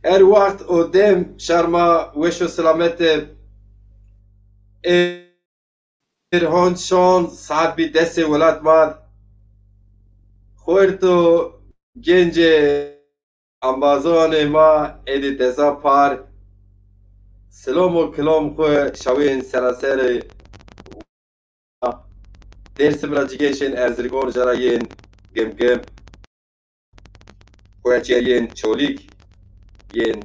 هر وقت قدام شرما وش و سلامت ایران شان ساعت بی دست ولاد ماد خورتو گنج امازون ما ایدی دزا پار سلام و کلام خو شوین سراسر درس براجیگیشن ارزرگون جراین گم گم خوچین چولیک ین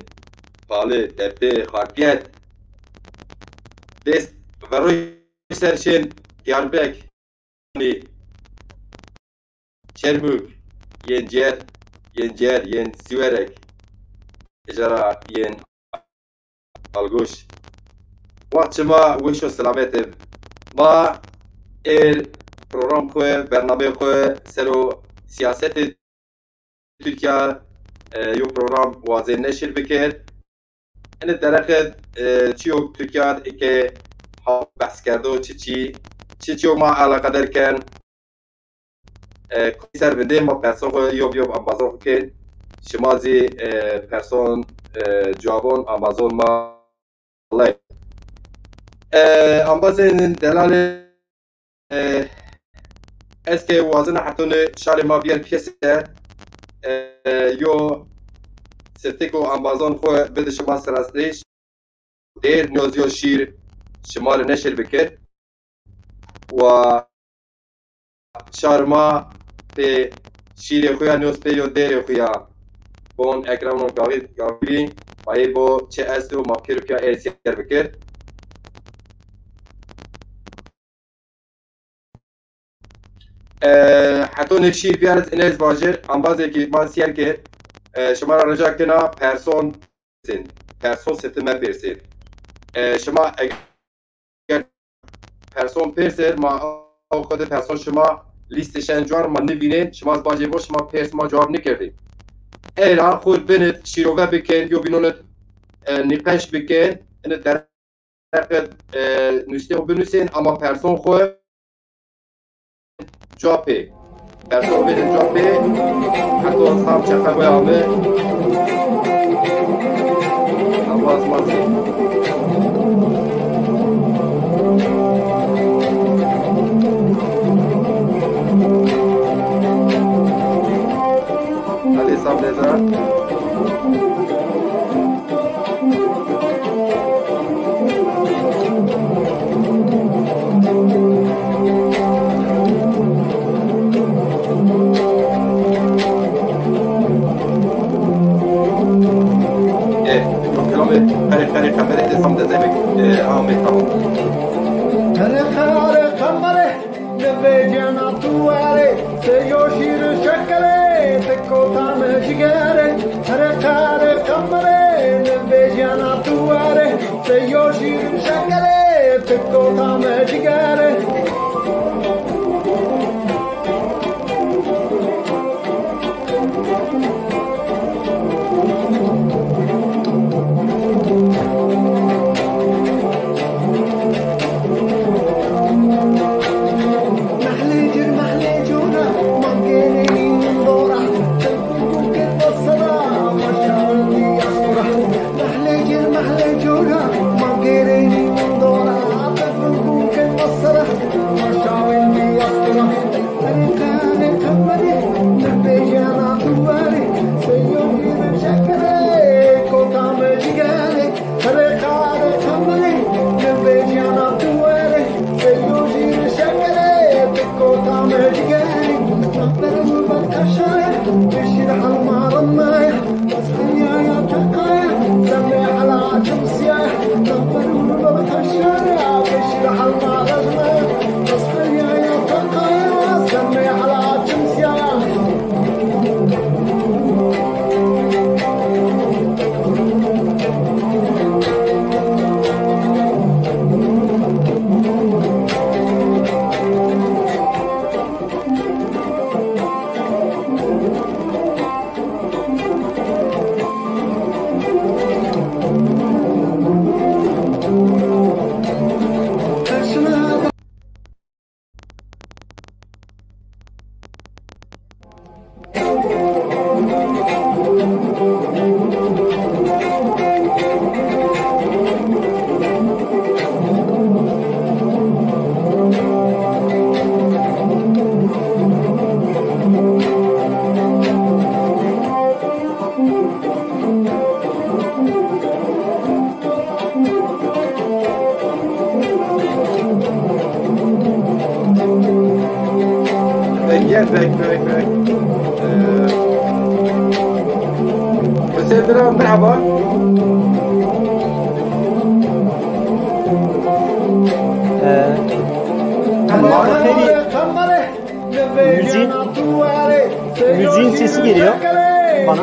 پاله تپه خاکیت دست وروی سرشن دیاربک چرموک ین جر ین سیورک اجرا ین الگوش وقت ما وشو سلامت ما program خواه برنامه خواه سرو سیاست ترکیه یو program واضح نشر بکرد این درخت چیو ترکیه که ها بحث کرده و چی ما علاقه در کن سر بنده ما پرسون خواه یوب امازون که شمازی پرسون جوابون امازون ما الله امازون دلال است که وازن حتون شال ما بیان پیسه یو ستیکو امازون خو بده شما سراستیش دیر نیازیو شیر شما رو نشر بکر و شارما به شیر خویا نیوز پیو دیر خویا بون اکرامون گاوی و ای با چه است و مافکر که ایسیر بکر حتی نکشیر بیارد اینه از باجر انبازه که من سیر که شما را رجا کنا پرسون ستمه برسید شما اگر پرسون پرسید ما خود پرسون شما لیستشن جوار ما نبینید شما از باجه با شما پرس ما جواب نکردید ایران خود بینید شیروه بکن یا بینونید نقاش بکن اینه در نوشته و بنویسین اما پرسون خود جاپی پرسون بینید جاپی حتی از هم چه خبه همه اما از مازی علی سام لیزر Yes, back. Hüseyin Duran, merhaba. Müziğin sesi geliyor bana.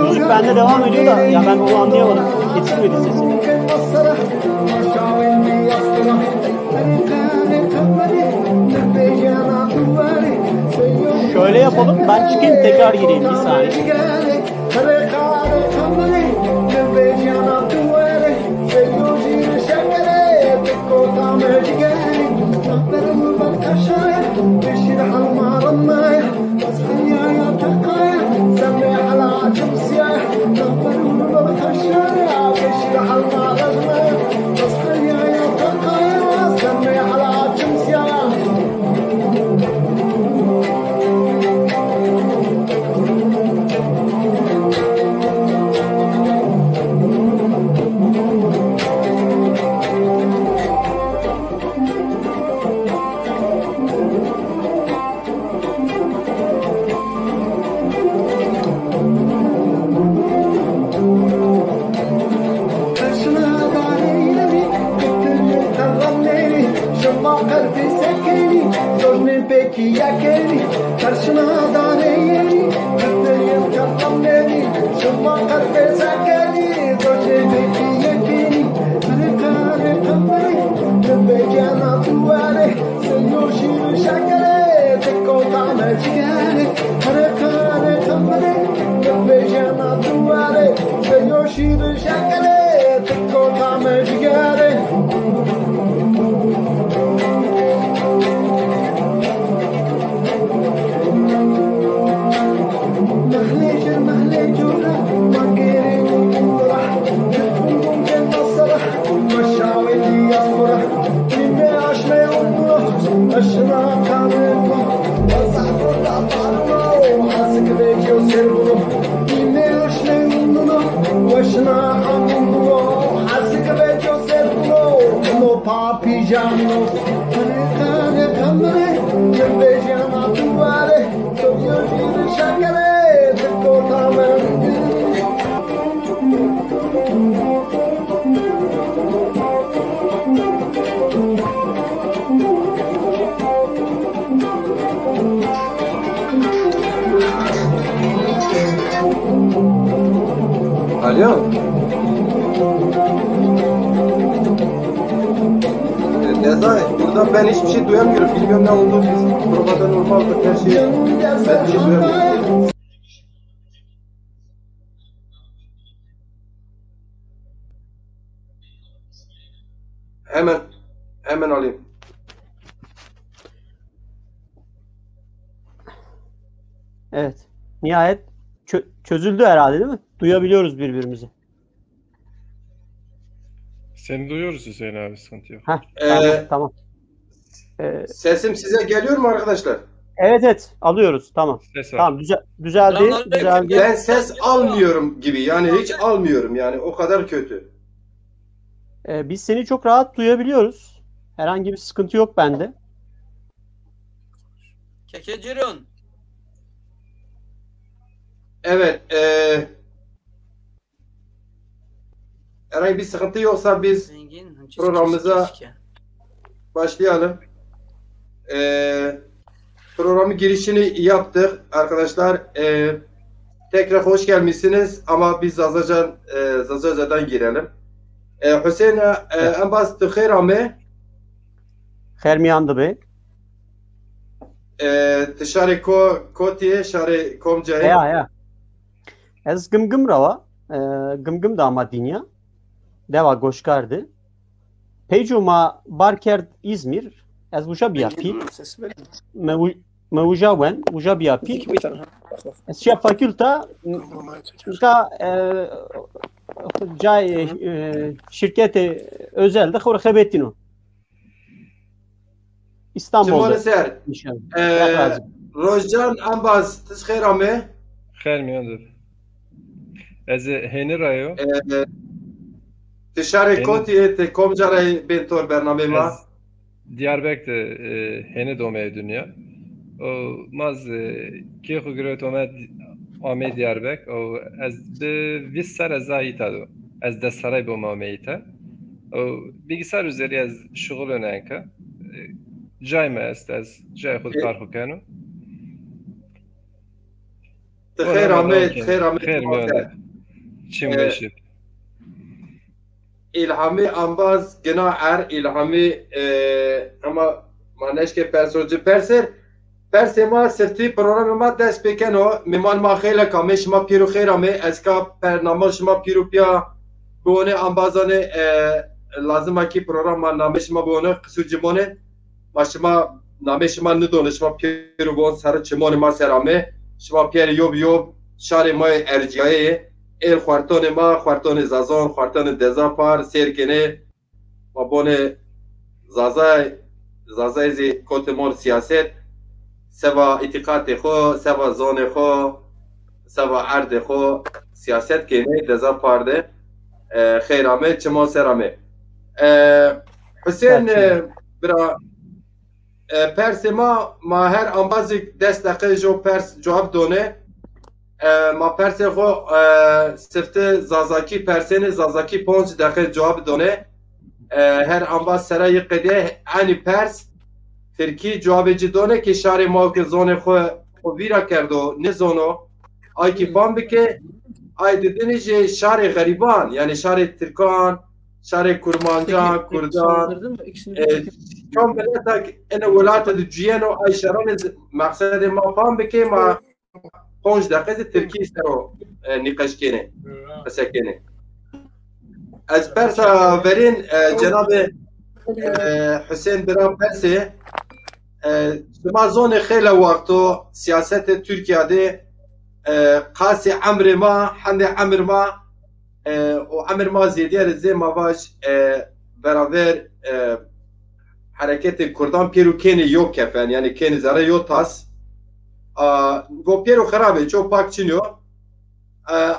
Müzik bende devam ediyor da ya ben onu anlayamadım. Kesilmedi sesi. Şöyle yapalım. Ben çıkayım tekrar gireyim bir saniye. Alo. Nezai, burada ben hiçbir şey duyamıyorum. Bilmiyorum ne oldu. Biz provada normaldir her şey. Ben hiç duyamıyorum. Hemen alayım. Evet. Nihayet çözüldü herhalde değil mi? Duyabiliyoruz birbirimizi. Seni duyuyoruz Hüseyin abi, sıkıntı yok. Tamam. Sesim size geliyor mu arkadaşlar? Evet alıyoruz. Tamam. Ses var. Tamam düzeldi. Ben ses almıyorum gibi. Yani hiç almıyorum yani. O kadar kötü. Biz seni çok rahat duyabiliyoruz. Herhangi bir sıkıntı yok bende. Kekecirun. Evet. Herhangi bir sıkıntı yoksa biz programımıza başlayalım. Programın girişini yaptık arkadaşlar. Tekrar hoş gelmişsiniz ama biz Zazaca'dan girelim. Hüseyin, en bas tıkhir ame Hermiyandı Bey. Tişari kotiye şari komcayı. Ya. Ez gımgım rava. Gımgım da ama dinya. Deva goşkardı. Peycuma Barkerd İzmir ez vuşa biyapi mevuja wen vuşa biyapi ez şia fakülta ka cay şirketi özelde xor xebetino İstanbul'da. ser. Rojan ambaz tışkhira me. خیر میاد. از هنر رايو. تشارك كوتي تكوم جاري بنتور برنامه ما. از دیاربکر هنر دومه دنیا. و ماز کی خو گرایت آمد دیاربک. و از به ویس سر از زاییتا دو. از دست سرای بوم آمیتا. و bilgisayar üzeri از شغل نانکا. جای ما است از جای خود کار کنم. خیر آمد خیر آمد خیر میاد. چیم باشید؟ İlhami ambaz gena ilhami ama maneş ke personji perse ma sirti program ma dest peken o mimal ma khela kamesh ma piru khaira me eska pernamash ma piru pia bone ambazane lazım ki program ma namesh ma bone qsucimone maşma namesh ma nudonish ma piru bon sarı çimone ma serame şma pier yob şare ma erciye el xwartone ma xwartone zazon xwartone dezapar serkene mabone zazay zi kotemor siyaset seva itikate xo seva zone xo seva erde xo siyaset kene dezapar de khairame çmo serame Hüseyin bira persema ma her ambazik destaqe jo pers cevap done ما پرسه خو سفته زازاکی پرسنه زازاکی 5 دقیقه جواب دونه هر انباز سرای قده انی پرس ترکی جواب جی دونه که شهر ما که زونه خو ویرا کردو نه زونو آی که فهم بکه آی دیدنی جی شهر غریبان یعنی شهر ترکان شهر کرمانجان کردان کم بلیتا این ولایت دو جیانو آی شهران مقصد ما فهم بکه ما 5 دقیقه ترکی سرو نقاش کنه مسکنه از پرسا ورین جناب حسین برا پرسه شما زون خیلی وقتو سیاست ترکیه ده قاس عمر ما حند عمر ما و عمر ما زیدی رزه ما باش برابر حرکت کردان پیرو کنی یو کفن یعنی کنی زره یو تاس گو پیرو خرابه چو پاک چینیو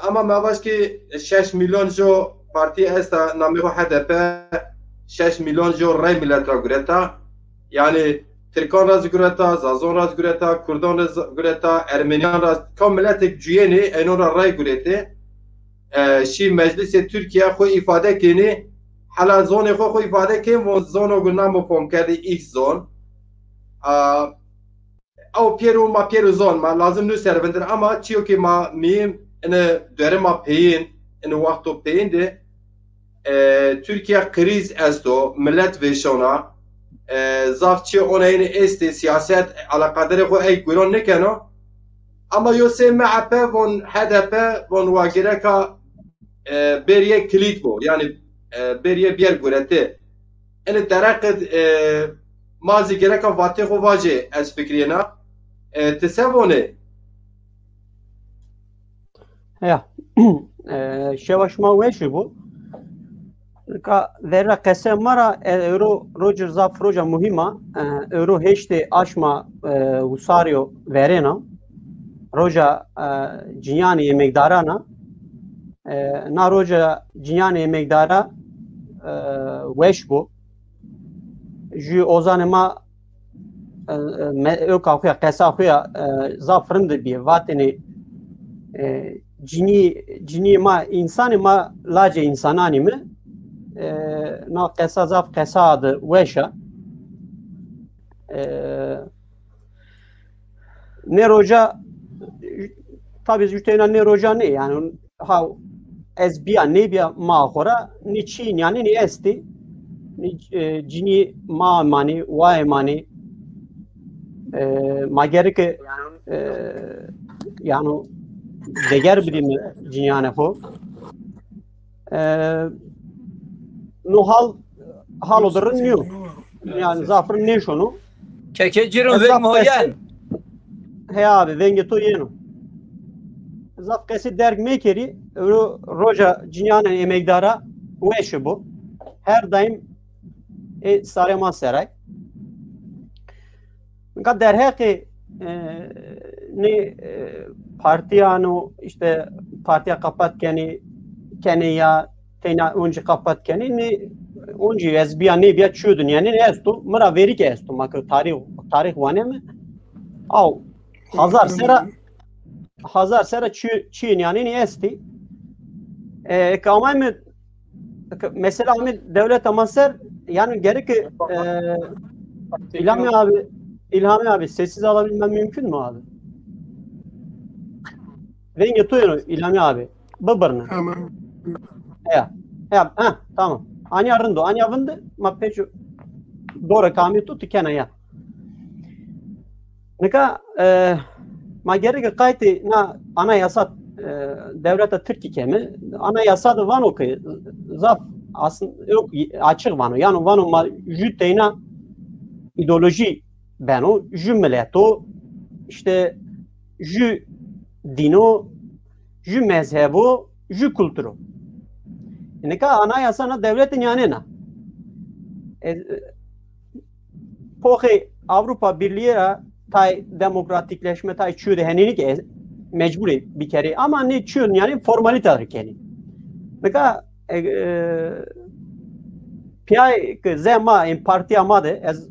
اما مواش که 6 میلیون جو پارتی است نامیو HDP 6 میلیون جو رای ملت را گرتا یعنی ترکان راز گرتا زازون راز گرتا کردان راز گرتا ارمنیان راز کام ملت جوینی اینو را رای گرته شی مجلس ترکیه خو ifade کنی حالا زون خو ifade کنی و زونو گنامو فهم کرده ایکس زون او پیرو ما پیرو زون ما لازم نو سربندر اما چیو که ما میم ان داره ما پین ان وقتو پین ده ترکیه کریز استو ملت وشونا زاف چی اون این است سیاست علی قدر خو ای گرون نکنو اما یو سه معپ ون HDP ون واگره کا بریه کلید بو یعنی بریه بیر گرته ان درقد مازی گره کا واته خو واجه از فکرینا تسوونه Ya şevaş ma weşi bu ka vera qesem mara euro Roger zaf proje muhima euro heşte aşma usario verena roja cinyani emekdarana na roja cinyani emekdara weş bu ji ozanema öka xuya qesa xuya zafrın de bir vatini cini ma insani ma lace insanani mi na qesa zaf qesa adı weşa ne roja tabi jüteyna ne roja ne yani ha ez biya ne biya ma xora ni çin yani ni esti cini ma mani wa mani ما گره که یعنی دیگر بدیم جیانه خو نو حال halodarın niyo. Yani zaferin ne şunu? Kekecirun ve moyen. He abi venge to yeno. Zaf kesi derg mekeri roja cinyanın emekdara ueşi bu. Her daim sarema seray. Ka derheki ne partiyano işte partiya kapatkeni ya tena önce kapatkeni ne önce ezbiya ne biya çudun yani ne estu mara verik estu makro tarih vane mi? Av hazar sera Çin yani ne esti? Kamay mı mesela mi devlet amaser yani gerek İlhami abi sessiz alabilmem mümkün mü abi? Venge tuyunu İlhami abi. Bıbırını. Tamam. Ya, tamam. Ani avındı. Ma peçu doğru kami tuttu kenaya. Nika ma gerek kayti na anayasa devlete Türkiye mi? Anayasa da vano ki zaf aslında yok açık vano. Yani vano ma jüteyna ideoloji beno jü milleto işte jü dino jü mezhebu jü kültürü. Nika anayasana devletin yanına. Poği Avrupa Birliği'ne tay demokratikleşme tay çüre henilik mecburi bir kere ama ne çün yani formalite keni. Nika piyay ki zema in partiya made ez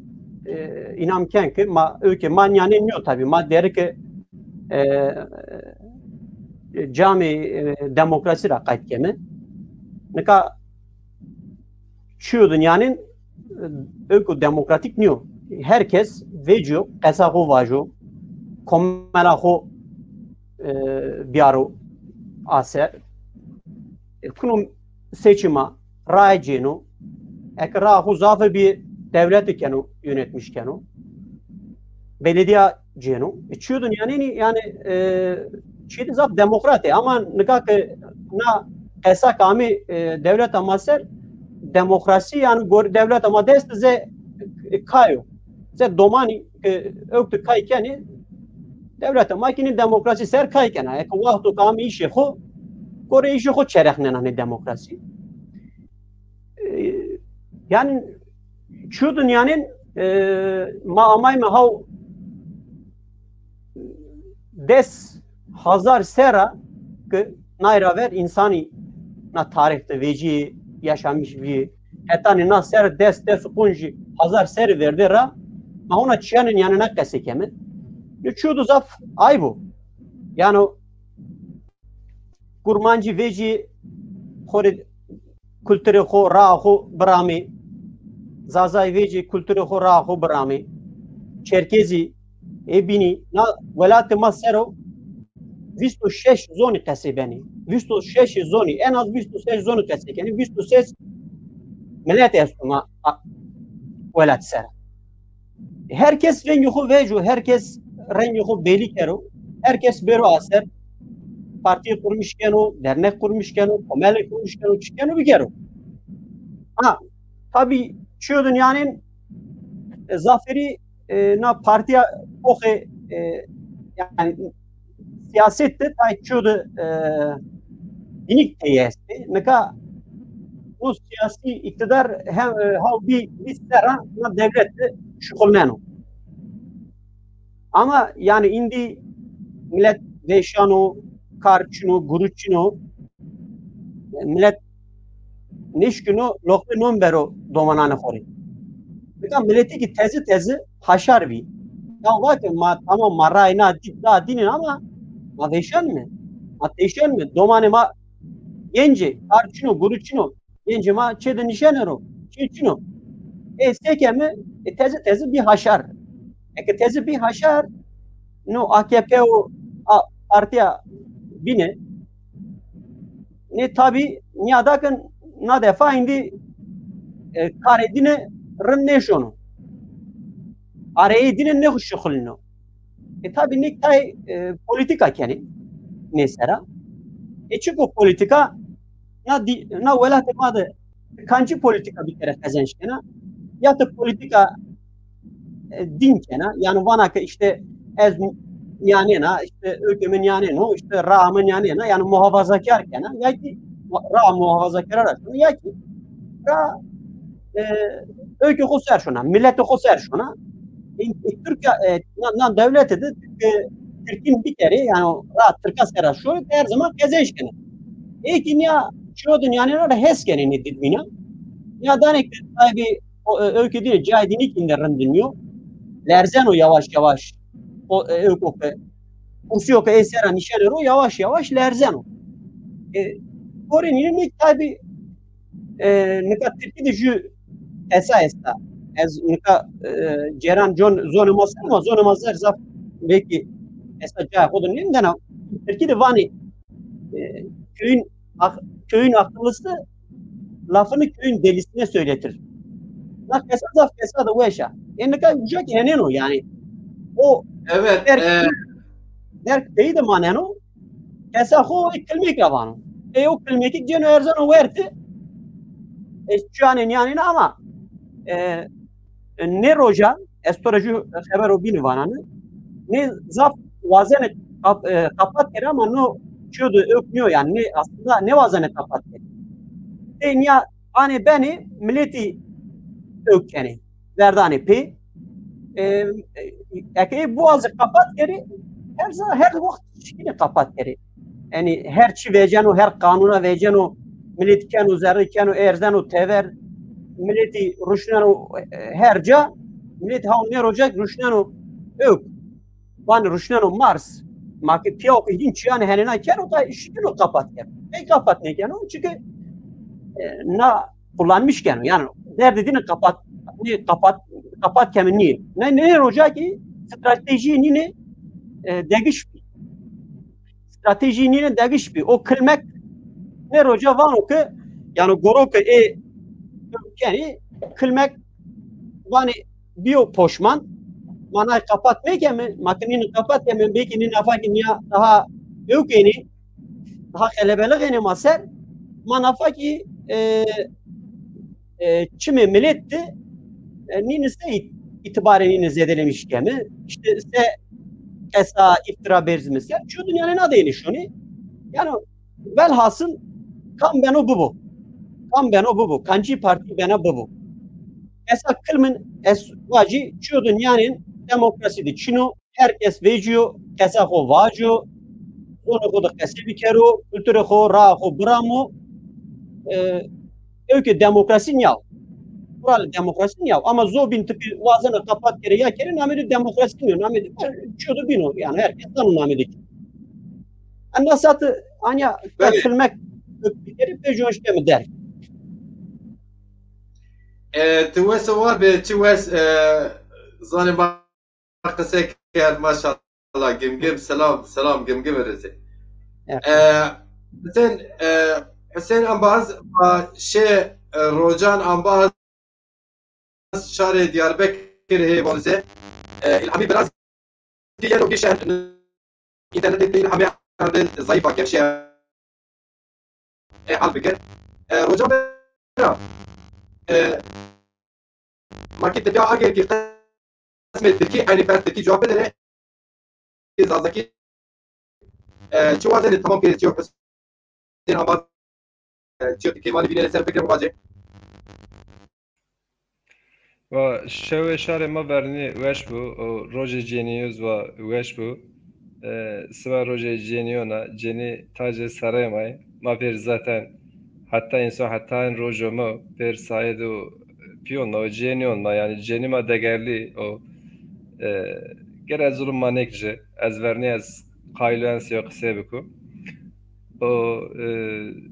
inamken ki ma ülke man yani niyo tabi ma der ki cami demokrasi ra kayıt kemi. Nika çürdün yani ülke demokratik niyo. Herkes vejo kasaho vajo komelaho biyaro aser kunum seçima rayceno ekrahu zafe bir devlet iken yönetmişken o belediye ceno çürdün yani çiğdi zaf demokrati ama nikak na kasa kami devlet amaser demokrasi yani devlet ama deste kayo ze domani öktü kaykeni devlet makini demokrasi ser kaykena ek vaqtu kami işe xo gore işe xo çereknen hani demokrasi yani şu dünyanın ma amay me hav des hazar sera ki nayraver insani na tarihte veci yaşamış bir etani na ser des kunji hazar ser verdi ra ma ona çiyanın yanına kesekemi şu zaf ay bu yani kurmancı veci xore kültürü xo ra xo brami zazay veci kültürü xo ra xo brami Çerkezi ebini na velat masero 26 zoni kasebeni 26 zoni en az 26 zoni kasekeni 26 millet estuma velat sera herkes rengi xo veju herkes rengi xo beli kero herkes bero aser parti kurmuşken o dernek kurmuşken o komele kurmuşken o çıkken o bir kero tabi şu dünyanın zaferi na partiya oke yani siyasette taşıyordu inik teyesti. Neka bu siyasi iktidar hem bir sera na devlette şukulneno. Ama yani indi millet veşano, karçino, guruçino millet neşkino lokte nombero domanane xori. Neka milleti ki tezi haşar bir. Ya bakın tamam marayna da dinin ama ma veşan mı? Ateşen mi? Domane ma genci, karçino, guruçino genci ma çedin nişanero. Çiçino. Seke mi? Tezi bir haşar. Tezi bir haşar no AKP o partiya bine ne tabi niyadakın na defa indi karedine rınneşonu. Araya dinin ne huşukulunu. Tabi nektay politika keni nesera. Çünkü politika na velat madı kancı politika bir kere kazançkena ya da politika dinkena yani vanaka işte ez yani na işte hükümün yani no işte rağmen yani na yani muhafazakarkena ya ki ra muhafazakar arasında ya ki ra öykü kusar şuna milleti kusar şuna Türkiye devleti de Türkiye'nin bir kere yani rahat Türkiye sera şu her zaman kazançkena Ekin ya şu dünyanın orada heskenin edilmine ya da ne tabi öykü değil cahidini kinderin dinliyor. Lerzen o yavaş yavaş o öykü usuyor ki esera nişanero yavaş yavaş lerzen o. Kore'nin ne tabi ne kadar Türkiye'de şu esasında ez ne kadar Ceren zonu masar ama zonu masar zaf belki esaca kodun neden Türkiye'de vani köyün akıllısı lafını köyün delisine söyletir. La kesada kesada veşa. Ne kadar ucak yani o yani. O evet der köyü de manen o. Kesa ho kelime kavano. O kelime ki ceno erzan o verti. Şu an yani ama ne roja estoraju haber o bini vananı ne zaf vazene kapat kere ama no şudu öpmüyor yani ne aslında ne vazene kapat kere. Ya hani beni milleti ökeni verdani pi yani boğazı kapat kere her vakit şekilde kapat kere yani her çi vejen o her kanuna vejen o milleti kenu zerri kenu erzen o tever milleti ruşnen o herca milleti havner olacak ruşnen o ök van ruşnen o mars market piyok hiç yani henena kenu da şekilde kapat kere kapat ne kenu çünkü na kullanmışken yani derdini kapat kemin ne olacak ki strateji ne değişmiş strateji ne değişmiş o kılmak ne olacak var o ki yani gorok yani kılmak yani bio poşman mana kapatmak yani makineyi kapat yani belki ne nafaki niye daha yok yani daha kalabalık yani masal manafaki çime milletti ninise itibareni zedelemiş gemi işte esa iftira berzmesi şu dünyanın adı yani şunu yani velhasıl kam ben o bu kanci parti bana bu esa kılmın vaci şu dünyanın demokrasidi çino herkes veciyor kesa ho vacio onu koda kesibi kero kültüre ho ra ho bramo öykü demokrasi yav. Kural demokrasi yav. Ama zobin tipi vazana kapat kere ya kere namedi demokrasi diyor. Namedi çoğu bino yani herkes tanı namedi. Anlasatı anya kılmak bir kere pejoşte mi der. توس وار بتوس زاني ما قسك ما شاء الله جم سلام جم رزق حسين حسين انباز شيء روجان انباز شهر دياربكر هي بولزه الحمي براز ديالو كيشان اذا ندي الحمي ضعيفه كيف شيء على فكره روجان market تبيع اگر کی قسمت ترکی aynı فرد ترکی جواب بده زازکی چه وزن تمام که چه حسین آباد چه کمال بینه سر فکر مواجه و شو شهر ما برنی وش بو روز جنیوز و وش بو سوا روز جنیونا جنی تاج سرای مای ما bir zaten hatta insan hatta en rojomo per sayede piyonla jeniyonla yani jenima değerli o gere zulüm manekce az verni az kaylans yok sebeku o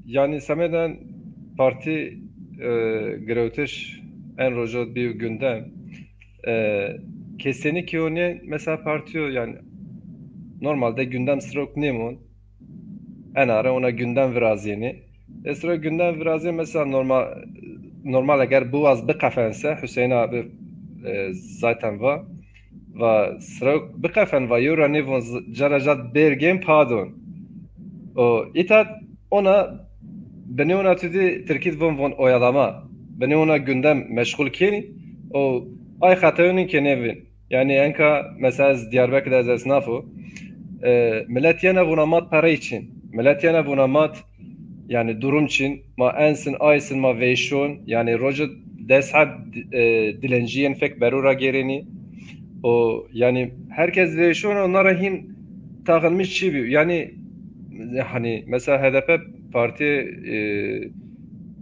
yani sameden parti grevtiş en rojo bir gündem keseni ki onu mesela partiyo yani normalde gündem sırok nemun en ara ona gündem biraz yeni Esra gündem biraz mesela normal eğer bu az bıkafense Hüseyin abi zaten var ve sıra bıkafen ve yura nevon carajat bergen pardon o itat ona beni ona tüdü Türkiye von oyalama. Beni ona gündem meşgul keni. O ay hatayının kenevin. Yani enka mesela Diyarbakır'da az esnafı. Millet yana bunamat para için. Millet yana bunamat yani durum için ma ensin aysın ma veşon yani roja deshab dilenciyen fek berura gereni o yani herkes veşon onlara hin takılmış çibi yani hani mesela HDP parti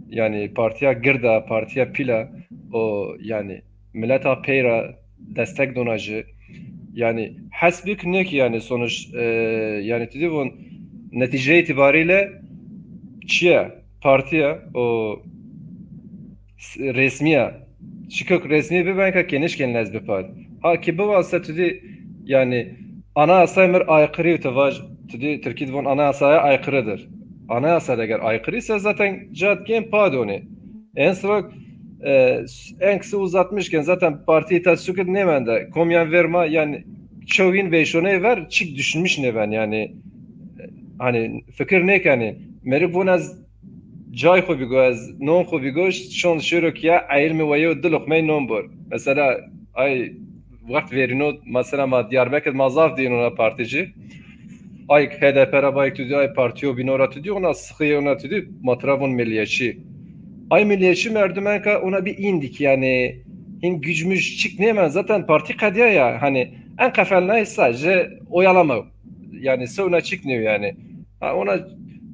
yani partiya girda partiya pila o yani milleta peyra destek donajı yani hasbik ne ki yani sonuç yani tidivun netice itibariyle çiye partiye o resmiye çıkık resmi bir banka geniş genlez bir par. Ha ki bu vasıta tudi yani anayasa emir aykırı itivaj tudi Türkiye von anayasaya aykırıdır. Anayasa eğer aykırıysa zaten cadgen padoni. En sıra en kısa uzatmışken zaten parti tasdik edemende komyan verma yani çoğun ve şunu ver çık düşünmüş ne ben yani hani fikir ne yani meri bunaz جای خوبی گو از نون خوبی گوش شون شروع کیا علم و یو دلخ می نون بر مثلا ay وقت verino mesela ma Diyarbakır mazaf diye ona partici ay HDP'ye bayık diyor ay partiyo binora diyor ona sıkıyor ona diyor matravon milliyetçi ay milliyetçi merdiven ka ona bir indik yani hin gücümüz çık ne zaten parti kadiya ya hani en kafeline sadece oyalama yani sonra çıkmıyor yani ha, ona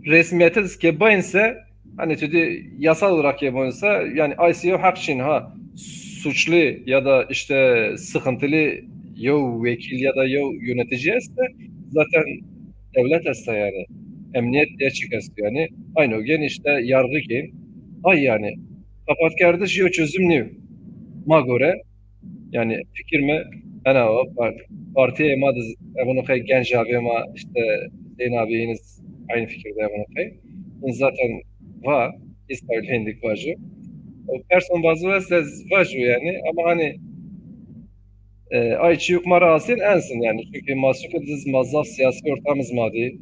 resmiyete ki bayınsa hani dedi yasal olarak yapılsa yani ICO hak için ha suçlu ya da işte sıkıntılı yo vekil ya da yo yönetici ise zaten devlet ise yani emniyet diye çıkası yani aynı o gen işte yargı ki ay yani kapat kardeş yo çözüm ne ma göre yani fikir mi ana o partiye emadı bunu kay genç abi ama işte Zeyn abiniz aynı fikirde bunu kay zaten var İsrail hendik vajı. O person bazı vajı yani ama hani ayçı yok marasın ensin yani çünkü masuk ediz mazaf siyasi ortamız madi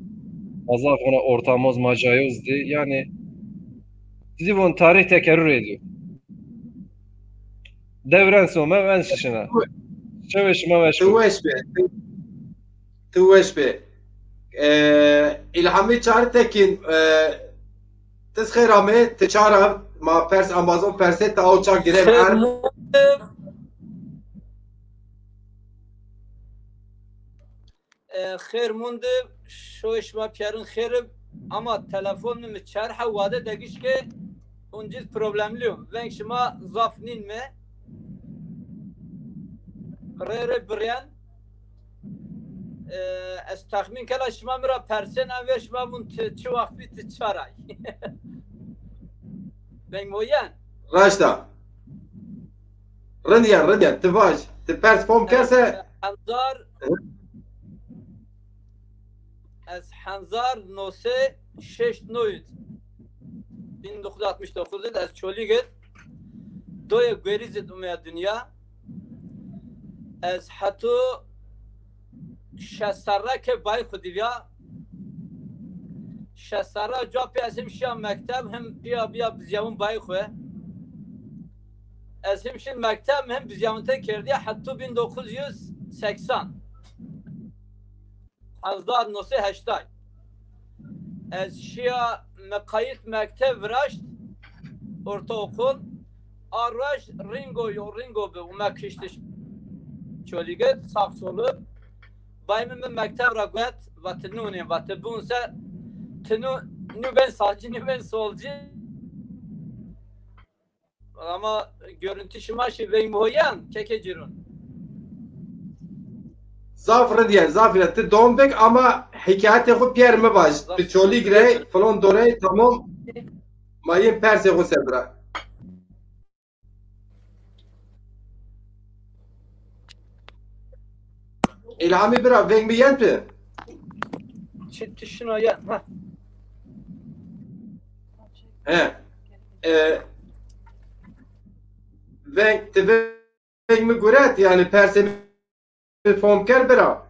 mazaf ona ortamız macayozdi yani bizi bu tarih tekerrür ediyor. Devren sonu ben şişine. Çeveşme ve şu. توش به الهامی چهار تکین تسخیرامه تچارم ما پرس آمازون پرسه تا او چاک گرم هر خیر مونده شوش ما پیرون خیرم ama telefonum çarha vade degiş ki onca problemliyim. Ben şuma zafnin mi? Rere brian از تخمین کلا شما مرا پرسن اوه شما بون چه وقت بیت چارای بین موین راشتا رندیان تواج تپرس فوم کسه از حنزار نوسه 6 1969 از چولی گد دوی گویریزید اومد دنیا از حتی شستره که بای خودی بیا شستره جا پیاسم شیام مکتب هم بیا بزیامون بای خواه از همشین مکتب هم بزیامونتا کردی حتی 1980 1980 از شیا مقایت مکتب رشت orta okul arraş ringo be o mekişti çoliget saksolu bayımın mektep ragat vatanuni vatabunsa tenu ben sağcı ben solcu ama görüntü şımaşı ve muhayyan kekecirun zafir te dombek ama hikayeti xu pier me baş tu çoli gre falan dore tamam mayın perse xu sebra İlhami bira veng mi yent çıktı şuna ya ha veng te veng mi guret yani perse فهم کرد برا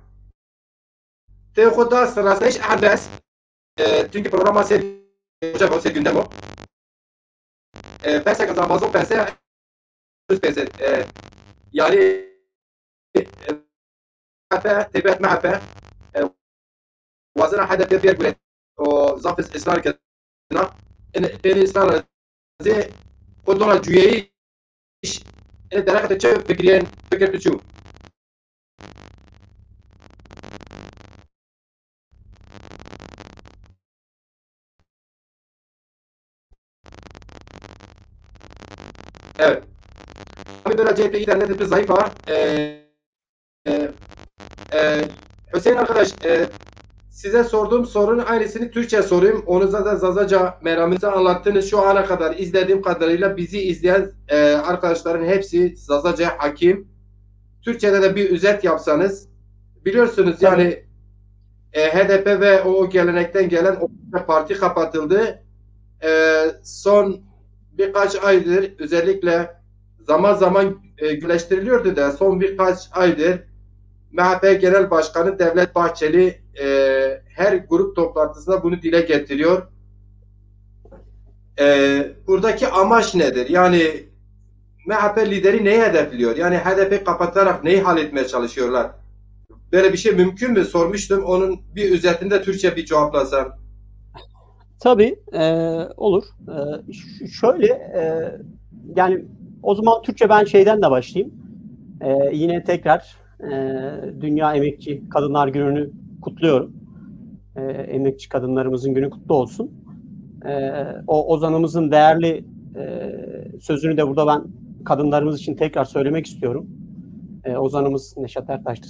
تی خود دست راستش عباس çünkü programa Hocam o şey gündem o. Pense kazanmazı pense pense. Yani MHP تبعت MHP وزن حدا بير بلد وظابط إصرار كنا إن بين إصرار زي قدرة جويش إن درجة تشوف فكرين فكر تشوف Evet. Bir böyle CHP internet bir zayıf var. Hüseyin arkadaş, size sorduğum sorunun aynısını Türkçe sorayım. Onu zaten Zazaca meramınızı anlattınız. Şu ana kadar izlediğim kadarıyla bizi izleyen arkadaşların hepsi Zazaca hakim. Türkçe'de de bir özet yapsanız. Biliyorsunuz yani HDP ve o gelenekten gelen o parti kapatıldı. Son birkaç aydır özellikle zaman zaman güleştiriliyordu da son birkaç aydır MHP Genel Başkanı Devlet Bahçeli her grup toplantısında bunu dile getiriyor. Buradaki amaç nedir? Yani MHP lideri neyi hedefliyor? Yani HDP kapatarak neyi halletmeye çalışıyorlar? Böyle bir şey mümkün mü? Sormuştum. Onun bir özetinde Türkçe bir cevaplasan. Tabii olur. Şöyle yani o zaman Türkçe ben şeyden de başlayayım. Yine tekrar Dünya Emekçi Kadınlar Günü'nü kutluyorum. Emekçi kadınlarımızın günü kutlu olsun. O ozanımızın değerli sözünü de burada ben kadınlarımız için tekrar söylemek istiyorum. Ozanımız Neşet Ertaş'tır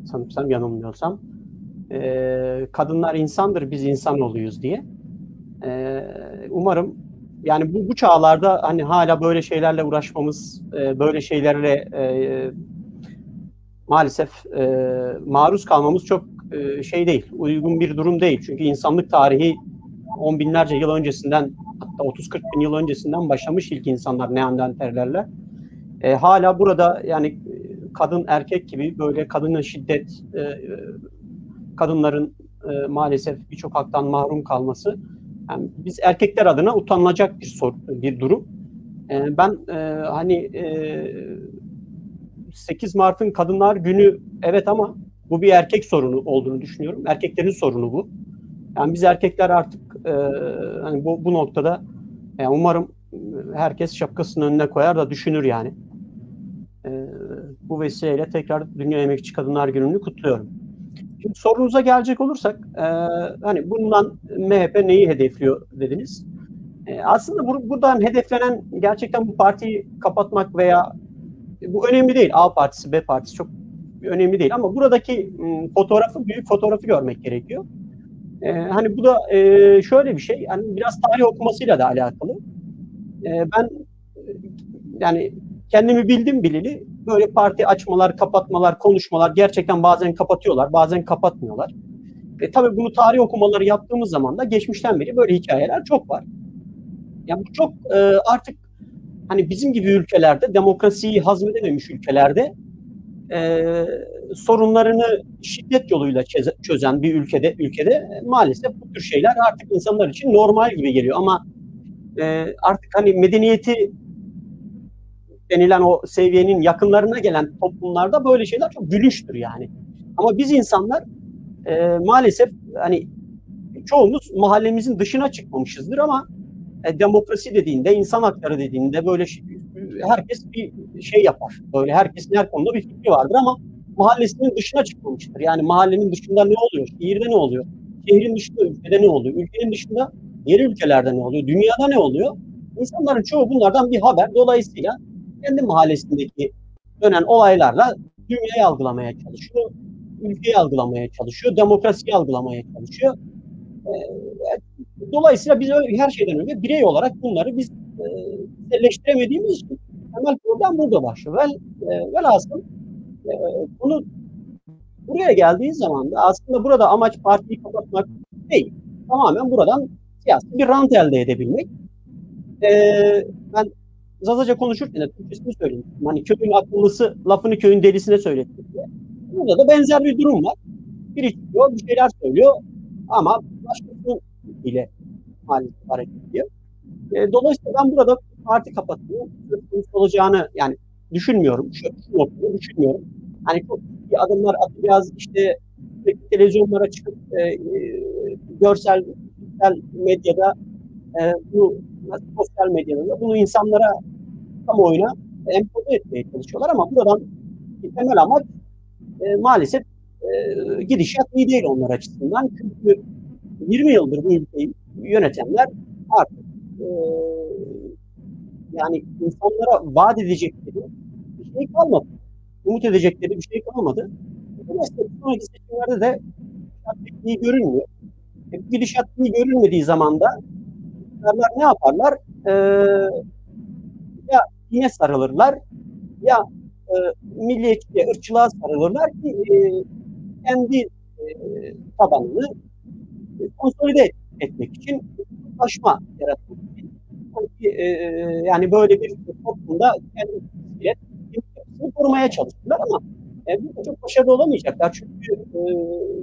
sanırsam yanılmıyorsam. Kadınlar insandır, biz insanoğluyuz diye. Umarım yani bu çağlarda hani hala böyle şeylerle uğraşmamız, böyle şeylerle maalesef maruz kalmamız çok şey değil, uygun bir durum değil. Çünkü insanlık tarihi on binlerce yıl öncesinden, hatta 30-40 bin yıl öncesinden başlamış ilk insanlar Neandertallerle. Hala burada yani kadın erkek gibi böyle kadına şiddet, kadınların maalesef birçok haktan mahrum kalması, yani biz erkekler adına utanılacak bir durum. Ben hani 8 Mart'ın Kadınlar Günü evet ama bu bir erkek sorunu olduğunu düşünüyorum. Erkeklerin sorunu bu. Yani biz erkekler artık hani bu noktada yani umarım herkes şapkasının önüne koyar da düşünür yani. Bu vesileyle tekrar Dünya Emekçi Kadınlar Günü'nü kutluyorum. Şimdi sorunuza gelecek olursak hani bundan MHP neyi hedefliyor dediniz. Aslında buradan hedeflenen gerçekten bu partiyi kapatmak veya bu önemli değil. A partisi, B partisi çok önemli değil ama buradaki büyük fotoğrafı görmek gerekiyor. Hani bu da şöyle bir şey, yani biraz tarih okumasıyla da alakalı. Ben yani kendimi bildim bileli böyle parti açmalar, kapatmalar, konuşmalar gerçekten bazen kapatıyorlar, bazen kapatmıyorlar. Tabii bunu tarih okumaları yaptığımız zaman da geçmişten beri böyle hikayeler çok var. Yani bu çok artık hani bizim gibi ülkelerde, demokrasiyi hazmedememiş ülkelerde sorunlarını şiddet yoluyla çözen bir ülkede maalesef bu tür şeyler artık insanlar için normal gibi geliyor. Ama artık hani medeniyeti denilen o seviyenin yakınlarına gelen toplumlarda böyle şeyler çok gülünçtür yani. Ama biz insanlar maalesef hani çoğumuz mahallemizin dışına çıkmamışızdır ama demokrasi dediğinde, insan hakları dediğinde böyle herkes bir şey yapar. Böyle herkesin her konuda bir fikri vardır ama mahallesinin dışına çıkmamıştır. Yani mahallenin dışında ne oluyor? Şehirde ne oluyor? Şehrin dışında ülkede ne oluyor? Ülkenin dışında diğer ülkelerde ne oluyor? Dünyada ne oluyor? İnsanların çoğu bunlardan bir haber. Dolayısıyla kendi mahallesindeki dönen olaylarla dünyayı algılamaya çalışıyor. Ülkeyi algılamaya çalışıyor. Demokrasiyi algılamaya çalışıyor. Dolayısıyla biz her şeyden önce birey olarak bunları biz birleştiremediğimiz için temel problem burada başlıyor. Velhasıl bunu buraya geldiği zaman da aslında burada amaç partiyi kapatmak değil. Tamamen buradan siyasi bir rant elde edebilmek. Ben Zazaca konuşurken de Türkçesini söylemiştim. Hani köyün akıllısı lafını köyün delisine söyletti diye. Burada da benzer bir durum var. Biri çıkıyor, bir şeyler söylüyor ama başkası ile maalesef hareket ediyor. Dolayısıyla ben burada parti kapatımının söz konusu olacağını yani düşünmüyorum. Şu noktada düşünmüyorum. Hani çok iyi adımlar atacağız işte televizyonlara çıkıp görsel medyada bu sosyal medyada bunu insanlara kamuoyuna empoze etmeye çalışıyorlar ama buradan temel amaç maalesef gidişat iyi değil onlar açısından. Çünkü 20 yıldır bu ülkeyi yönetenler artık yani insanlara vaat edecekleri bir şey kalmadı. Umut edecekleri bir şey kalmadı. Dolayısıyla sonraki seçimlerde de gidişat iyi görünmüyor. Gidişat iyi görünmediği zaman da ne yaparlar? Ya dine sarılırlar ya milliyetçiliğe, ırkçılığa sarılırlar ki kendi tabanını konsolide etmek için kutuplaşma yaratmak için. Yani böyle bir toplumda kendi yapısını korumaya çalıştılar ama bu çok başarılı olamayacaklar. Çünkü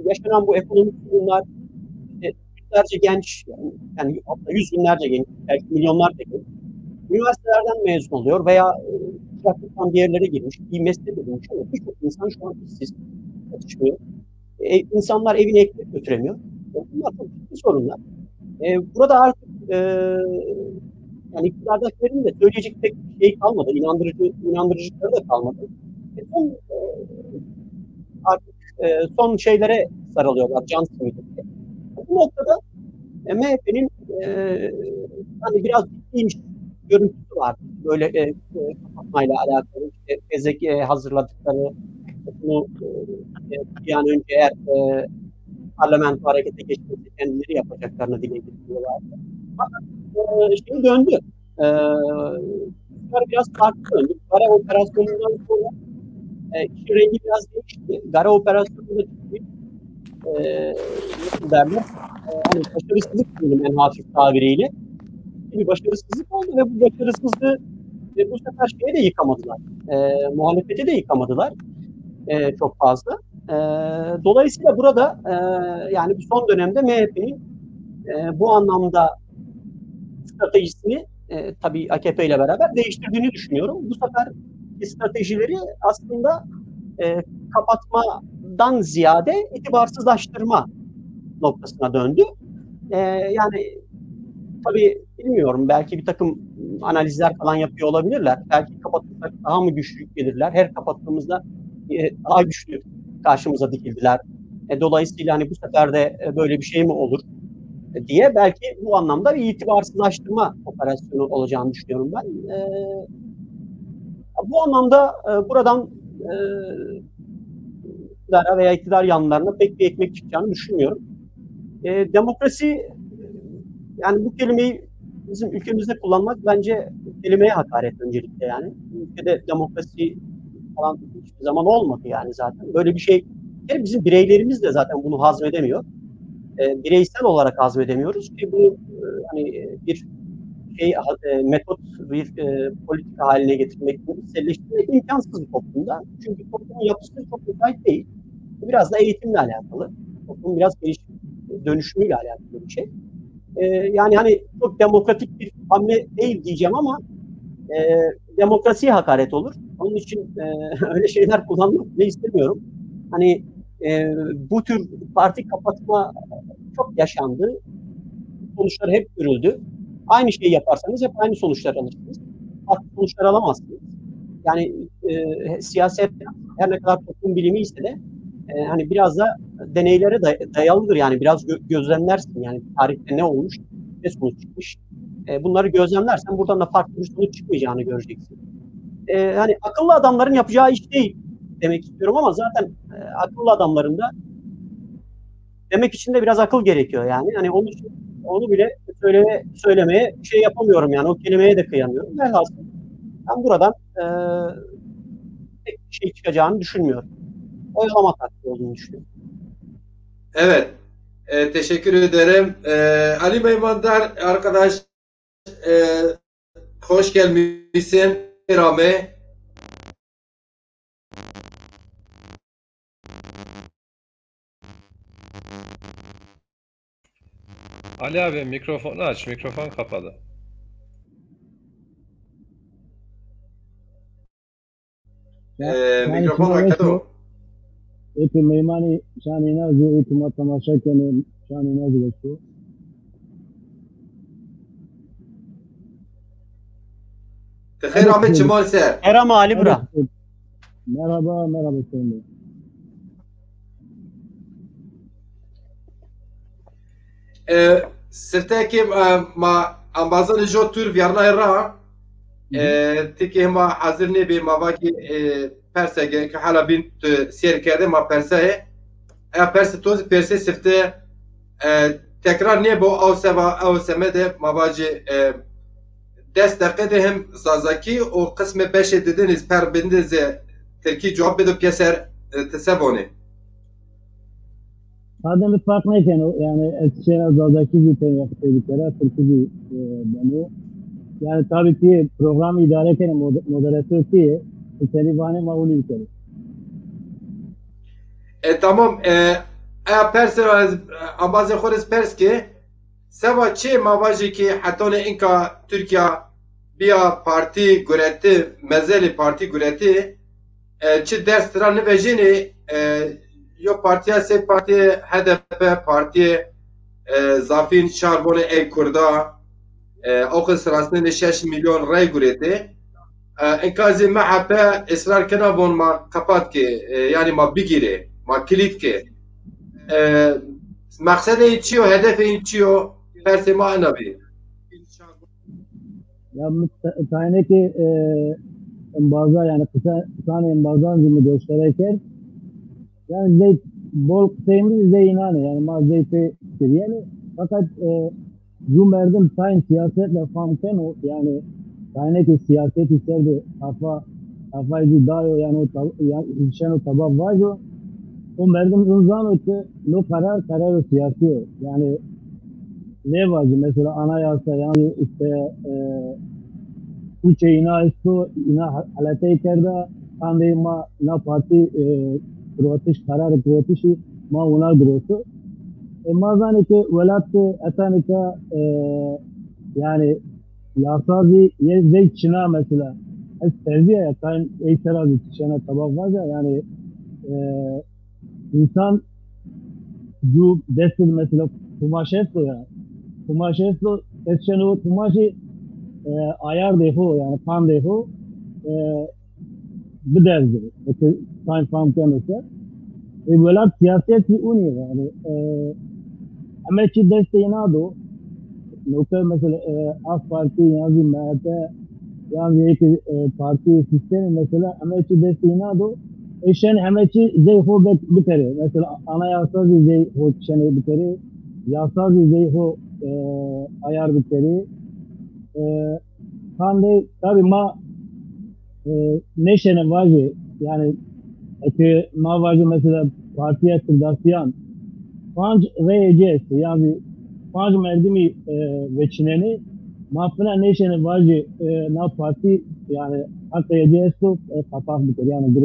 yaşanan bu ekonomik sorunlar yüzlerce genç, yani hatta yüz binlerce genç, belki milyonlarca genç üniversitelerden mezun oluyor veya trafikten bir yerlere girmiş, bir meslek edinmiş ama birçok insan şu an işsiz, çalışmıyor. İnsanlar evine ekmek götüremiyor. Bunlar çok ciddi sorunlar. Burada artık yani iktidardakilerin de söyleyecek pek bir şey kalmadı. İnandırıcılıkları da kalmadı. Son artık son şeylere sarılıyorlar, can simidi. Bu noktada MHP'nin hani biraz ciddiymiş görüntüsü var. Böyle kapatmayla alakalı işte Ezek hazırladıkları bunu bir an önce eğer parlamento harekete geçmesi kendileri yapacaklarını dile getiriyorlar. Fakat şey döndü. Biraz farklı döndü. Gara operasyonundan sonra işin rengi biraz değişti. Gara operasyonunda nasıl derler? Hani başarısızlık diyelim en hafif tabiriyle. Bir başarısızlık oldu ve bu başarısızlığı bu sefer şeye de yıkamadılar. Muhalefete de yıkamadılar çok fazla. Dolayısıyla burada yani bu son dönemde MHP'nin bu anlamda stratejisini tabii AKP ile beraber değiştirdiğini düşünüyorum. Bu sefer stratejileri aslında kapatmadan ziyade itibarsızlaştırma noktasına döndü. Yani tabii bilmiyorum. Belki bir takım analizler falan yapıyor olabilirler. Belki kapatırsak daha mı güçlü gelirler? Her kapattığımızda daha güçlü karşımıza dikildiler. Dolayısıyla hani bu sefer de böyle bir şey mi olur diye belki bu anlamda bir itibarsızlaştırma operasyonu olacağını düşünüyorum ben. Bu anlamda buradan iktidara veya iktidar yanlarına pek bir ekmek çıkacağını düşünmüyorum. Demokrasi yani bu kelimeyi bizim ülkemizde kullanmak bence kelimeye hakaret öncelikle yani. Ülkede demokrasi falan hiçbir zaman olmadı yani zaten. Böyle bir şey bizim bireylerimiz de zaten bunu hazmedemiyor. Bireysel olarak hazmedemiyoruz ki bu hani bir şey metot bir politika haline getirmek, içselleştirmek imkansız bir toplumda. Çünkü toplumun yapısı çok müsait değil. Biraz da eğitimle alakalı. Toplumun biraz dönüşümüyle alakalı bir şey. Yani hani çok demokratik bir hamle değil diyeceğim ama demokrasiye hakaret olur. Onun için öyle şeyler kullanmak bile istemiyorum. Hani bu tür parti kapatma çok yaşandı. Sonuçlar hep görüldü. Aynı şeyi yaparsanız hep aynı sonuçlar alırsınız. Farklı sonuçlar alamazsınız. Yani siyaset her ne kadar toplum bilimi ise de hani biraz da deneylere dayalıdır yani biraz gözlemlersin yani tarihte ne olmuş, ne sonuç çıkmış. Bunları gözlemlersen buradan da farklı bir sonuç çıkmayacağını göreceksin. Hani akıllı adamların yapacağı iş değil demek istiyorum ama zaten akıllı adamların da demek için de biraz akıl gerekiyor yani. Hani onu bile söylemeye şey yapamıyorum yani o kelimeye de kıyamıyorum. Velhasıl ben buradan tek bir şey çıkacağını düşünmüyorum. Oylama taktiği olduğunu düşünüyorum. Evet. Teşekkür ederim. Ali Meymandar arkadaş hoş gelmişsin. Rame. Ali abi mikrofonu aç. Mikrofon kapalı. Mikrofon vakti. Eti meymani şani nazı eti matamaşa kene şani nazı geçiyor. Tıkayr Ahmet Çimal Ser. Erama Ali Bra. Merhaba, merhaba Sayın Bey. Sirteki ma ambazan jo tur viyarna era tiki ma hazır ne bir ma vaki persege ki hala bin siyar kerde ma perse perse toz perse sirte tekrar ne bu av semede ma vacı dest dakikede hem zazaki o kısmı beşe dediniz per bindiniz Türkiye cevap bedo keser teseboni. Adem bir fark ne ki yani Eskişehir Azadaki bir tane yaptıkları Türkiye beni yani tabii ki program idare eken moderatör ki telefonu mağlup eder. Tamam perse ambazı xoriz pers ki seva çi mavaji ki hatta ne inka Türkiye biya parti gureti mezeli parti gureti çi ders tıran ne vejini yo partiya se parti HDP parti Zafin Şarbone ey Kurda o kısrasını 6 milyon ray gureti enkazi MHP ısrar kena bon ma kapat ki yani ma bigire ma kilit ki maksede içiyor hedefe içiyor perse ma anabi Ya tane ki embaza yani kısa tane embazan gibi gösterirken yani zeyt bol kısayımız zeynane yani ma zeyti yani fakat Cumhurbaşkanı sayın siyasetle famken o yani tane ki siyaset içeride kafayı dayo yani o yani o tabak var jo o merdim rızan öte no karar siyasi yani ne var mesela anayasa yani işte ina isto ina halatay kerda kande ma na parti protest karar protesti ma ona durusu mazane ki velat atanika yani yasazi ye çina mesela es terbiye ya kan ey terazi çina tabak var ya yani insan ju destek mesela kumaşesto ya kumaşesto seçenu kumaşı ayar defo yani pan defo biderdi. Mesela sayın famken mesela velat siyaset bir uni yani ama ki desteğine do nokta mesela AK Parti yani MHP yani bir parti sistemi mesela ama ki desteğine do eşen hemen ki zeyho bitere mesela anayasa zeyho çene bitere yasa zeyho ayar bitere kande tabi ma neşene vacı yani ki ma vacı mesela partiye sırdaşıyan panç reyeceğiz yani panç merdimi veçineni mafına neşene vacı na parti yani hatta yiyeceğiz to kapak bitir yani bir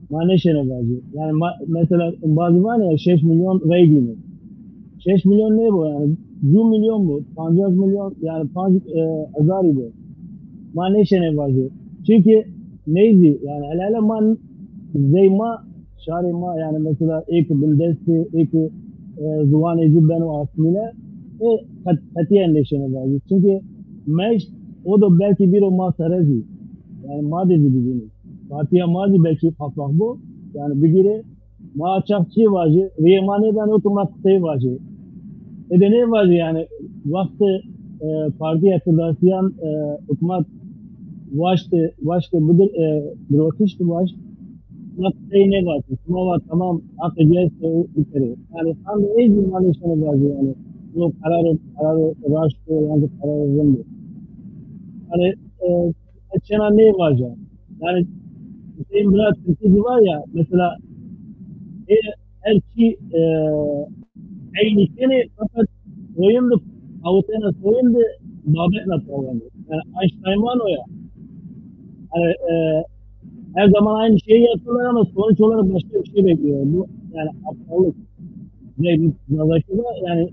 ma neşene vacı yani mesela bazı var ya 6 milyon rey gibi 6 milyon ne bu yani 100 milyon bu 50 milyon yani 5000 bu ma neşene vacı çünkü neydi yani helal man zeyma şarima yani mesela ek bildesti ek zuvan ezibben o asmile katiyen neşene vacı çünkü meş o da belki bir o masarezi yani madezi bizim partiye mazi belki patmak bu yani bir gire ma çakçı vacı riyemane ben otomatik şey vacı ne vacı yani vakti parti yakındaşıyan hükümet vaştı budur bürotişti vaş vakti ne vacı ama tamam akıcıyız biteri yani tam da iyi bir manışanı vacı yani bu kararı raştı yani kararı zımdı yani açana ne vacı yani Hüseyin biraz Türkiye var ya mesela her şey aynı sene fakat oyundu avutena oyundu babetla programı yani Einstein o ya yani, her zaman aynı şeyi yapıyorlar ama sonuç olarak başka bir şey bekliyor bu yani aptallık ne bir nazarında yani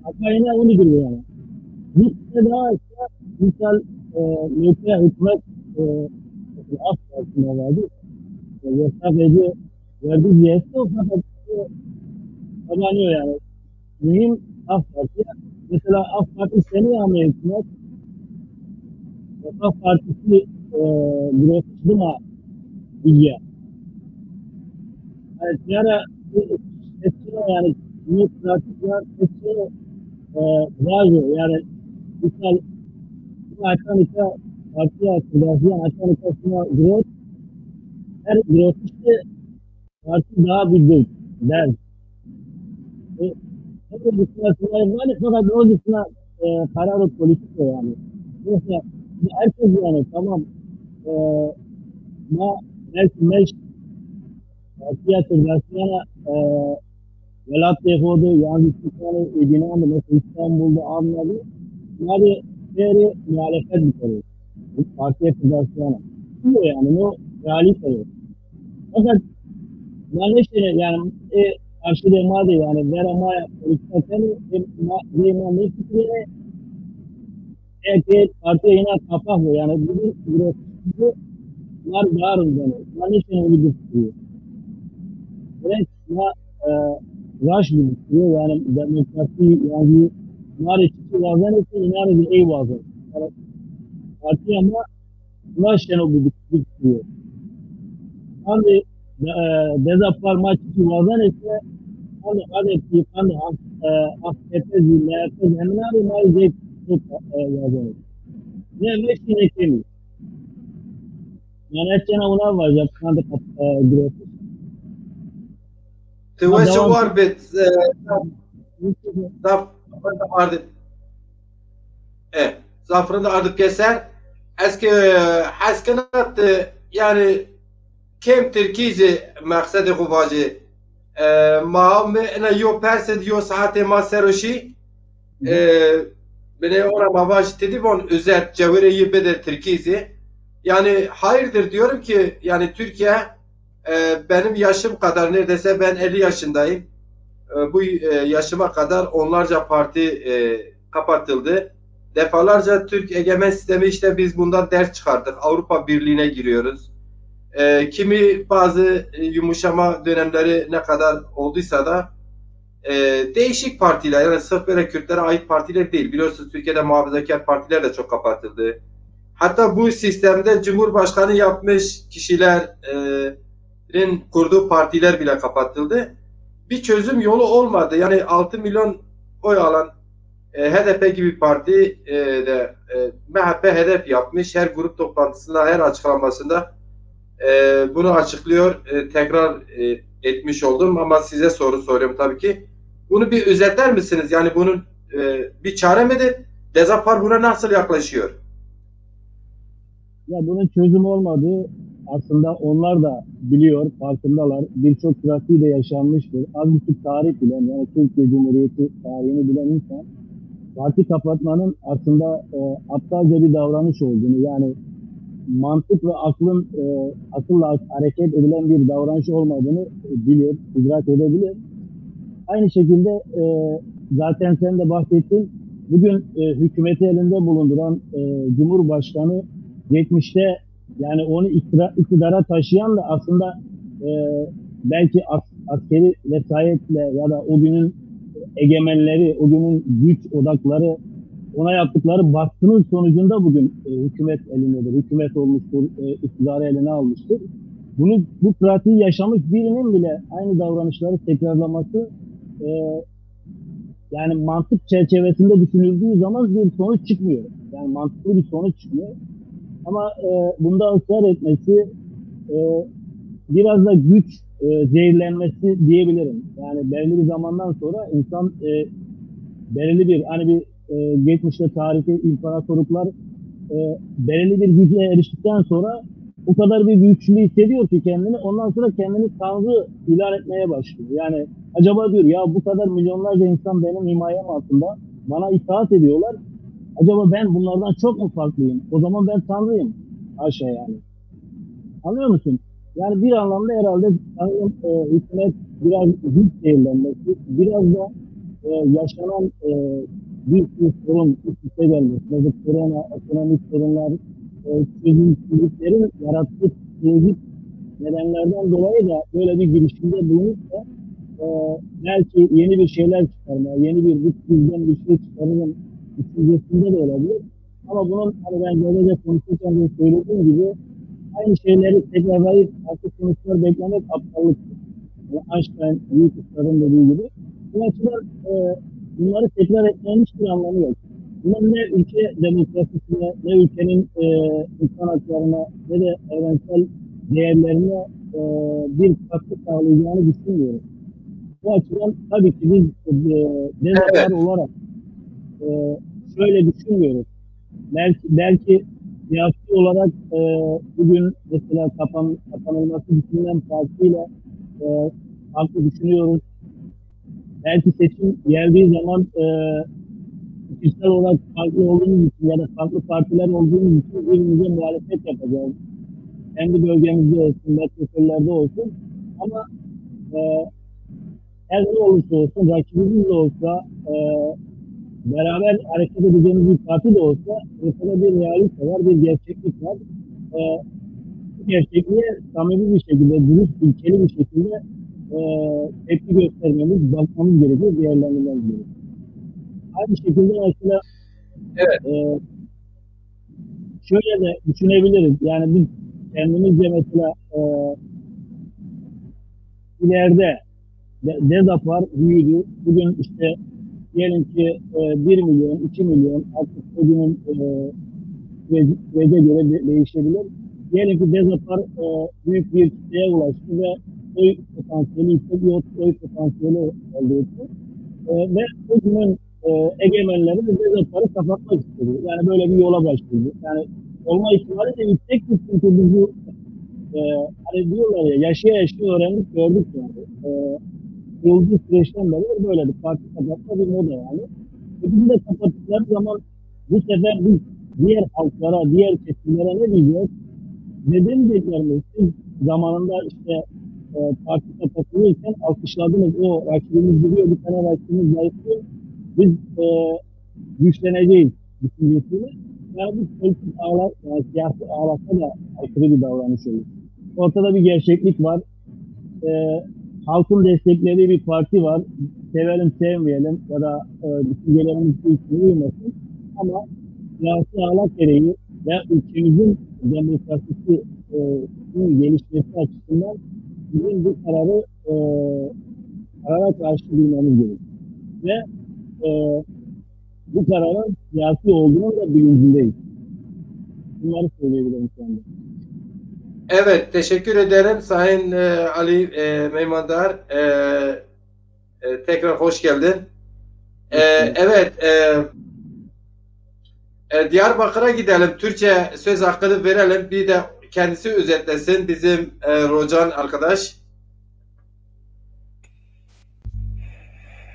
Hatta yine onu görüyor yani. Bir sene daha ise misal ülke hükümet AK Parti'ne verdi. Sadece verdiği diyesi o fakat kazanıyor yani. Mühim AK Parti. Mesela AK Parti seni ama hükümet AK Partisi bürokrasi mı bilgiye. Yani diğer seçime yani demokratik var seçime var yani misal bu alternatif parti arkadaşı alternatifine göre her bürokrasi parti daha büyük der. Hep dışına var fakat o dışına karar politik yani. Mesela herkes yani tamam ma belki parti arkadaşlarına velat defodu yani İstanbul'da edinandı mesela İstanbul'da anladı. Yani değeri muhalefet bir soru. Parti arkadaşlarına. Bu yani o realite. Fakat yani yani karşıda madde yani veremaya politikasını ne fikrini partiye yine kapatıyor yani bu var yani yani öyle bir şey. Evet ya rush bir şey yani demokrasi yani maalesef bazen ise inanın bir iyi bazen. Yani parti ama rush yani bir şey. Hani dezapar maçı bazen ise hani ki hani AKP zillerse hemen abi maalesef yazıyor. Ne meşine kemi. Yani etçena ona var ya kandı grup. Tüveşi var bit. Zafrında ardıp keser. Eski haskanat yani kem terkizi maksedi kuvacı ma ena yo perse diyor saate ma seroşi beni ona mavaş dedi bon özet cevhereyi bedir terkizi yani hayırdır diyorum ki yani Türkiye benim yaşım kadar neredeyse ben 50 yaşındayım bu yaşıma kadar onlarca parti kapatıldı. Defalarca Türk egemen sistemi işte biz bundan ders çıkardık. Avrupa Birliği'ne giriyoruz. Kimi bazı yumuşama dönemleri ne kadar olduysa da değişik partiler yani sırf böyle Kürtlere ait partiler değil. Biliyorsunuz Türkiye'de muhafazakar partiler de çok kapatıldı. Hatta bu sistemde Cumhurbaşkanı yapmış kişilerin kurduğu partiler bile kapatıldı. Bir çözüm yolu olmadı. Yani 6 milyon oy alan HDP gibi parti de MHP hedef yapmış. Her grup toplantısında, her açıklamasında bunu açıklıyor. Tekrar etmiş oldum ama size soru soruyorum tabii ki. Bunu bir özetler misiniz? Yani bunun bir çare midir? Dezapar buna nasıl yaklaşıyor? Ya bunun çözüm olmadığı aslında onlar da biliyor, farkındalar. Birçok trafiği de yaşanmıştır. Az buçuk tarih bilen, yani Türkiye Cumhuriyeti tarihini bilen insan parti kapatmanın aslında aptalca bir davranış olduğunu, yani mantık ve akılla hareket edilen bir davranış olmadığını bilir, idrak edebilir. Aynı şekilde zaten sen de bahsettin, bugün hükümeti elinde bulunduran Cumhurbaşkanı geçmişte yani onu iktidara taşıyan da aslında belki askeri vesayetle ya da o günün egemenleri, o günün güç odakları ona yaptıkları baskının sonucunda bugün hükümet elindedir. Hükümet olmuştur, iktidarı eline almıştır. Bu pratiği yaşamış birinin bile aynı davranışları tekrarlaması yani mantık çerçevesinde düşünüldüğü zaman bir sonuç çıkmıyor. Yani mantıklı bir sonuç çıkmıyor. Ama bunda ısrar etmesi biraz da güç zehirlenmesi diyebilirim. Yani belli bir zamandan sonra insan belirli bir hani bir geçmişte tarihte imparatorluklar belirli bir güce eriştikten sonra o kadar bir güçlü hissediyor ki kendini, ondan sonra kendini tanrı ilan etmeye başlıyor. Yani acaba diyor ya bu kadar milyonlarca insan benim himayem altında bana itaat ediyorlar. Acaba ben bunlardan çok mu farklıyım? O zaman ben tanrıyım. Aşağı yani. Anlıyor musun? Yani bir anlamda herhalde hükümet biraz güç zehirlenmesi, biraz da yaşanan büyük bir sorun üst üste gelmiş. Mesela korona, ekonomik sorunlar, çözümsüzlüklerin yarattığı psikolojik nedenlerden dolayı da böyle bir girişimde bulunursa belki yeni bir şeyler çıkarma, yeni bir bizden bir şey çıkarırım düşüncesinde de olabilir. Ama bunun hani ben gelecek konuşurken de söylediğim gibi aynı şeyleri tekrarlayıp farklı sonuçlar beklemek aptallıktır. Yani Einstein, büyük ustaların dediği gibi. Bu açıdan bunları tekrar etmenin hiçbir anlamı yok. Bunlar ne ülke demokrasisine, ne ülkenin insan haklarına, ne de evrensel değerlerine bir katkı sağlayacağını düşünmüyorum. Bu açıdan tabii ki biz dezatar olarak şöyle düşünmüyoruz. Belki siyasi olarak bugün mesela kapanılması düşünülen partiyle farklı düşünüyoruz. Belki seçim geldiği zaman kişisel olarak farklı olduğumuz için ya da farklı partiler olduğumuz için birbirimize muhalefet yapacağız. Kendi bölgemizde olsun, metropollerde olsun. Ama her ne olursa olsun, rakibimiz de olsa, beraber hareket edeceğimiz bir parti de olsa, ortada bir realite var, bir gerçeklik var. Bu gerçekliğe samimi bir şekilde, dürüst, ilkeli bir şekilde tepki göstermemiz, bakmamız gerekiyor, değerlendirmemiz gerekiyor. Aynı şekilde mesela şöyle de düşünebiliriz. Yani biz kendimizce mesela ileride Dezapar büyüdü. Bugün işte diyelim ki 1 milyon, 2 milyon artık bugünün sürece göre değişebilir. Diyelim ki Dezapar büyük bir kitleye ulaştı ve oy potansiyeli, yüksek bir oy potansiyeli elde etti. Ve bugünün egemenleri de Dezapar'ı kapatmak istedi. Yani böyle bir yola başladı. Yani olma ihtimali de yüksektir çünkü biz bu hani diyorlar ya yaşaya öğrendik gördük yani. Kurulduğu süreçten beri böyle bir parti kapatma bir moda yani. Biz de kapattıkları zaman bu sefer biz diğer halklara, diğer kesimlere ne diyeceğiz? Neden dediklerimiz siz zamanında işte parti kapatılırken alkışladınız, o rakibimiz duruyor, bir tane rakibimiz zayıflıyor. Biz güçleneceğiz düşüncesiyle. Yani bu politik ağlar, yani siyasi ağlakta da aykırı bir davranış olur. Ortada bir gerçeklik var. Halkın desteklediği bir parti var. Sevelim sevmeyelim ya da düşüncelerimiz içine uymasın. Ama siyasi ağlak gereği ve ülkemizin demokrasisi gelişmesi açısından bizim bu karara karşı durmamız gerekiyor. Ve bu kararın siyasi olduğunun da bilincindeyiz. Bunları söyleyebilirim şu anda. Evet, teşekkür ederim Sayın Ali Meymandar. Tekrar hoş geldin. Evet, Diyarbakır'a gidelim. Türkçe söz hakkını verelim. Bir de kendisi özetlesin bizim Rocan arkadaş.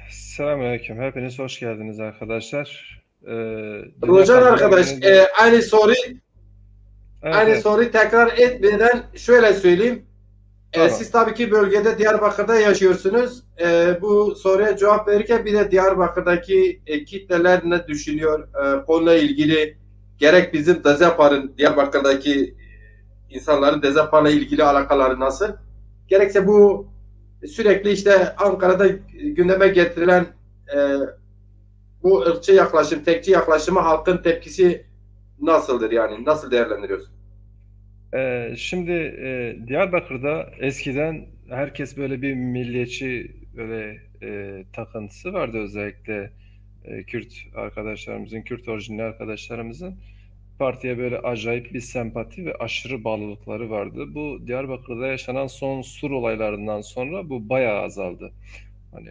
Selamünaleyküm. Hepiniz hoş geldiniz arkadaşlar. Rocan arkadaş, aynı evet. soruyu tekrar etmeden şöyle söyleyeyim. Tamam. Siz tabii ki bölgede Diyarbakır'da yaşıyorsunuz. Bu soruya cevap verirken bir de Diyarbakır'daki kitleler ne düşünüyor konuyla ilgili, gerek bizim Dezapar'ın, Diyarbakır'daki insanların Dezapar'la ilgili alakaları nasıl? Gerekse bu sürekli işte Ankara'da gündeme getirilen bu ırkçı yaklaşım, tekçi yaklaşıma halkın tepkisi nasıldır yani? Nasıl değerlendiriyorsun? Şimdi Diyarbakır'da eskiden herkes böyle bir milliyetçi böyle takıntısı vardı, özellikle Kürt arkadaşlarımızın, Kürt orijinli arkadaşlarımızın partiye böyle acayip bir sempati ve aşırı bağlılıkları vardı. Bu Diyarbakır'da yaşanan son Sur olaylarından sonra bu bayağı azaldı. Hani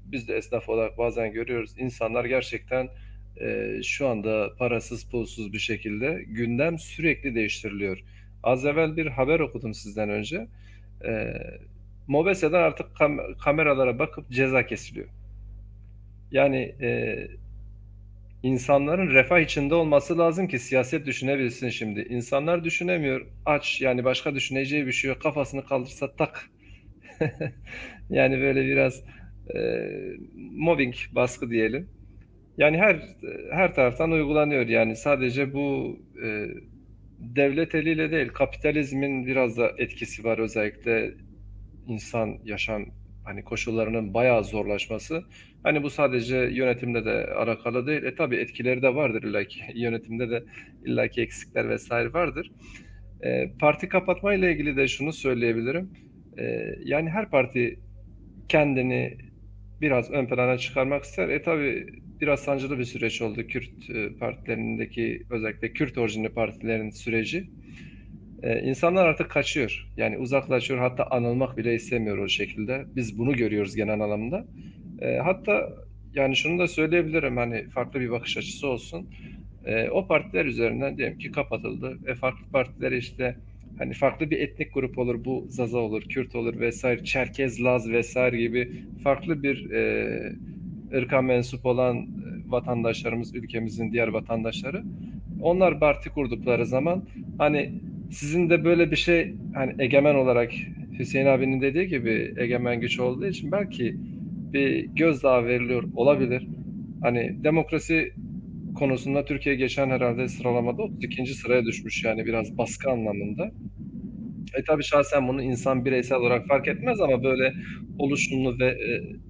biz de esnaf olarak bazen görüyoruz, insanlar gerçekten şu anda parasız pulsuz bir şekilde gündem sürekli değiştiriliyor. Az evvel bir haber okudum sizden önce. Mobese'den artık kameralara bakıp ceza kesiliyor. Yani insanların refah içinde olması lazım ki siyaset düşünebilsin şimdi. İnsanlar düşünemiyor. Aç, yani başka düşüneceği bir şey yok. Kafasını kaldırsa tak. Yani böyle biraz mobbing baskı diyelim. Yani her taraftan uygulanıyor. Yani sadece bu devlet eliyle değil, kapitalizmin biraz da etkisi var, özellikle insan yaşam hani koşullarının bayağı zorlaşması. Hani bu sadece yönetimde de alakalı değil. Tabii etkileri de vardır illaki. Yönetimde de illaki eksikler vesaire vardır. Parti kapatma ile ilgili de şunu söyleyebilirim. Yani her parti kendini biraz ön plana çıkarmak ister. Tabii biraz sancılı bir süreç oldu Kürt partilerindeki, özellikle Kürt orijinli partilerin süreci. İnsanlar artık kaçıyor. Yani uzaklaşıyor, hatta anılmak bile istemiyor o şekilde. Biz bunu görüyoruz genel anlamda. Hatta yani şunu da söyleyebilirim, hani farklı bir bakış açısı olsun. O partiler üzerinden diyelim ki kapatıldı. Farklı partiler işte hani farklı bir etnik grup olur, bu Zaza olur, Kürt olur vesaire, Çerkez, Laz vesaire gibi farklı bir ırka mensup olan vatandaşlarımız, ülkemizin diğer vatandaşları, onlar parti kurdukları zaman hani sizin de böyle bir şey, hani egemen olarak Hüseyin abinin dediği gibi egemen güç olduğu için belki bir gözdağı veriliyor olabilir. Hani demokrasi konusunda Türkiye geçen herhalde sıralamada 32. sıraya düşmüş, yani biraz baskı anlamında. Tabii şahsen bunu insan bireysel olarak fark etmez ama böyle oluşumlu ve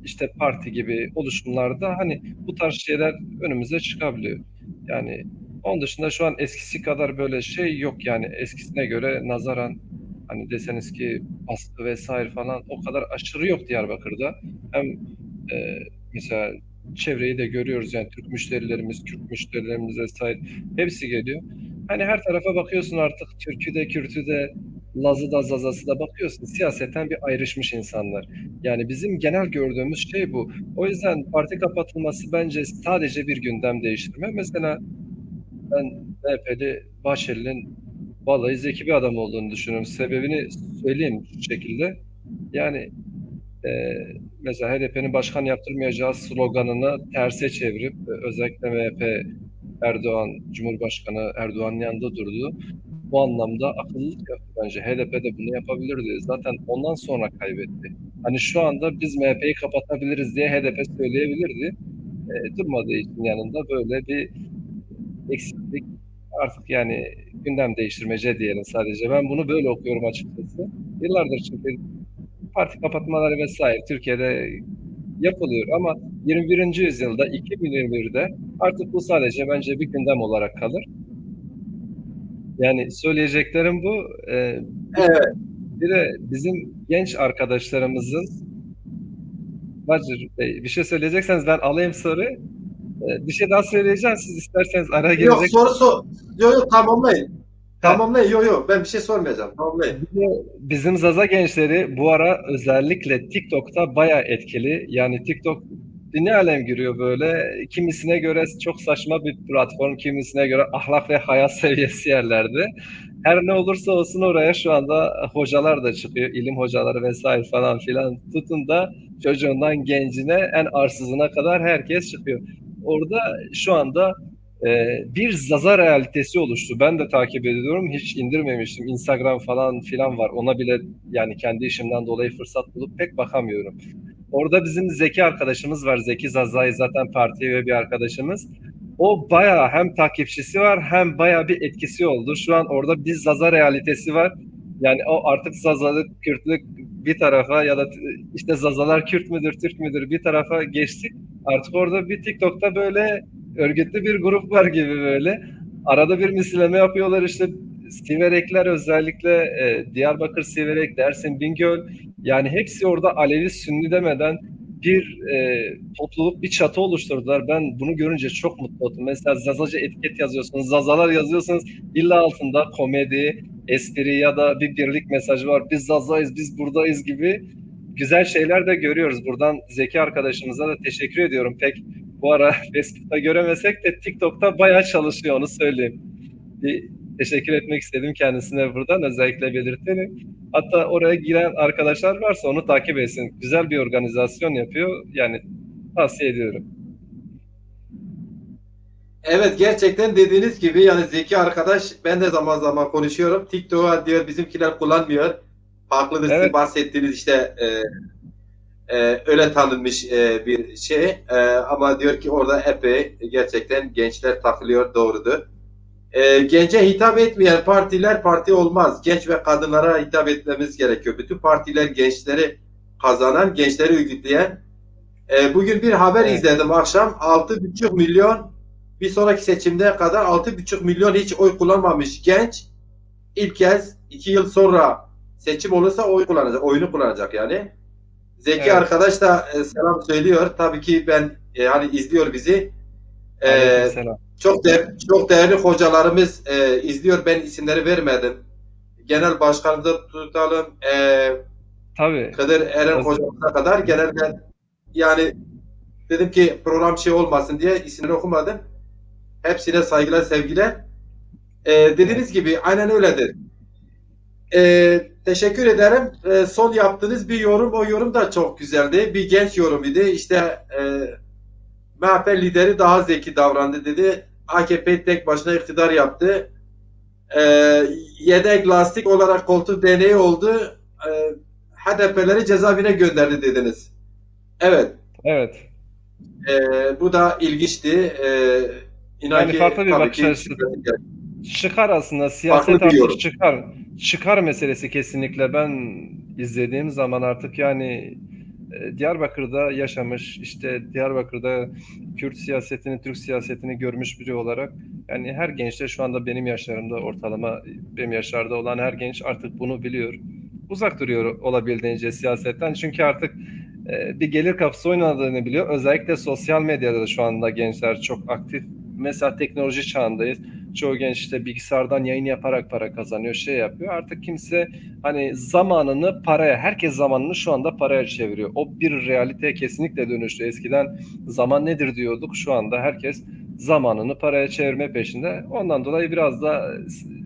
işte parti gibi oluşumlarda hani bu tarz şeyler önümüze çıkabiliyor. Yani onun dışında şu an eskisi kadar böyle şey yok, yani eskisine göre nazaran hani deseniz ki baskı vesaire falan o kadar aşırı yok Diyarbakır'da. Hem mesela çevreyi de görüyoruz, yani Türk müşterilerimiz, Kürt müşterilerimiz vesaire hepsi geliyor. Hani her tarafa bakıyorsun artık, Türk'ü de, Kürt'ü de, Laz'ı da, Zaza'sı da bakıyorsun. Siyaseten bir ayrışmış insanlar. Yani bizim genel gördüğümüz şey bu. O yüzden parti kapatılması bence sadece bir gündem değiştirme. Mesela ben MHP'li Bahçeli'nin vallahi zeki bir adam olduğunu düşünüyorum. Sebebini söyleyeyim şu şekilde. Yani mesela HDP'nin başkan yaptırmayacağı sloganını terse çevirip özellikle MHP, Erdoğan, Cumhurbaşkanı Erdoğan'ın yanında durdu. Bu anlamda akıllılık yaptı bence. HDP de bunu yapabilirdi. Zaten ondan sonra kaybetti. Hani şu anda biz MHP'yi kapatabiliriz diye HDP söyleyebilirdi. Durmadığı için yanında böyle bir eksiklik, artık yani gündem değiştirmece diyelim sadece. Ben bunu böyle okuyorum açıkçası. Yıllardır çünkü parti kapatmaları vesaire Türkiye'de yapılıyor ama 21. yüzyılda 2021'de artık bu sadece bence bir gündem olarak kalır. Yani söyleyeceklerim bu. Evet. Bir de bizim genç arkadaşlarımızın, Bacır Bey, bir şey söyleyecekseniz ben alayım soru. Bir şey daha söyleyeceğim. Siz isterseniz araya Yok girecek. yok tamamlayın. Tamamlayın. Yok ben bir şey sormayacağım. Tamamlayın. Bizim Zaza gençleri bu ara özellikle TikTok'ta bayağı etkili. Yani TikTok ne alem giriyor böyle. Kimisine göre çok saçma bir platform, kimisine göre ahlak ve hayat seviyesi yerlerde. Her ne olursa olsun oraya şu anda hocalar da çıkıyor. İlim hocaları vesaire falan filan. Tutun da çocuğundan gencine, en arsızına kadar herkes çıkıyor. Orada şu anda bir Zaza realitesi oluştu. Ben de takip ediyorum. Hiç indirmemiştim. Instagram falan filan var. Ona bile yani kendi işimden dolayı fırsat bulup pek bakamıyorum. Orada bizim Zeki arkadaşımız var. Zeki Zaza'yı zaten partiye ve bir arkadaşımız. O bayağı hem takipçisi var hem bayağı bir etkisi oldu. Şu an orada bir Zaza realitesi var. Yani o artık Zazalık, Kürtlük bir tarafa ya da işte Zazalar Kürt müdür, Türk müdür bir tarafa geçtik. Artık orada bir TikTok'ta böyle örgütlü bir grup var gibi böyle. Arada bir misilleme yapıyorlar işte, Siverekler özellikle, Diyarbakır Siverek, Dersim Bingöl, yani hepsi orada Alevi Sünni demeden bir topluluk, bir çatı oluşturdular. Ben bunu görünce çok mutlu oldum. Mesela Zazaca etiket yazıyorsunuz, Zazalar yazıyorsunuz, illa altında komedi, espri ya da bir birlik mesajı var. Biz Zazayız, biz buradayız gibi güzel şeyler de görüyoruz. Buradan Zeki arkadaşımıza da teşekkür ediyorum. Pek bu ara Facebook'ta göremesek de TikTok'ta bayağı çalışıyor, onu söyleyeyim. Bir teşekkür etmek istedim kendisine buradan, özellikle belirtelim. Hatta oraya giren arkadaşlar varsa onu takip etsin. Güzel bir organizasyon yapıyor. Yani tavsiye ediyorum. Evet gerçekten dediğiniz gibi yani Zeki arkadaş, ben de zaman zaman konuşuyorum. TikTok'a diyor bizimkiler kullanmıyor. Farklıdır Evet. sizin bahsettiğiniz işte öyle tanınmış bir şey. Ama diyor ki orada epey gerçekten gençler takılıyor, doğrudur. Gence hitap etmeyen partiler parti olmaz. Genç ve kadınlara hitap etmemiz gerekiyor. Bütün partiler gençleri kazanan, gençleri örgütleyen. Bugün bir haber Evet. izledim akşam. 6,5 milyon, bir sonraki seçimde kadar 6,5 milyon hiç oy kullanmamış genç ilk kez 2 yıl sonra seçim olursa oy kullanacak, oyunu kullanacak yani. Zeki Evet. arkadaş da selam söylüyor. Tabii ki ben hani izliyor bizi. Aleykümselam. Çok değerli hocalarımız izliyor. Ben isimleri vermedim. Genel başkanımızı tutalım. Tabii. Kadir Eren Hazır. hocamıza kadar genelde yani dedim ki program şey olmasın diye isimleri okumadım. Hepsine saygılar, sevgiler. Dediğiniz gibi aynen öyledir. Teşekkür ederim. Son yaptığınız bir yorum, o yorum da çok güzeldi. Bir genç yorum idi. İşte MHP lideri daha zeki davrandı dedi. AKP tek başına iktidar yaptı. E, Yedek lastik olarak koltuk deneyi oldu. HDP'leri cezaevine gönderdi dediniz. Evet. Evet. Bu da ilginçti. İnan Yani ki farklı bir tabii bakış ki açısı çıkar aslında. farklı Siyaset bir artık yorum. çıkar. Çıkar meselesi kesinlikle. Ben izlediğim zaman artık yani Diyarbakır'da yaşamış, işte Diyarbakır'da Kürt siyasetini, Türk siyasetini görmüş biri olarak yani her genç de şu anda benim yaşlarımda ortalama benim yaşlarda olan her genç artık bunu biliyor. Uzak duruyor olabildiğince siyasetten çünkü artık bir gelir kapısı oynadığını biliyor. Özellikle sosyal medyada da şu anda gençler çok aktif. Mesela teknoloji çağındayız. Çoğu genç işte bilgisayardan yayın yaparak para kazanıyor, şey yapıyor. Artık kimse hani zamanını paraya, herkes zamanını şu anda paraya çeviriyor. O bir realiteye kesinlikle dönüştü. Eskiden zaman nedir diyorduk. Şu anda herkes zamanını paraya çevirme peşinde. Ondan dolayı biraz da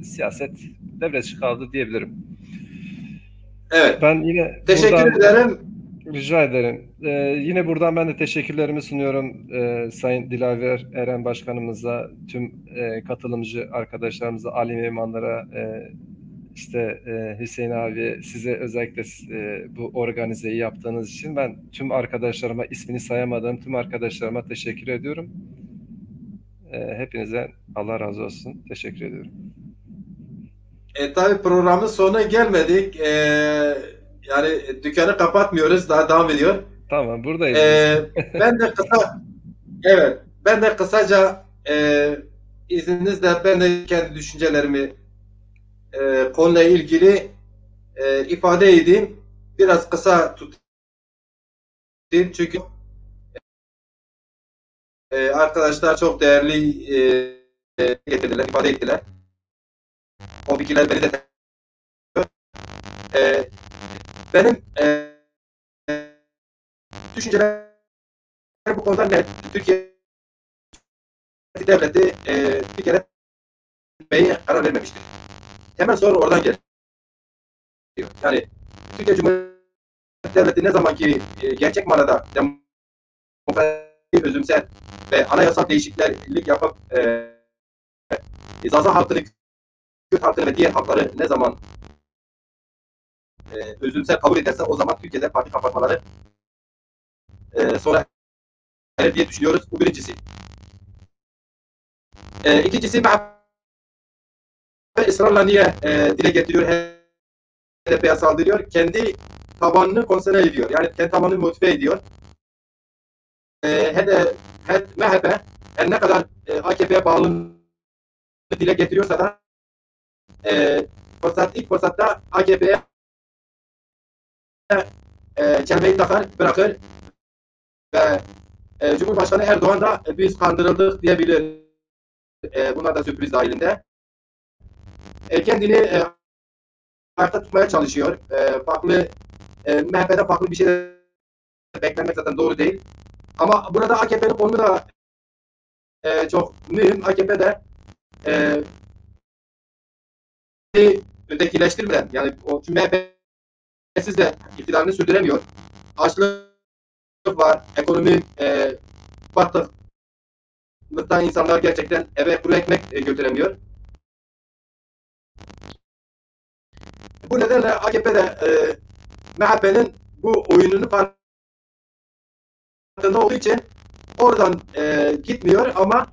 siyaset devre dışı kaldı diyebilirim. Evet. Ben yine Teşekkür buradan ederim. rica ederim. Yine buradan ben de teşekkürlerimi sunuyorum Sayın Dilaver Eren Başkanımıza, tüm katılımcı arkadaşlarımıza, alim imamlara, işte Hüseyin abi size özellikle bu organizeyi yaptığınız için ben tüm arkadaşlarıma, ismini sayamadığım tüm arkadaşlarıma teşekkür ediyorum. Hepinize Allah razı olsun. Teşekkür ediyorum. Tabii programın sonuna gelmedik. Yani dükkanı kapatmıyoruz. Daha devam ediyor. Tamam, buradayız biz. Ben de evet, ben de kısaca izninizle ben de kendi düşüncelerimi konuyla ilgili ifade edeyim. Biraz kısa tutayım çünkü arkadaşlar çok değerli getirdiler, ifade ettiler. O bilgiler beni de benim düşüncelerim bu konuda net. Türkiye devleti bir kere Bey'e karar vermemiştir. Hemen sonra oradan geliyor. Yani Türkiye Cumhuriyeti Devleti ne zaman ki gerçek manada demokrasi özümser ve anayasal değişiklikler yapıp Zaza halkını, Kürt halkını ve diğer halkları ne zaman özümser kabul ederse o zaman Türkiye'de parti kapatmaları sonra diye düşünüyoruz. Bu birincisi. İkincisi MHP ısrarla niye dile getiriyor, HDP'ye saldırıyor? Kendi tabanını konsantre ediyor. Yani kendi tabanını motive ediyor. MHP her ne kadar AKP'ye bağlı dile getiriyorsa da ilk fırsatta AKP'ye çelmeyi takar, bırakır ve Cumhurbaşkanı Erdoğan da biz kandırıldık diyebilir. Bunlar da sürpriz dahilinde. Kendini ayakta tutmaya çalışıyor. MHP'den farklı bir şey beklemek zaten doğru değil. Ama burada AKP'nin konumu da çok mühim. AKP'de ötekileştirmeden yani o MHP'siz de iktidarını sürdüremiyor. Açlık var, ekonomi batıklıktan insanlar gerçekten eve kuru ekmek götüremiyor. Bu nedenle AKP'de MHP'nin bu oyununu fark altında olduğu için oradan gitmiyor ama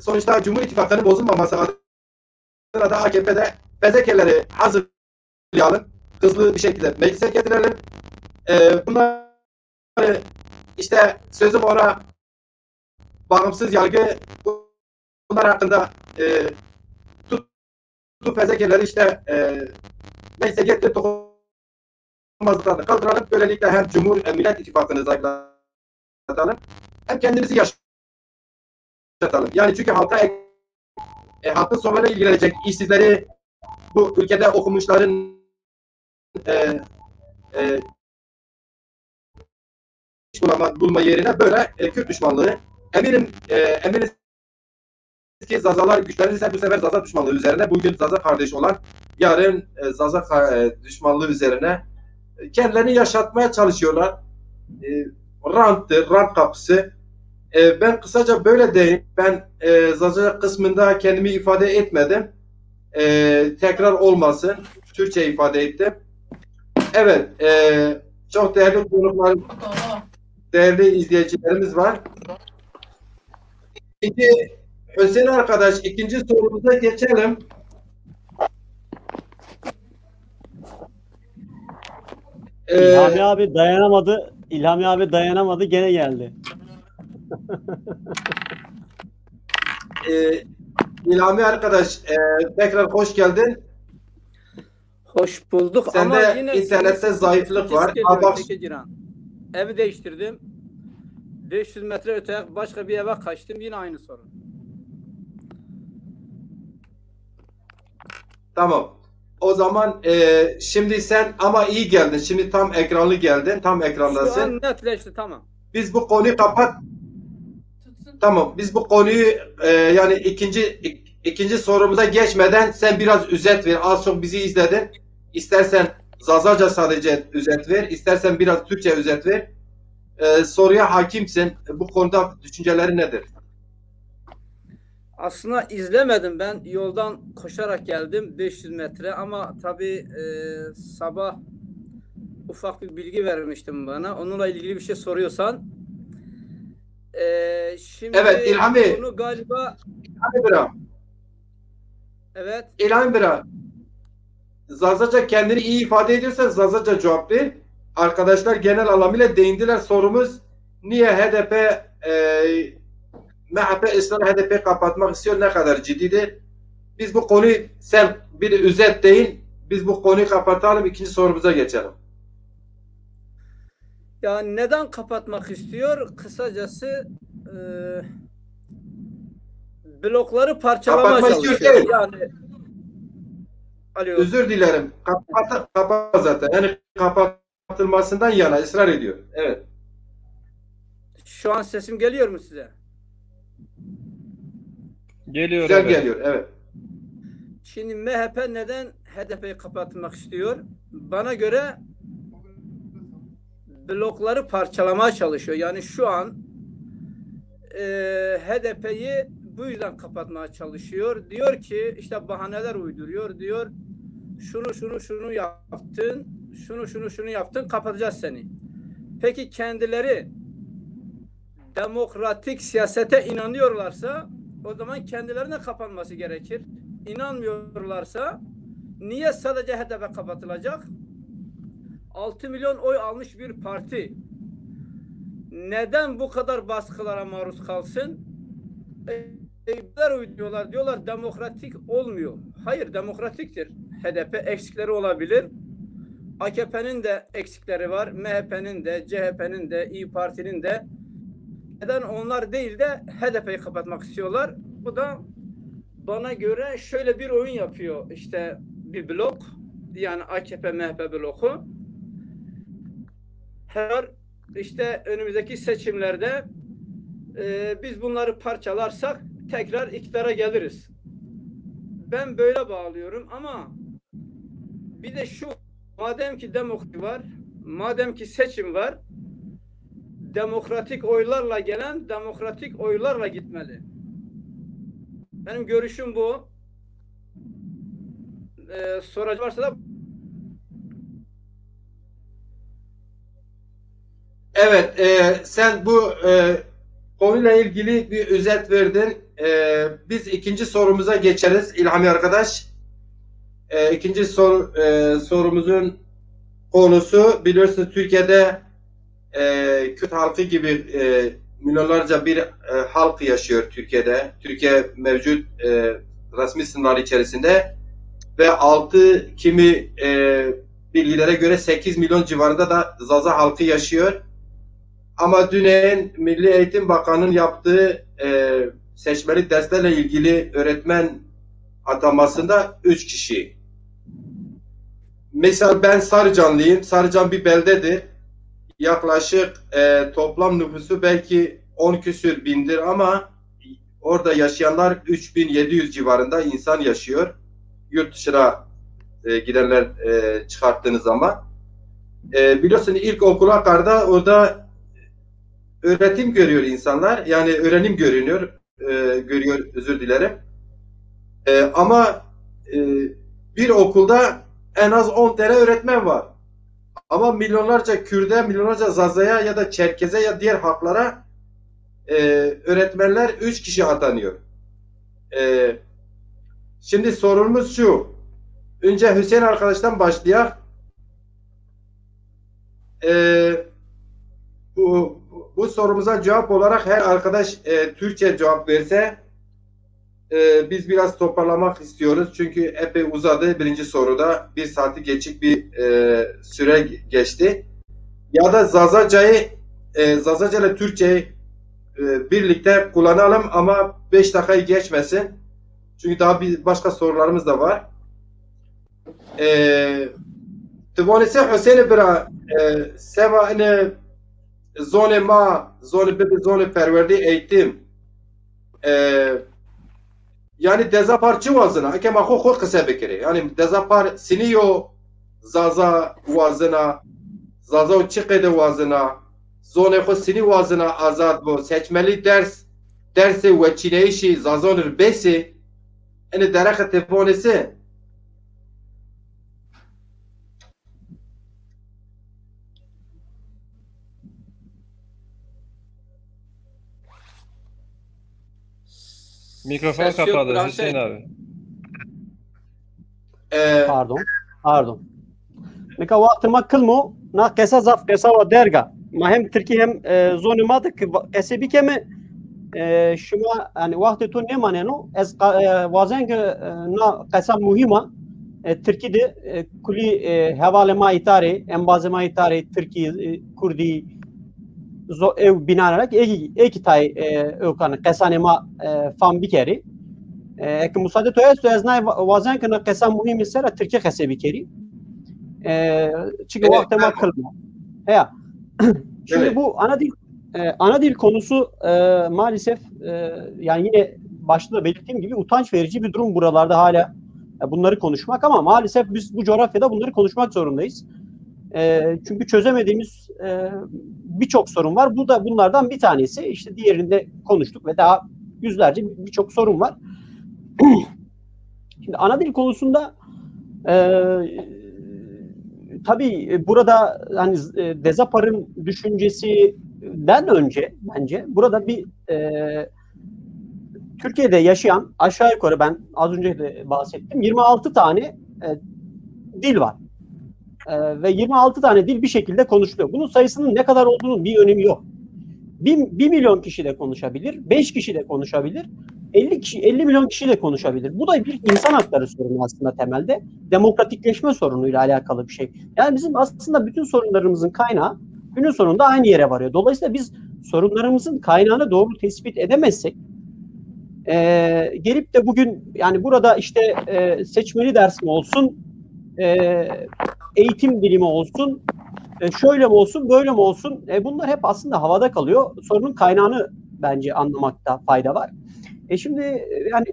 sonuçta Cumhur İttifakı'nın bozulmaması adına da AKP'de fezlekeleri hazırlayalım. Hızlı bir şekilde meclise getirelim. Bunları işte sözüm ona bağımsız yargı bunlar hakkında tutup fezlekeleri işte meclise getirip dokunmazlıklarını kaldıralım. Böylelikle hem Millet İttifakı'nı zayıflatalım hem kendimizi yaşatalım. Yani çünkü halkın sorunlarıyla ilgilenecek işsizleri, bu ülkede okumuşların iş bulma yerine böyle Kürt düşmanlığı. Eminiz ki Zazalar güçlenirse bu sefer Zaza düşmanlığı üzerine, bugün Zaza kardeş olan yarın Zaza düşmanlığı üzerine kendilerini yaşatmaya çalışıyorlar. Rant kapısı. Ben kısaca böyle değil. Ben Zaza kısmında kendimi ifade etmedim. Tekrar olmasın. Türkçe ifade ettim. Evet. Çok değerli konuklar, değerli izleyicilerimiz var. Şimdi Hüseyin arkadaş, ikinci sorumuza geçelim. İlhami abi dayanamadı. İlhami abi dayanamadı, gene geldi. İlhami arkadaş, tekrar hoş geldin. Hoş bulduk Sende ama yine internette zayıflık var. Evi değiştirdim. 500 metre öteye başka bir eve kaçtım. Yine aynı sorun. Tamam. O zaman şimdi sen ama iyi geldin. Şimdi tam ekranlı geldin. Tam ekrandasın. Şu an netleşti, tamam. Biz bu konuyu kapat. Tamam. Biz bu konuyu yani ikinci sorumuza geçmeden sen biraz özet ver. Az çok bizi izledin. İstersen Zazaca sadece özet ver. İstersen biraz Türkçe özet ver. Soruya hakimsin. Bu konuda düşünceleri nedir? Aslında izlemedim. Ben yoldan koşarak geldim 500 metre ama tabii sabah ufak bir bilgi vermiştim bana. Onunla ilgili bir şey soruyorsan. Şimdi evet İlhami. Bunu galiba İlhami Bira. Evet. İlhami Bira. Zazaca kendini iyi ifade ediyorsa Zazaca cevap ver. Arkadaşlar genel anlamıyla değindiler. Sorumuz niye HDP MHP ısrar HDP kapatmak istiyor, ne kadar ciddidir? Biz bu konuyu sen bir özet deyin. Biz bu konuyu kapatalım. İkinci sorumuza geçelim. Ya neden kapatmak istiyor? Kısacası blokları parçalamaya çalışıyor. Değil. Yani alo. Özür dilerim. Kapat zaten. Yani kapatılmasından yana ısrar ediyor. Evet. Şu an sesim geliyor mu size? Geliyor. Güzel evet. geliyor. Evet. Şimdi MHP neden HDP'yi kapatmak istiyor? Bana göre blokları parçalamaya çalışıyor. Yani şu an HDP'yi bu yüzden kapatmaya çalışıyor. Diyor ki işte bahaneler uyduruyor. Diyor şunu yaptın, şunu yaptın, kapatacağız seni. Peki kendileri demokratik siyasete inanıyorlarsa o zaman kendilerine kapanması gerekir. İnanmıyorlarsa niye sadece HDP kapatılacak? 6 milyon oy almış bir parti neden bu kadar baskılara maruz kalsın? Diyorlar demokratik olmuyor. Hayır, demokratiktir. HDP eksikleri olabilir. AKP'nin de eksikleri var. MHP'nin de, CHP'nin de, İYİ Parti'nin de. Neden onlar değil de HDP'yi kapatmak istiyorlar? Bu da bana göre şöyle bir oyun yapıyor. İşte bir blok, yani AKP MHP bloku. Her işte önümüzdeki seçimlerde biz bunları parçalarsak tekrar iktidara geliriz. Ben böyle bağlıyorum ama bir de şu, madem ki demokrasi var, madem ki seçim var, demokratik oylarla gelen demokratik oylarla gitmeli. Benim görüşüm bu. Soracak varsa da Evet, sen bu konuyla ilgili bir özet verdin. Biz ikinci sorumuza geçeriz İlhami arkadaş. İkinci sorumuzun konusu, biliyorsunuz Türkiye'de Kürt halkı gibi milyonlarca bir halk yaşıyor Türkiye'de. Türkiye mevcut resmi sınırlar içerisinde ve kimi bilgilere göre 8 milyon civarında da Zaza halkı yaşıyor. Ama dün Milli Eğitim Bakanı'nın yaptığı seçmeli derslerle ilgili öğretmen atamasında 3 kişi. Mesela ben Sarıcanlıyım. Sarıcan bir beldedir. Yaklaşık toplam nüfusu belki 10 küsür bindir ama orada yaşayanlar 3700 civarında insan yaşıyor. Yurt dışına gidenler çıkarttığınız zaman. Biliyorsun ilk okula kadar orada öğretim görüyor insanlar. Yani öğrenim görüyor, özür dilerim. Ama bir okulda en az 10 tane öğretmen var. Ama milyonlarca Kürt'e, milyonlarca Zaza'ya ya da Çerkez'e ya diğer halklara öğretmenler 3 kişi atanıyor. Şimdi sorunumuz şu. Önce Hüseyin arkadaştan başlayalım. Bu sorumuza cevap olarak her arkadaş Türkçe cevap verse biz biraz toparlamak istiyoruz. Çünkü epey uzadı birinci soruda. 1 saati geçik bir süre geçti. Ya da Zazaca ile Türkçeyi birlikte kullanalım ama 5 dakikayı geçmesin. Çünkü daha başka sorularımız da var. Tıvanesi Hüseyin Bira seva zone perverdi eğitim yani dezapar çi vazına ekema xo kısa bekiri yani dezapar siniyo zaza vazına zaza çıkıdı vazına zone xo sini vazına azad bu seçmeli dersi ve çileyişi zazonur besi ene deraka telefonesi Mikrofon Ses yok, kapalı Bülent Hüseyin Bey. abi. Pardon. Meka vakti ma kılmo na kesa zaf kesa wa derga. Ma hem Türkiye hem zonu madık kese bir keme şuma yani vakti tu ne maneno ez vazen na kesa muhima Türkiye'de kuli havale ma itare embazı ma itare Türkiye Kurdi ev binanarak eki tay ökanı kesane ma fam bir kere ki müsaade to ez nay vazen kana kesa muhim ise Türkiye kese bir kere çünkü vakti ma kılma. Ya. Şimdi bu ana dil konusu maalesef yani yine başta da belirttiğim gibi utanç verici bir durum buralarda hala bunları konuşmak ama maalesef biz bu coğrafyada bunları konuşmak zorundayız. Çünkü çözemediğimiz birçok sorun var. Bu da bunlardan bir tanesi. İşte diğerinde konuştuk ve daha yüzlerce birçok sorun var. Şimdi ana dil konusunda tabii burada hani Dezapar'ın düşüncesinden önce bence burada bir Türkiye'de yaşayan aşağı yukarı ben az önce de bahsettim 26 tane dil var. Ve 26 tane dil bir şekilde konuşuluyor. Bunun sayısının ne kadar olduğunun bir önemi yok. 1 milyon kişi de konuşabilir, 5 kişi de konuşabilir, 50 milyon kişi de konuşabilir. Bu da bir insan hakları sorunu aslında temelde. Demokratikleşme sorunuyla alakalı bir şey. Yani bizim aslında bütün sorunlarımızın kaynağı günün sonunda aynı yere varıyor. Dolayısıyla biz sorunlarımızın kaynağını doğru tespit edemezsek gelip de bugün yani burada işte seçmeli ders mi olsun, eğitim dilimi olsun, şöyle mi olsun, böyle mi olsun? Bunlar hep aslında havada kalıyor. Sorunun kaynağını bence anlamakta fayda var. Şimdi yani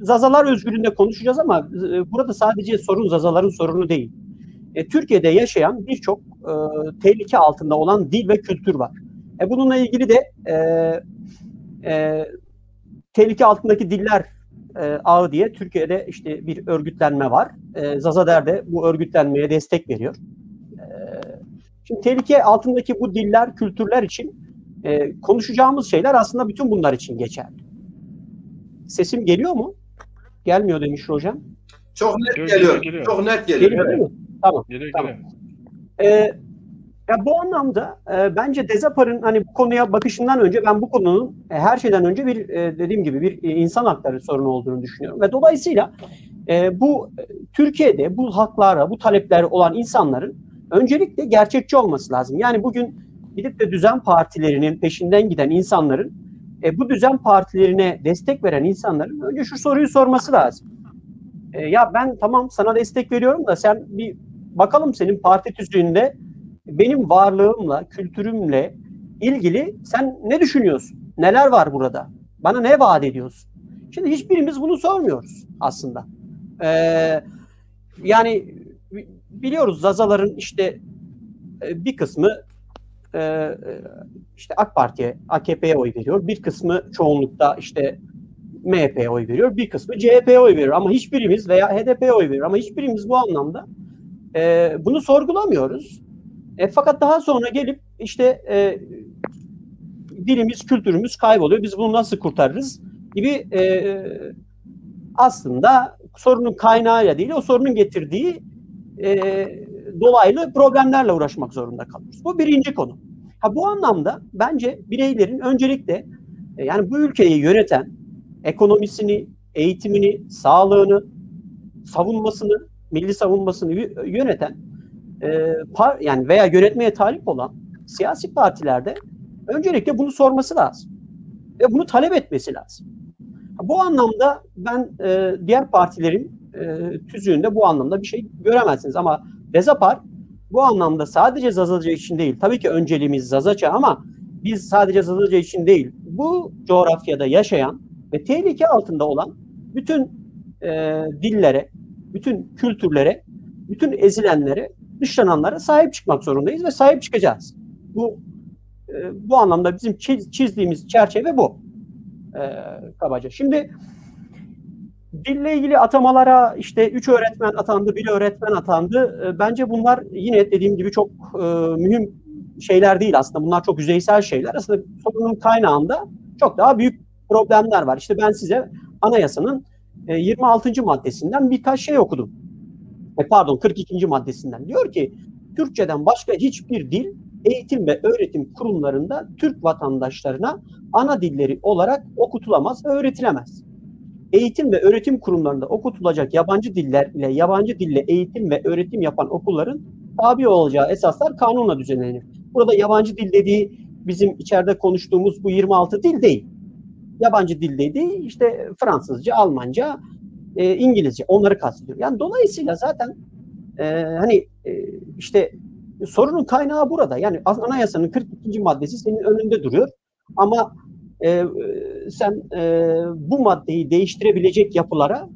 Zazalar özgürlüğünde konuşacağız ama burada sadece sorun Zazaların sorunu değil. Türkiye'de yaşayan birçok tehlike altında olan dil ve kültür var. Bununla ilgili de tehlike altındaki diller ağı diye Türkiye'de işte bir örgütlenme var. Zazader de bu örgütlenmeye destek veriyor. Şimdi tehlike altındaki bu diller, kültürler için konuşacağımız şeyler aslında bütün bunlar için geçerli. Sesim geliyor mu? Gelmiyor demiş hocam. Çok net Geliyor. geliyor. Çok net geliyor. Geliyor değil mi? Tamam. Geliyor. Ya bu anlamda bence Dezapar'ın hani bu konuya bakışından önce ben bu konunun her şeyden önce bir dediğim gibi bir insan hakları sorunu olduğunu düşünüyorum. Ve dolayısıyla bu Türkiye'de bu haklara, bu talepleri olan insanların öncelikle gerçekçi olması lazım. Yani bugün gidip de düzen partilerinin peşinden giden insanların bu düzen partilerine destek veren insanların önce şu soruyu sorması lazım. Ya ben tamam sana destek veriyorum da sen bir bakalım senin parti tüzüğünde benim varlığımla, kültürümle ilgili sen ne düşünüyorsun? Neler var burada? Bana ne vaat ediyorsun? Şimdi hiçbirimiz bunu sormuyoruz aslında. Yani biliyoruz Zazaların işte bir kısmı işte AK Parti'ye, AKP'ye oy veriyor. Bir kısmı çoğunlukta işte MHP'ye oy veriyor. Bir kısmı CHP'ye oy veriyor. Ama hiçbirimiz veya HDP'ye oy veriyor. Ama hiçbirimiz bu anlamda bunu sorgulamıyoruz. Fakat daha sonra gelip işte dilimiz, kültürümüz kayboluyor. Biz bunu nasıl kurtarırız gibi aslında sorunun kaynağıyla değil, o sorunun getirdiği dolaylı problemlerle uğraşmak zorunda kalıyoruz. Bu birinci konu. Bu anlamda bence bireylerin öncelikle yani bu ülkeyi yöneten ekonomisini, eğitimini, sağlığını, savunmasını, milli savunmasını yöneten yani veya yönetmeye talip olan siyasi partilerde öncelikle bunu sorması lazım. Ve bunu talep etmesi lazım. Bu anlamda ben diğer partilerin tüzüğünde bu anlamda bir şey göremezsiniz. Ama Dezapar bu anlamda sadece Zazaca için değil. Tabii ki önceliğimiz Zazaca ama biz sadece Zazaca için değil. Bu coğrafyada yaşayan ve tehlike altında olan bütün dillere, bütün kültürlere, bütün ezilenlere, dışlananlara sahip çıkmak zorundayız ve sahip çıkacağız. Bu anlamda bizim çizdiğimiz çerçeve bu. Kabaca. Şimdi dille ilgili atamalara işte 3 öğretmen atandı, 1 öğretmen atandı. Bence bunlar yine dediğim gibi çok mühim şeyler değil aslında. Bunlar çok yüzeysel şeyler. Aslında sorunun kaynağında çok daha büyük problemler var. İşte ben size anayasanın 26. maddesinden birkaç şey okudum. Pardon 42. maddesinden. Diyor ki Türkçeden başka hiçbir dil eğitim ve öğretim kurumlarında Türk vatandaşlarına ana dilleri olarak okutulamaz ve öğretilemez. Eğitim ve öğretim kurumlarında okutulacak yabancı diller ile yabancı dille eğitim ve öğretim yapan okulların tabi olacağı esaslar kanunla düzenlenir. Burada yabancı dil dediği bizim içeride konuştuğumuz bu 26 dil değil. Yabancı dil dediği işte Fransızca, Almanca, İngilizce onları kastediyor. Yani dolayısıyla zaten işte sorunun kaynağı burada. Yani anayasanın 42. maddesi senin önünde duruyor. Ama sen bu maddeyi değiştirebilecek yapılara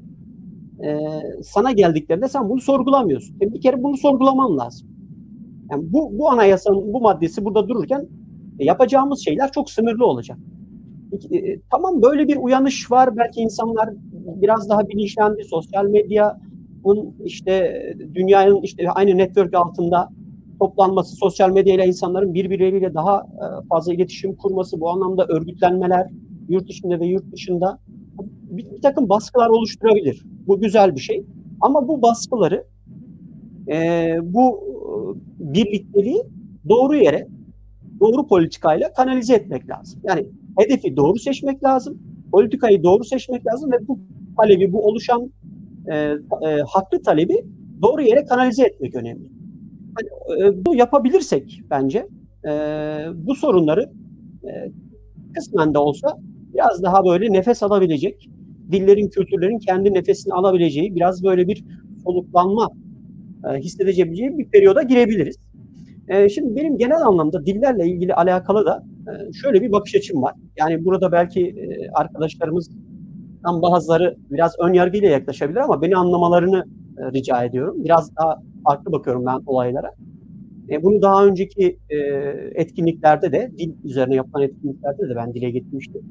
sana geldiklerinde sen bunu sorgulamıyorsun. Bir kere bunu sorgulaman lazım. Yani bu anayasanın bu maddesi burada dururken yapacağımız şeyler çok sınırlı olacak. Tamam böyle bir uyanış var. Belki insanlar biraz daha bilinçlendi. Sosyal medyanın işte dünyanın işte aynı network altında toplanması, sosyal medyayla insanların birbirleriyle daha fazla iletişim kurması, bu anlamda örgütlenmeler yurt içinde ve yurt dışında bir takım baskılar oluşturabilir. Bu güzel bir şey. Ama bu baskıları, bu birlikteliği doğru yere, doğru politikayla kanalize etmek lazım. Yani hedefi doğru seçmek lazım, politikayı doğru seçmek lazım ve bu talebi, bu oluşan haklı talebi doğru yere kanalize etmek önemli. Bu yapabilirsek bence bu sorunları kısmen de olsa biraz daha böyle nefes alabilecek, dillerin, kültürlerin kendi nefesini alabileceği, biraz böyle bir soluklanma hissedebileceği bir periyoda girebiliriz. Şimdi benim genel anlamda dillerle ilgili alakalı da şöyle bir bakış açım var. Yani burada belki arkadaşlarımızdan bazıları biraz ön yargıyla yaklaşabilir ama beni anlamalarını rica ediyorum. Biraz daha farklı bakıyorum ben olaylara. Bunu daha önceki etkinliklerde de, dil üzerine yapılan etkinliklerde de ben dile getirmiştim.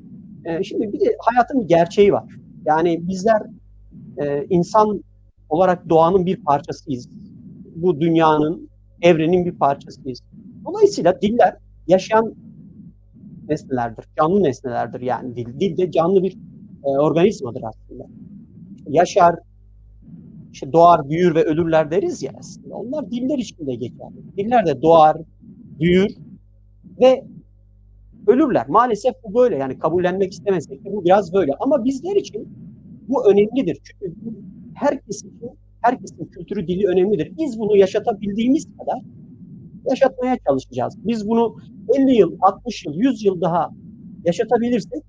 Şimdi bir de hayatın bir gerçeği var. Yani bizler insan olarak doğanın bir parçasıyız. Bu dünyanın evrenin bir parçasıyız. Dolayısıyla diller yaşayan nesnelerdir, canlı nesnelerdir yani. Dil de canlı bir organizmadır aslında. Yaşar, işte doğar, büyür ve ölürler deriz ya aslında. Onlar diller için de geçerli. Diller de doğar, büyür ve ölürler. Maalesef bu böyle. Yani kabullenmek istemesek de bu biraz böyle. Ama bizler için bu önemlidir. Çünkü herkesin kültürü, dili önemlidir. Biz bunu yaşatabildiğimiz kadar yaşatmaya çalışacağız. Biz bunu 50 yıl, 60 yıl, 100 yıl daha yaşatabilirsek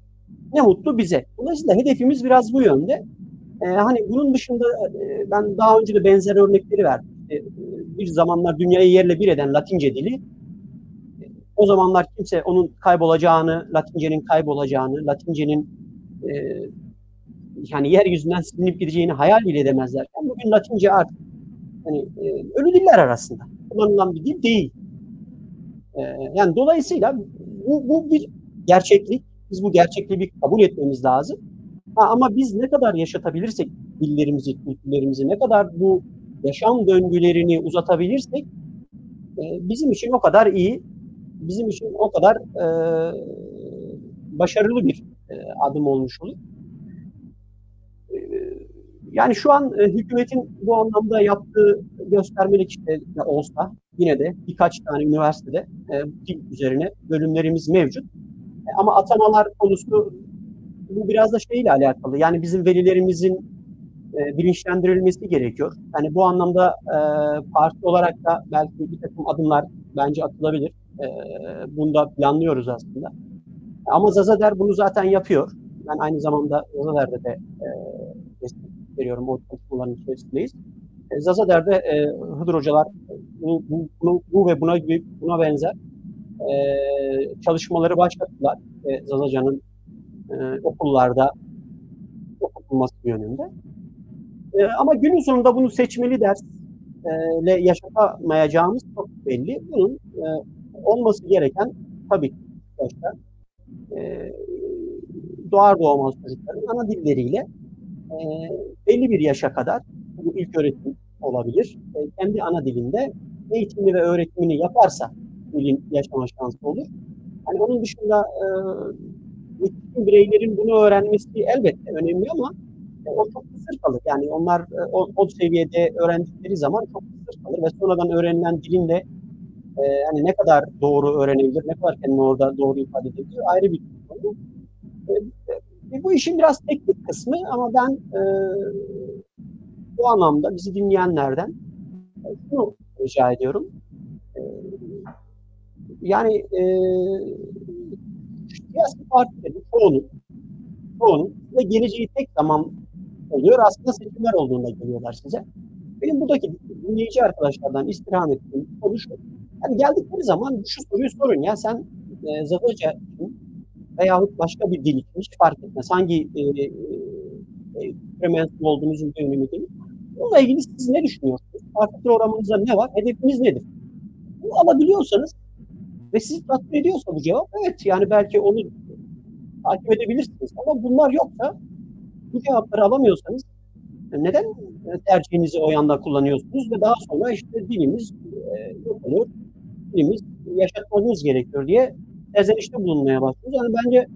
ne mutlu bize. Dolayısıyla hedefimiz biraz bu yönde. Hani bunun dışında ben daha önce de benzer örnekleri verdim. Bir zamanlar dünyayı yerle bir eden Latince dili, o zamanlar kimse onun kaybolacağını, Latince'nin kaybolacağını, Latince'nin yani yeryüzünden silinip gideceğini hayal bile edemezlerken bugün Latince artık hani, ölü diller arasında kullanılan bir dil değil. Yani dolayısıyla bu bir gerçeklik. Biz bu gerçekliği bir kabul etmemiz lazım. Ama biz ne kadar yaşatabilirsek dillerimizi, kültürlerimizi, ne kadar bu yaşam döngülerini uzatabilirsek bizim için o kadar iyi, bizim için o kadar başarılı bir adım olmuş olur. Yani şu an hükümetin bu anlamda yaptığı göstermelik işte olsa yine de birkaç tane üniversitede dil üzerine bölümlerimiz mevcut. Ama atamalar konusu bu biraz da şeyle alakalı. Yani bizim velilerimizin bilinçlendirilmesi gerekiyor. Yani bu anlamda parti olarak da belki bir takım adımlar bence atılabilir. Bunu da planlıyoruz aslında. Ama Zazader bunu zaten yapıyor. Ben aynı zamanda Zazader'de de destek veriyorum. O çalışmaların içerisindeyiz. Zazader'de Hıdır hocalar bu ve buna benzer çalışmaları başlattılar. Zazacan'ın okullarda okutulması yönünde. Ama günün sonunda bunu seçmeli dersle yaşatamayacağımız çok belli. Bunun olması gereken tabii ki başta doğar doğmaz çocukların ana dilleriyle belli bir yaşa kadar bu ilk öğretim olabilir. Kendi ana dilinde eğitimini ve öğretimini yaparsa dilin yaşama şansı olur. Yani onun dışında yetişkin bireylerin bunu öğrenmesi elbette önemli ama o çok kısır kalır. Yani onlar o seviyede öğrendikleri zaman çok kısır kalır ve sonradan öğrenilen dilin de hani ne kadar doğru öğrenebilir, ne kadar kendini orada doğru ifade edebilir ayrı bir konu. Bu işin biraz teknik kısmı ama ben bu anlamda bizi dinleyenlerden şunu rica ediyorum. Yani siyasi partilerin çoğunun ve geleceği tek zaman oluyor. Aslında seçimler olduğunda geliyorlar size. Benim buradaki dinleyici arkadaşlardan istirham ettiğim konu şu. Yani geldikleri zaman şu soruyu sorun ya sen Zazaca için veyahut başka bir dil için hiç fark etmez. Hangi mensup olduğunuzun bir önemi değil. Bununla ilgili siz ne düşünüyorsunuz? Parti programınızda ne var? Hedefiniz nedir? Bunu alabiliyorsanız ve sizi tatmin ediyorsa bu cevap evet yani belki onu takip edebilirsiniz. Ama bunlar yoksa bu cevapları alamıyorsanız neden tercihinizi o yanda kullanıyorsunuz ve daha sonra işte dilimiz yok oluyor, dilimiz yaşatmamız gerekiyor diye serzenişte bulunmaya başlıyoruz. Yani bence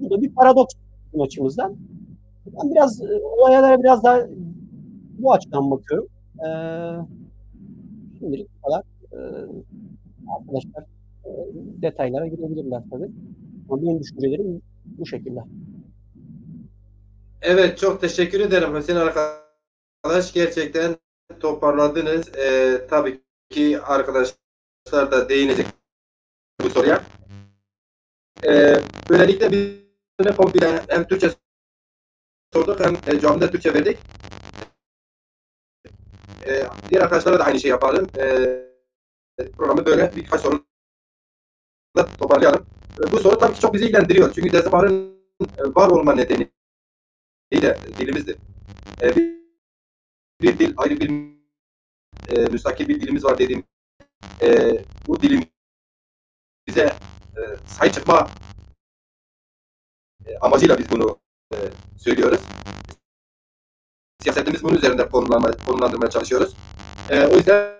bu da bir paradoks bizim açımızdan. Ben biraz olaylara biraz daha bu açıdan bakıyorum. Şimdilik bu kadar. Arkadaşlar detaylara girebilirler tabii. Ama benim düşüncelerim bu şekilde. Evet, çok teşekkür ederim Hüseyin arkadaş. Gerçekten toparladınız. Tabii ki arkadaşlar da değinecek bu soruya. Böylelikle biz komple hem Türkçe sorduk hem cevabını Türkçe verdik. Diğer arkadaşlara da aynı şey yapalım. Programı böyle birkaç soru da toparlayalım. Bu soru tabii ki çok bizi ilgilendiriyor. Çünkü Dezibar'ın var olma nedeni dilimizdir. Bir dil, ayrı bir müstakil bir dilimiz var dediğim bu dilimize sahip çıkma amacıyla biz bunu söylüyoruz. Siyasetimiz bunun üzerinde konumlandırmaya çalışıyoruz. O yüzden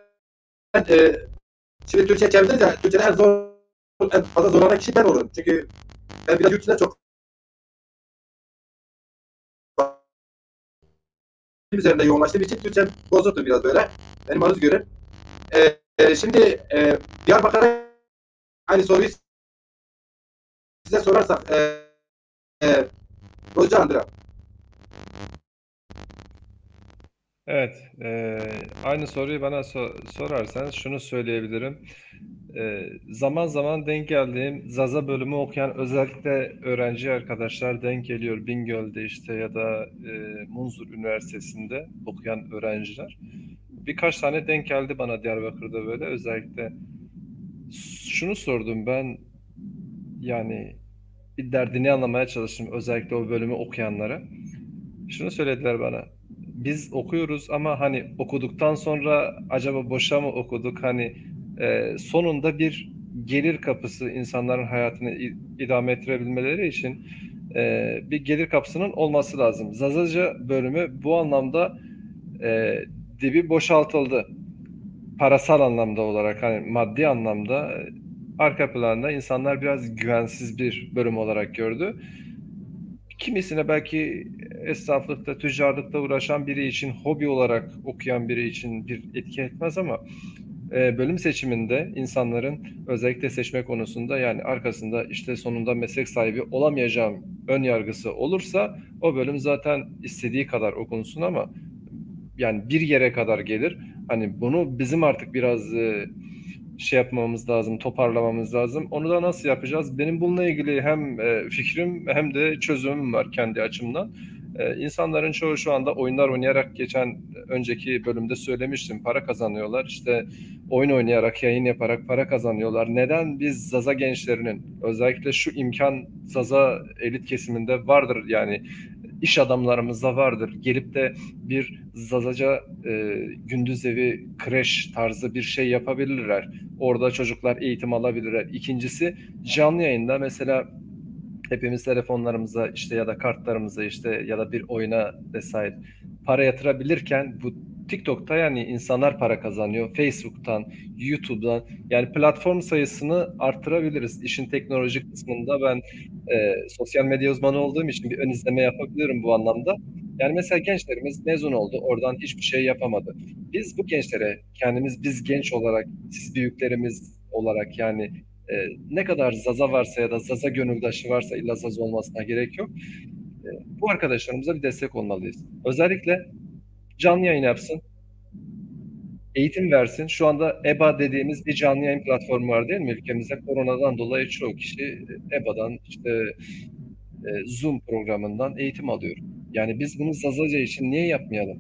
şimdi Türkçe çevirdiniz ya, Türkçe'de en fazla zorlanan kişi ben olurum. Çünkü ben biraz yurt dışında çok üzerinde yoğunlaştığım için Türkçem bozuktur biraz böyle. Benim arız görün. Şimdi Diyarbakır'a aynı soruyu size sorarsak Roca Andra. Evet, aynı soruyu bana sorarsanız şunu söyleyebilirim. Zaman zaman denk geldiğim Zaza bölümü okuyan özellikle öğrenci arkadaşlar denk geliyor. Bingöl'de işte ya da Munzur Üniversitesi'nde okuyan öğrenciler. Birkaç tane denk geldi bana Diyarbakır'da böyle. Özellikle şunu sordum ben, yani bir derdini anlamaya çalıştım özellikle o bölümü okuyanlara. Şunu söylediler bana. Biz okuyoruz ama hani okuduktan sonra acaba boşa mı okuduk? Hani sonunda bir gelir kapısı insanların hayatını idame ettirebilmeleri için bir gelir kapısının olması lazım. Zazaca bölümü bu anlamda dibi boşaltıldı. Parasal anlamda olarak hani maddi anlamda arka planda insanlar biraz güvensiz bir bölüm olarak gördü. Kimisine belki esnaflıkta, tüccarlıkta uğraşan biri için, hobi olarak okuyan biri için bir etki etmez ama bölüm seçiminde insanların özellikle seçme konusunda yani arkasında işte sonunda meslek sahibi olamayacağım ön yargısı olursa o bölüm zaten istediği kadar okunsun ama yani bir yere kadar gelir. Hani bunu bizim artık biraz şey yapmamız lazım, toparlamamız lazım. Onu da nasıl yapacağız? Benim bununla ilgili hem fikrim hem de çözümüm var kendi açımdan. İnsanların çoğu şu anda oyunlar oynayarak geçen önceki bölümde söylemiştim. Para kazanıyorlar. İşte oyun oynayarak, yayın yaparak para kazanıyorlar. Neden biz Zaza gençlerinin özellikle şu imkan Zaza elit kesiminde vardır yani iş adamlarımızda vardır. Gelip de bir Zazaca gündüz evi, kreş tarzı bir şey yapabilirler. Orada çocuklar eğitim alabilirler. İkincisi canlı yayında mesela hepimiz telefonlarımıza işte ya da kartlarımıza işte ya da bir oyuna vesaire para yatırabilirken bu TikTok'ta yani insanlar para kazanıyor. Facebook'tan, YouTube'dan yani platform sayısını artırabiliriz. İşin teknolojik kısmında ben sosyal medya uzmanı olduğum için bir ön izleme yapabilirim bu anlamda. Yani mesela gençlerimiz mezun oldu. Oradan hiçbir şey yapamadı. Biz bu gençlere kendimiz biz genç olarak, siz büyüklerimiz olarak yani ne kadar Zaza varsa ya da Zaza gönüldaşı varsa illa Zaza olmasına gerek yok. Bu arkadaşlarımıza bir destek olmalıyız. Özellikle canlı yayın yapsın, eğitim versin. Şu anda EBA dediğimiz bir canlı yayın platformu var değil mi ülkemizde? Koronadan dolayı çoğu kişi EBA'dan işte Zoom programından eğitim alıyor. Yani biz bunu Zazaca için niye yapmayalım?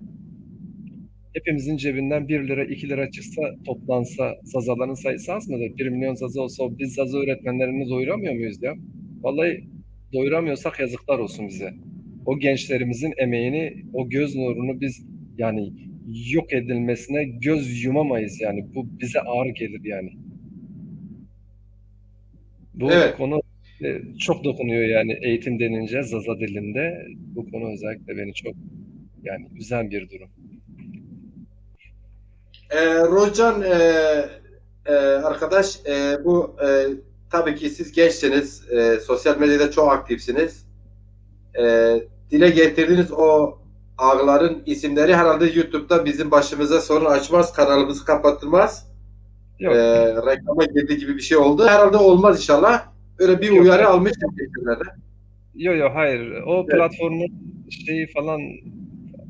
Hepimizin cebinden 1 lira 2 lira çıksa toplansa Zazaların sayısı az mıdır? 1 milyon Zaza olsa biz Zaza öğretmenlerini doyuramıyor muyuz ya? Vallahi doyuramıyorsak yazıklar olsun bize. O gençlerimizin emeğini, o göz nurunu biz yani yok edilmesine göz yumamayız yani. Bu bize ağır gelir yani. Bu Evet. konu çok dokunuyor yani eğitim denince Zaza dilinde. Bu konu özellikle beni çok yani üzen bir durum. Rocan arkadaş bu tabii ki siz gençsiniz. Sosyal medyada çok aktifsiniz. Dile getirdiğiniz o ağların isimleri herhalde YouTube'da bizim başımıza sorun açmaz, kanalımızı kapatılmaz. Yok. Reklama girdi gibi bir şey oldu. Herhalde olmaz inşallah. Öyle bir Yok, uyarı yok. almıştım geçenlerde. Yok hayır. O Evet. platformun şeyi falan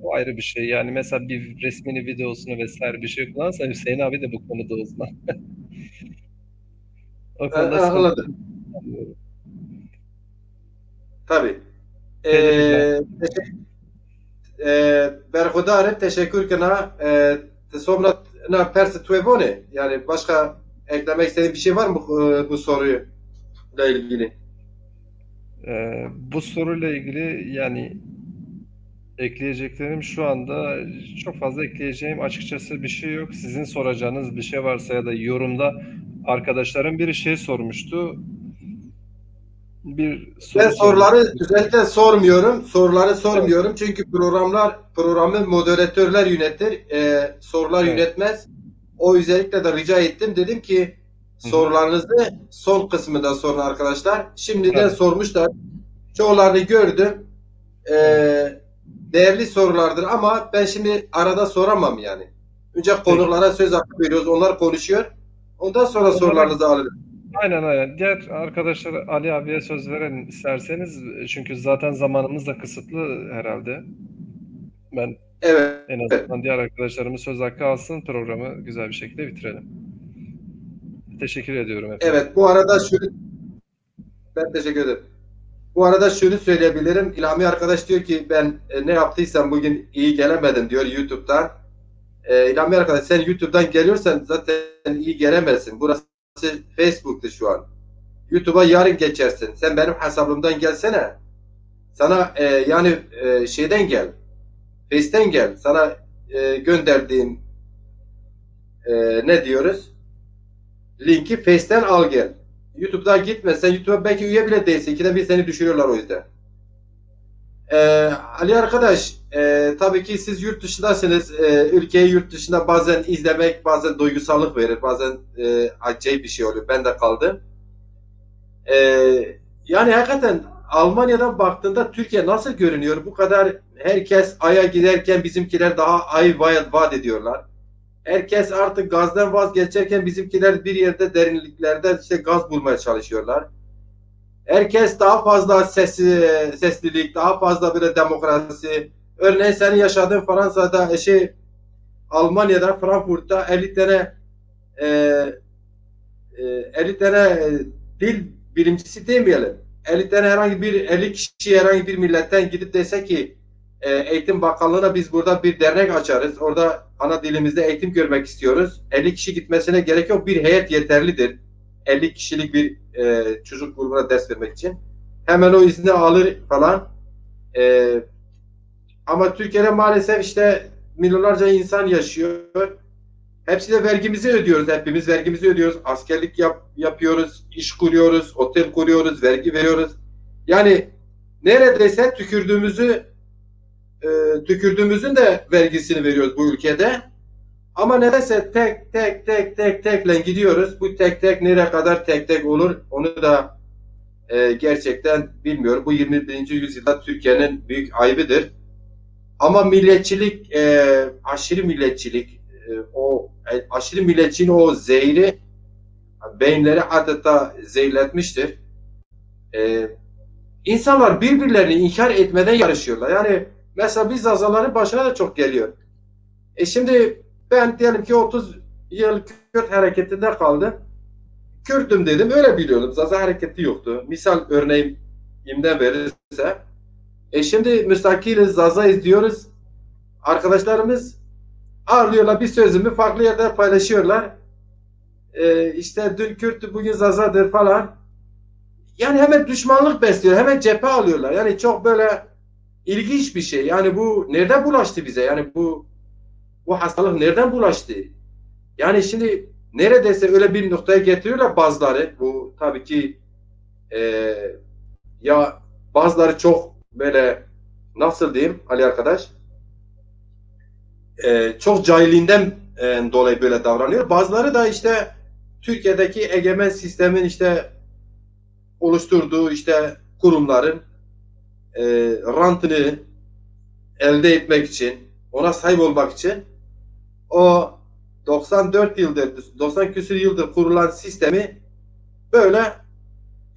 o ayrı bir şey. Yani mesela bir resmini, videosunu vesaire bir şey kullanırsa Hüseyin abi de bu konuda uzman. O konuda sıkıntı Anladım. yok. Tabii. Telif Berhudar'e teşekkür kına. Sonra na persi tuebone. Yani başka eklemek istediğin bir şey var mı bu soruyla ilgili? Bu soruyla ilgili yani ekleyeceklerim şu anda çok fazla ekleyeceğim açıkçası bir şey yok. Sizin soracağınız bir şey varsa ya da yorumda arkadaşlarım biri şey sormuştu. Bir soru Ben soruları sormuştu. özellikle sormuyorum. Soruları sormuyorum. Evet. Çünkü programı moderatörler yönetir. Sorular evet. Yönetmez. O özellikle de rica ettim. Dedim ki Hı hı. sorularınızı son kısmında sorun arkadaşlar. Şimdiden Evet. sormuşlar. Çoğularını gördüm. Değerli sorulardır ama ben şimdi arada soramam yani. Önce konuklara söz hakkı veriyoruz. Onlar konuşuyor. Ondan sonra Onlara- sorularınızı alırım. Aynen. Diğer arkadaşlar Ali abiye söz verin isterseniz. Çünkü zaten zamanımız da kısıtlı herhalde. Ben Evet. en azından diğer arkadaşlarımız söz hakkı alsın, programı güzel bir şekilde bitirelim. Teşekkür ediyorum efendim. Evet. Bu arada şunu ben teşekkür ederim. Bu arada şunu söyleyebilirim. İlhami arkadaş diyor ki ben ne yaptıysam bugün iyi gelemedim diyor YouTube'dan. İlhami arkadaş sen YouTube'dan geliyorsan zaten iyi gelemezsin. Burası Facebook'tu şu an. YouTube'a yarın geçersin. Sen benim hesabımdan gelsene. Sana şeyden gel. Face'ten gel. Sana gönderdiğim ne diyoruz? Linki Face'ten al gel. YouTube'dan gitme. Sen YouTube'a belki üye bile değilsin. İkide bir seni düşürüyorlar o yüzden. Ali arkadaş, tabii ki siz yurt dışındasınız. Ülkeyi yurt dışında bazen izlemek, bazen duygusallık verir, bazen acayip bir şey oluyor. Ben de kaldım. Yani hakikaten Almanya'dan baktığında Türkiye nasıl görünüyor? Bu kadar herkes Ay'a giderken bizimkiler daha Ay vaat ediyorlar. Herkes artık gazdan vazgeçerken bizimkiler bir yerde derinliklerde işte gaz bulmaya çalışıyorlar. Herkes daha fazla seslilik, daha fazla böyle demokrasi. Örneğin senin yaşadığın Fransa'da, Almanya'da, Frankfurt'ta 50 tane e, 50 tane dil bilimcisi demeyelim. 50 tane 50 kişi herhangi bir milletten gidip dese ki Eğitim Bakanlığı'na biz burada bir dernek açarız. Orada ana dilimizde eğitim görmek istiyoruz. 50 kişi gitmesine gerek yok. Bir heyet yeterlidir. 50 kişilik bir çocuk grubuna ders vermek için. Hemen o izni alır falan. Ama Türkiye'de maalesef işte milyonlarca insan yaşıyor. Hepsi de vergimizi ödüyoruz. Hepimiz vergimizi ödüyoruz. Askerlik yapıyoruz, iş kuruyoruz, otel kuruyoruz, vergi veriyoruz. Yani neredeyse tükürdüğümüzün de vergisini veriyoruz bu ülkede. Ama nedense tekle gidiyoruz. Bu tek nereye kadar tek olur onu da gerçekten bilmiyorum. Bu 21. yüzyılda Türkiye'nin büyük ayıbıdır. Ama milletçilik, aşırı milletçilik, aşırı milletçiliğin o zehri beyinleri adeta zehirletmiştir. İnsanlar birbirlerini inkar etmeden yarışıyorlar. Yani mesela biz Zazaların başına da çok geliyor. Şimdi ben diyelim ki 30 yıl Kürt hareketinde kaldım. Kürt'üm dedim. Öyle biliyordum. Zaza hareketi yoktu. Misal örneğimden verirse. Şimdi müstakiliz, Zaza'yız diyoruz. Arkadaşlarımız ağırlıyorlar bir sözümü farklı yerde paylaşıyorlar. İşte dün Kürt'tü bugün Zaza'dır falan. Yani hemen düşmanlık besliyor. Hemen cephe alıyorlar. Yani çok böyle ilginç bir şey. Yani bu nereden bulaştı bize? Yani bu hastalık nereden bulaştı? Yani şimdi neredeyse öyle bir noktaya getiriyorlar bazıları. Bu tabii ki ya bazıları çok böyle nasıl diyeyim Ali arkadaş? Çok cahilliğinden dolayı böyle davranıyor. Bazıları da işte Türkiye'deki egemen sistemin işte oluşturduğu işte kurumların rantını elde etmek için, ona sahip olmak için o 90 küsur yıldır kurulan sistemi böyle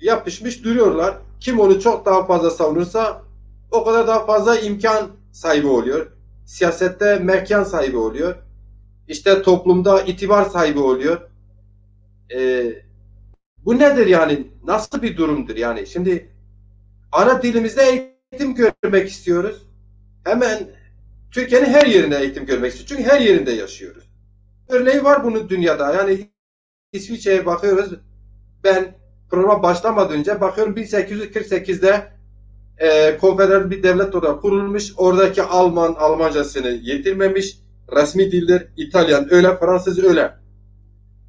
yapışmış duruyorlar. Kim onu çok daha fazla savunursa o kadar daha fazla imkan sahibi oluyor. Siyasette mekan sahibi oluyor. İşte toplumda itibar sahibi oluyor. Bu nedir yani? Nasıl bir durumdur yani? Şimdi ana dilimizde eğitim görmek istiyoruz. Hemen Türkiye'nin her yerinde eğitim görmek istiyoruz. Çünkü her yerinde yaşıyoruz. Örneği var bunun dünyada. Yani İsviçre'ye bakıyoruz. Ben programa başlamadan önce bakıyorum 1848'de konfederal bir devlet olarak kurulmuş. Oradaki Almancasını yedirmemiş. Resmi dildir İtalyan öyle, Fransız öyle.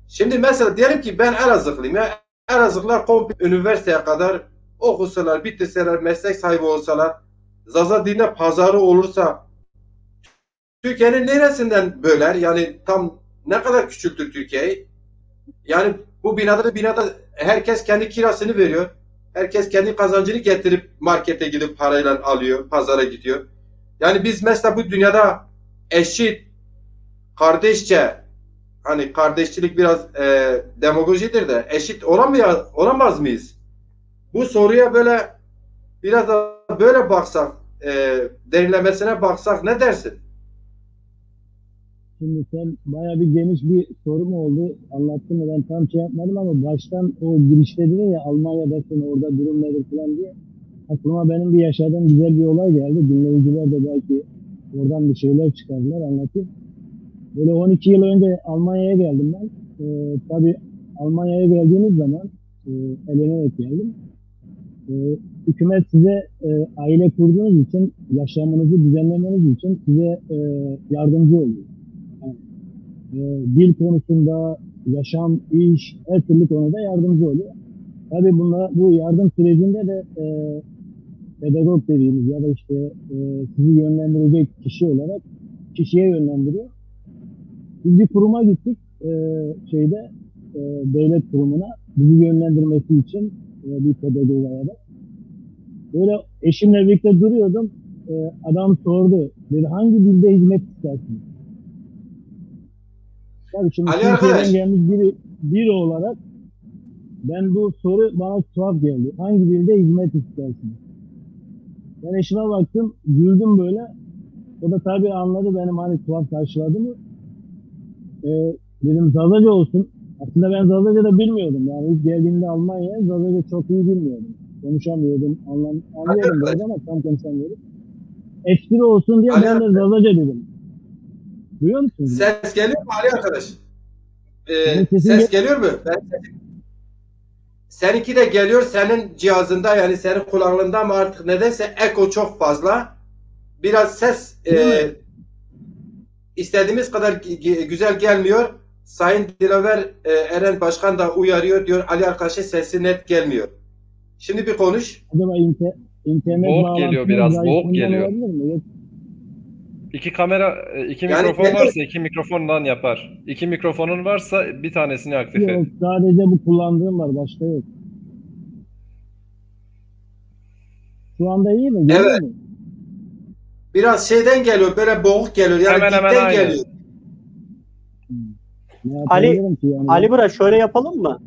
Şimdi mesela diyelim ki ben Elazığlıyım. Ya, Elazığlılar komple üniversiteye kadar okusalar, bitirseler, meslek sahibi olsalar, Zaza diline pazarı olursa Türkiye'nin neresinden böler? Yani tam ne kadar küçülttü Türkiye'yi. Yani bu binada herkes kendi kirasını veriyor. Herkes kendi kazancını getirip markete gidip parayla alıyor, pazara gidiyor. Yani biz mesela bu dünyada eşit, kardeşçe, hani kardeşçilik biraz demagojidir de eşit olamaz mıyız? Bu soruya böyle biraz da böyle baksak, derinlemesine baksak ne dersin? Şimdi sen bayağı bir geniş bir soru mu oldu? Anlattın mı? Ben tam şey yapmadım ama baştan o girişte dedin ya Almanya'dasın orada durum nedir falan diye. Aklıma benim bir yaşadığım güzel bir olay geldi. Dinleyiciler de belki oradan bir şeyler çıkardılar, anlatayım. Böyle 12 yıl önce Almanya'ya geldim ben. Tabii Almanya'ya geldiğiniz zaman elenerek geldim. Hükümet size aile kurduğunuz için, yaşamınızı düzenlemeniz için size yardımcı oluyor. Yani, dil konusunda, yaşam, iş, her türlü konuda yardımcı oluyor. Tabii bu yardım sürecinde de pedagog dediğimiz ya da işte sizi yönlendirecek kişi olarak kişiye yönlendiriyor. Biz bir kuruma gittik, devlet kurumuna bizi yönlendirmesi için bir pedagog olarak. Böyle eşimle birlikte duruyordum. Adam sordu. Dedi hangi dilde hizmet istersiniz? Tabii şimdi Ali Türkiye'den arkadaş. gelmiş biri olarak ben bu soru bana tuhaf geldi. Hangi dilde hizmet istersiniz? Ben eşime baktım, güldüm böyle. O da tabii anladı benim hani tuhaf karşıladığımı. Dedim Zazaca olsun. Aslında ben Zazaca da bilmiyordum. Yani ilk geldiğimde Almanya'ya Zazaca çok iyi bilmiyordum. Konuşamıyordum. Anlıyordum biraz ama tam konuşamıyordum. Espri olsun diye ben de Zazaca dedim. Duyuyor musunuz? Ses geliyor mu Ali arkadaş? Sesin Ses geliyor mu? Seninki de geliyor senin cihazında yani senin kulaklığında mı artık nedense eko çok fazla. Biraz ses istediğimiz kadar güzel gelmiyor. Sayın Dilaver Eren Başkan da uyarıyor diyor Ali arkadaşın sesi net gelmiyor. Şimdi bir konuş. Acaba internet Boğuk geliyor biraz, boğuk geliyor. Mi? İki kamera, iki Yani mikrofon varsa iki mikrofondan yapar. İki mikrofonun varsa bir tanesini aktif et. Yok, sadece bu kullandığım var, başka yok. Şu anda iyi mi? Geliyor Evet. mu? Biraz şeyden geliyor, böyle boğuk geliyor. Yani Hemen dipten aynı. geliyor. Ali Bıra şöyle yapalım mı?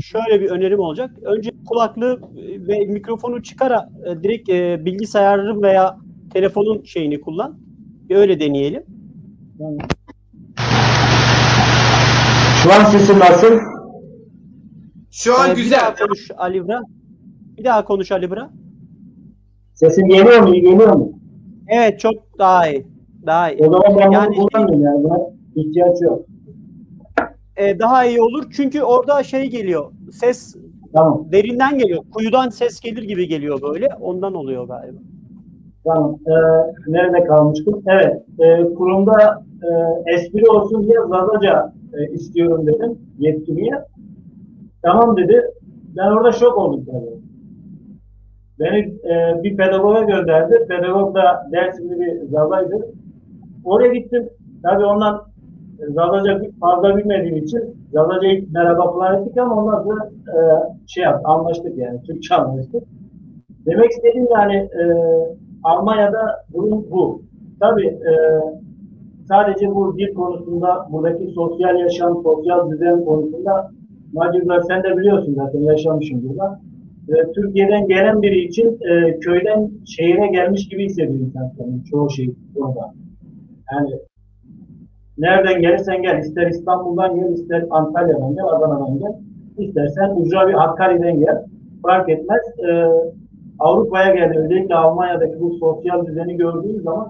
Şöyle bir önerim olacak. Önce kulaklığı ve mikrofonu çıkara direkt bilgisayarın veya telefonun şeyini kullan. Bir öyle deneyelim. Tamam. Şu an sesim nasıl? Şu an Bir güzel. daha konuş Ali Bıra. Bir daha konuş Ali Bıra. Sesim geliyor mu? Geliyor mu? Evet, çok daha iyi. Daha iyi. O zaman ben Yani bunu kullanmıyorum yani. Buna ihtiyaç yok. daha iyi olur çünkü orada şey geliyor. Ses Tamam. derinden geliyor. Kuyudan ses gelir gibi geliyor böyle. Ondan oluyor galiba. Tamam. Nerede kalmıştım? Evet. Kurumda espri olsun diye Zazaca istiyorum dedim yetkiliye. Tamam dedi. Ben orada şok oldum tabii. Beni bir pedagoga gönderdi. Pedagog da Dersimli bir Zaza'ydı. Oraya gittim. Tabii ondan Zazaca fazla bilmediğim için Zazaca'yı merhaba falan ettik ama ondan sonra anlaştık yani. Türkçe anlaştık. Demek istediğim yani Almanya'da durum bu. Tabii sadece bu dil konusunda, buradaki sosyal yaşam, sosyal düzen konusunda Macirler sen de biliyorsun zaten yaşamışım burada. Türkiye'den gelen biri için köyden şehire gelmiş gibi hissediyor insan çoğu şey orada. Yani nereden gelirsen gel, ister İstanbul'dan gel, ister Antalya'dan gel, Adana'dan gel, istersen ücra bir Hakkari'den gel, fark etmez. Avrupa'ya geldi, özellikle Almanya'daki bu sosyal düzeni gördüğün zaman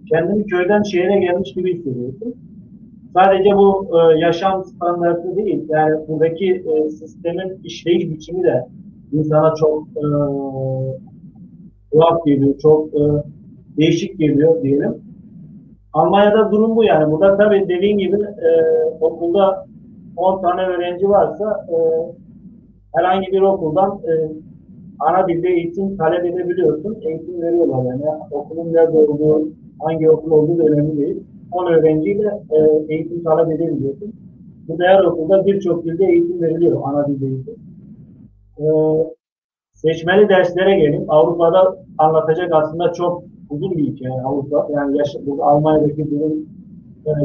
kendini köyden şehre gelmiş gibi hissediyorsun. Sadece bu yaşam standartı değil, yani buradaki sistemin işleyiş biçimi de insana çok tuhaf geliyor, çok değişik geliyor diyelim. Almanya'da durum bu yani. Burada tabii dediğin gibi okulda 10 tane öğrenci varsa herhangi bir okuldan ana dilde eğitim talep edebiliyorsun. Eğitim veriyorlar yani. Okulun nerede olduğu, hangi okul olduğu da önemli değil. 10 öğrenciyle eğitim talep edebiliyorsun. Bu değer okulda birçok dilde eğitim veriliyor, ana dilde eğitim. E, Seçmeli derslere gelin. Avrupa'da anlatacak aslında çok uzun bir hikaye Avrupa. Yani burada Almanya'daki durum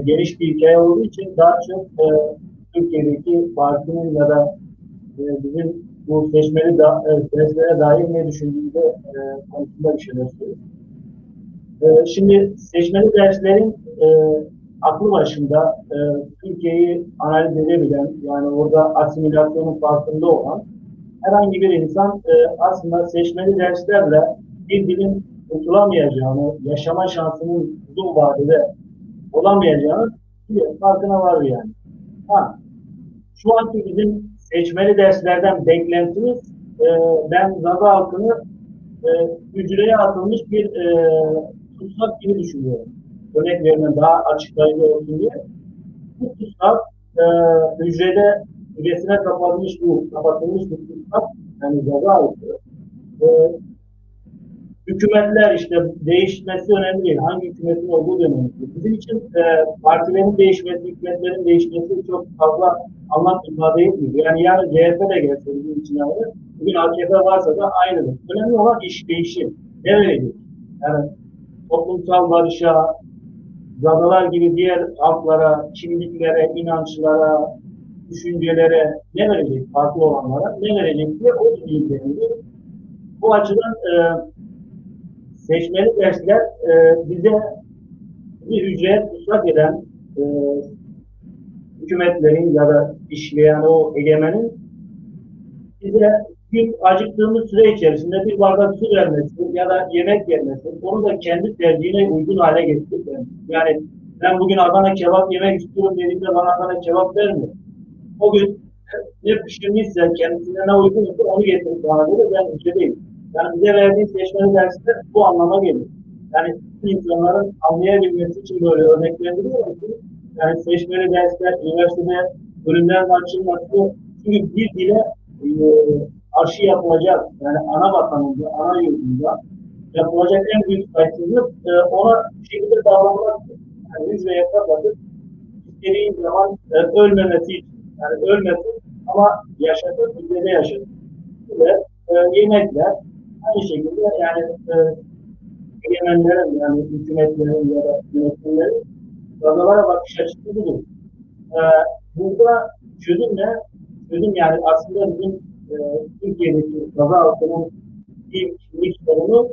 geniş bir hikaye olduğu için daha çok Türkiye'deki partinin ya da bizim bu seçmeli derslere dair ne düşündüğümüzde konusunda bir şeyler söyleyeyim. Şimdi seçmeli derslerin aklı başında Türkiye'yi analiz edebilen, yani orada asimilasyonun farkında olan herhangi bir insan aslında seçmeli derslerle bir dilin kurtulamayacağını, yaşama şansının uzun vadede olamayacağını farkına vardı yani. Ha, şu anki bizim seçmeli derslerden beklentimiz ben Zaza halkını hücreye atılmış bir tutsak gibi düşünüyorum. Örnek vermem daha açıklayıcı olsun diye. Bu tutsak hücresine kapatılmış bir tutsak, yani Zaza halkı. Hükümetler işte değişmesi önemli değil. Hangi hükümetin olduğu da önemli değil. Bizim için partilerin değişmesi, hükümetlerin değişmesi çok fazla anlam ifade etmiyor. Yani yarın CHP de gelse bizim için aynı. Bugün AKP varsa da aynıdır. Önemli olan iş değişim. Ne verecek? Yani toplumsal barışa, Zadalar gibi diğer halklara, kimliklere, inançlara, düşüncelere ne verecek? Farklı olanlara ne verecek diye o ilgileniyor. Bu açıdan seçmeli dersler bize bir hücreye tutsak eden hükümetlerin ya da işleyen o egemenin bize gün acıktığımız süre içerisinde bir bardak su vermesi ya da yemek vermesi, onu da kendi tercihine uygun hale getirmek. Yani ben bugün Adana kebap yemek istiyorum dediğimde bana Adana kebap vermiyor. O gün ne pişirmişse, kendisine ne uygunsa onu getirip bana verir, ben ülkedeyim. Yani bize verdiği seçmeli dersler bu anlama geliyor. Yani insanların anlayabilmesi için böyle örneklendiriyorum ki, yani seçmeli dersler, üniversitede bölümlerin açılması, çünkü bir dile aşı yapılacak, yani ana vatanında, ana yurdunda yapılacak en büyük saygısızlık ona bir şekilde davranmaktır. Yani hücreye kapatıp istediği zaman ölmemesi için, yani ölmesin ama yaşasın, hücrede yaşasın. Ve yemekler aynı şekilde yani egemenlerin, yani hükümetlerin ya da yönetimlerin gazalara bakış açısı budur. Burada çözüm ne? Çözüm yani aslında bizim Türkiye'deki gaza halkının ilk sorunu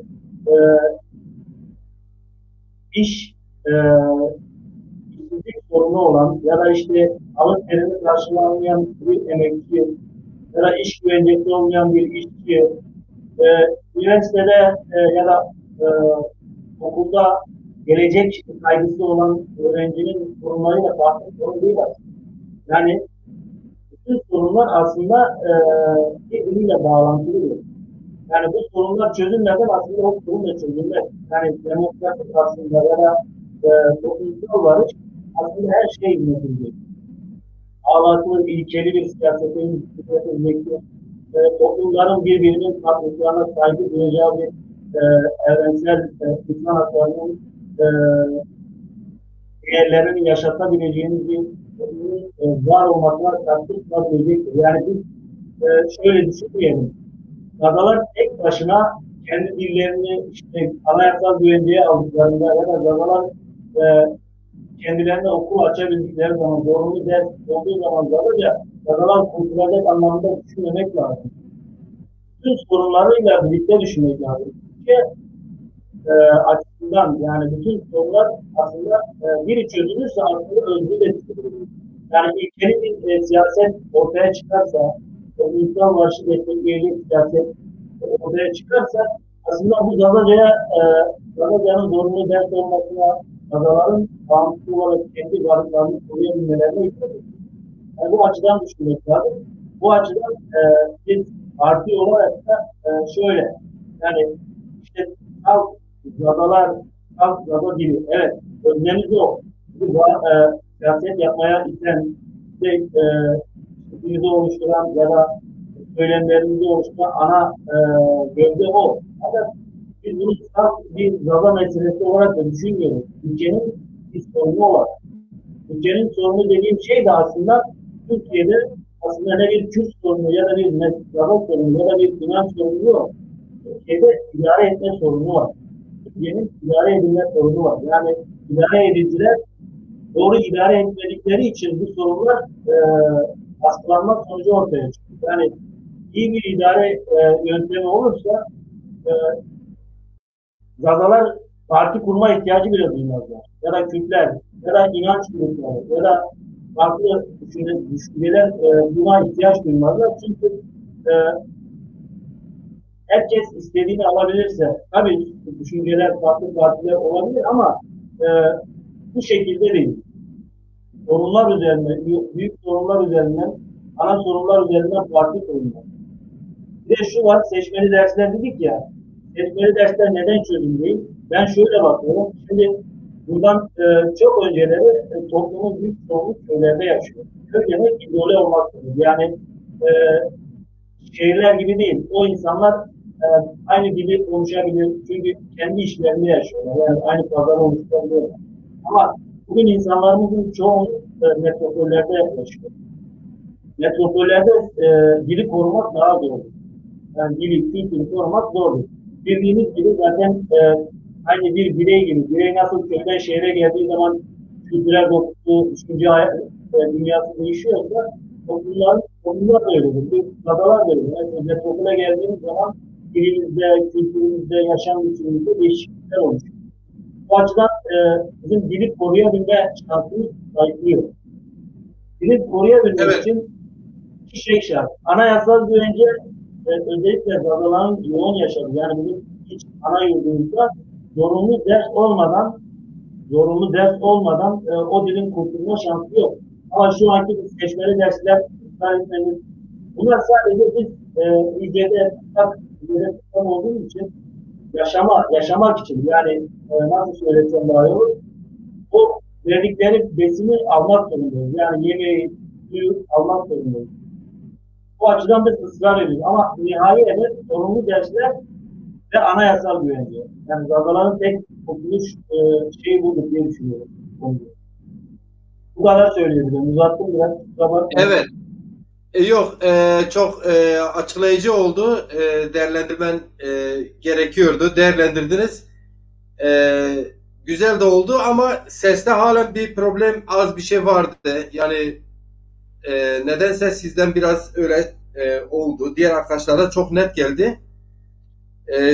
işsizlik sorunu olan ya da işte alın terini karşılanmayan bir emekçi ya da iş güvencesi olmayan bir işçi, üniversitede ya da okulda gelecek kaygısı olan öğrencinin sorunlarıyla farklı sorun değil aslında. Yani bütün sorunlar aslında birbiriyle bağlantılıdır. Yani bu sorunlar çözülmeden aslında o sorun da çözülmez. Yani demokratik aslında ya da toplumsal barış aslında her şey yönetilecek. Ahlaklı, ilkeli bir siyasete yönetilecek. Toplumların birbirinin haklarına saygı duyacağı bir evrensel insan haklarının değerlerini yaşatabileceğimiz bir var olmakla tartışılabilecektir. Yani biz şöyle düşünmeyelim. Gazalar tek başına kendi dillerini işte anayasal güvenceye aldıklarında ya da gazalar kendilerine okul açabildikleri zaman, zorunlu ders olduğu zaman gazalar kurtulacak anlamında düşünmemek lazım. Bütün sorunlarıyla birlikte düşünmek lazım. Türkiye açısından yani bütün sorunlar aslında biri çözülürse aslında özgür de çözülür. Yani ilkeli bir siyaset ortaya çıkarsa, insan barışı destekleyecek siyaset ortaya çıkarsa aslında bu Gazaca'nın zorunlu ders olmasına, Gazaların bağımsız olarak kendi varlıklarını koruyabilmelerine ihtiyaç ediyor. Yani bu açıdan düşünmek lazım. Bu açıdan biz parti olarak da şöyle, yani işte Gaza dili, evet, özlemiz yok. Bu siyaset yapmaya iten, bizi oluşturan ya da söylemlerimizi oluşturan ana gövde o. Fakat biz bunu bir Gaza meselesi olarak da düşünmüyoruz. Ülkenin bir sorunu var. Türkiye'nin sorunu dediğim şey de aslında Türkiye'de aslında ne bir Kürt sorunu ya da bir Mesut sorunu ya da bir finans sorunu yok. Türkiye'de idare etme sorunu var. Türkiye'nin idare edilme sorunu var. Yani idare ediciler doğru idare etmedikleri için bu sorunlar baskılanma sonucu ortaya çıkıyor. Yani iyi bir idare yöntemi olursa Zazalar parti kurma ihtiyacı bile duymazlar. Ya da Kürtler, ya da inanç grupları, ya da farklı düşünceler buna ihtiyaç duymazlar. Çünkü herkes istediğini alabilirse, tabii düşünceler, farklı partiler olabilir ama bu şekilde değil. Sorunlar üzerine, büyük sorunlar üzerinden, ana sorunlar üzerinden parti kurulmaz. Bir de şu var, seçmeli dersler dedik ya, seçmeli dersler neden çözüm değil? Ben şöyle bakıyorum, şimdi buradan çok önceleri toplumun büyük çoğunluk köylerde yaşıyor. Köy demek izole olmaktır. Yani şehirler gibi değil. O insanlar aynı dili konuşabilir. Çünkü kendi işlerini yaşıyorlar. Yani aynı pazar oluşturabiliyorlar. Ama bugün insanlarımızın çoğu metropollerde yaşıyor. Metropollerde dili korumak daha zor. Yani dili korumak zordur. Bildiğiniz gibi zaten aynı bir birey gibi. Birey nasıl köyden şehre geldiği zaman kültürel dokusu, düşünce dünyası değişiyorsa toplumlar da öyledir. Kadalar da öyledir. Yani metropole geldiğimiz zaman dilimizde, kültürümüzde, yaşam biçimimizde değişiklikler oluşuyor. Bu açıdan bizim dili koruyabilme şansımız zayıflıyor. Dili koruyabilmek için iki şey şart. Anayasal güvence özellikle Zazaların yoğun yaşadığı, yani bizim hiç ana yurdumuzda zorunlu ders olmadan o dilin kurtulma şansı yok. Ama şu anki seçmeli dersler bunlar sadece biz İG'de tutan olduğumuz için yaşamak için, yani nasıl söylesem daha iyi olur, o verdikleri besini almak zorundayız. Yani yemeği, suyu almak zorundayız. Bu açıdan da ısrar ediyoruz. Ama nihai hedef sorumlu dersler ve anayasal güvence. Yani Zazaların tek kurtuluş şeyi budur diye düşünüyorum. Bu kadar söyleyebilirim. Uzattım biraz. Evet. Yok, çok açıklayıcı oldu. Değerlendirmen gerekiyordu. Değerlendirdiniz. Güzel de oldu ama seste halen bir problem, az bir şey vardı. Yani nedense sizden biraz öyle oldu. Diğer arkadaşlara çok net geldi.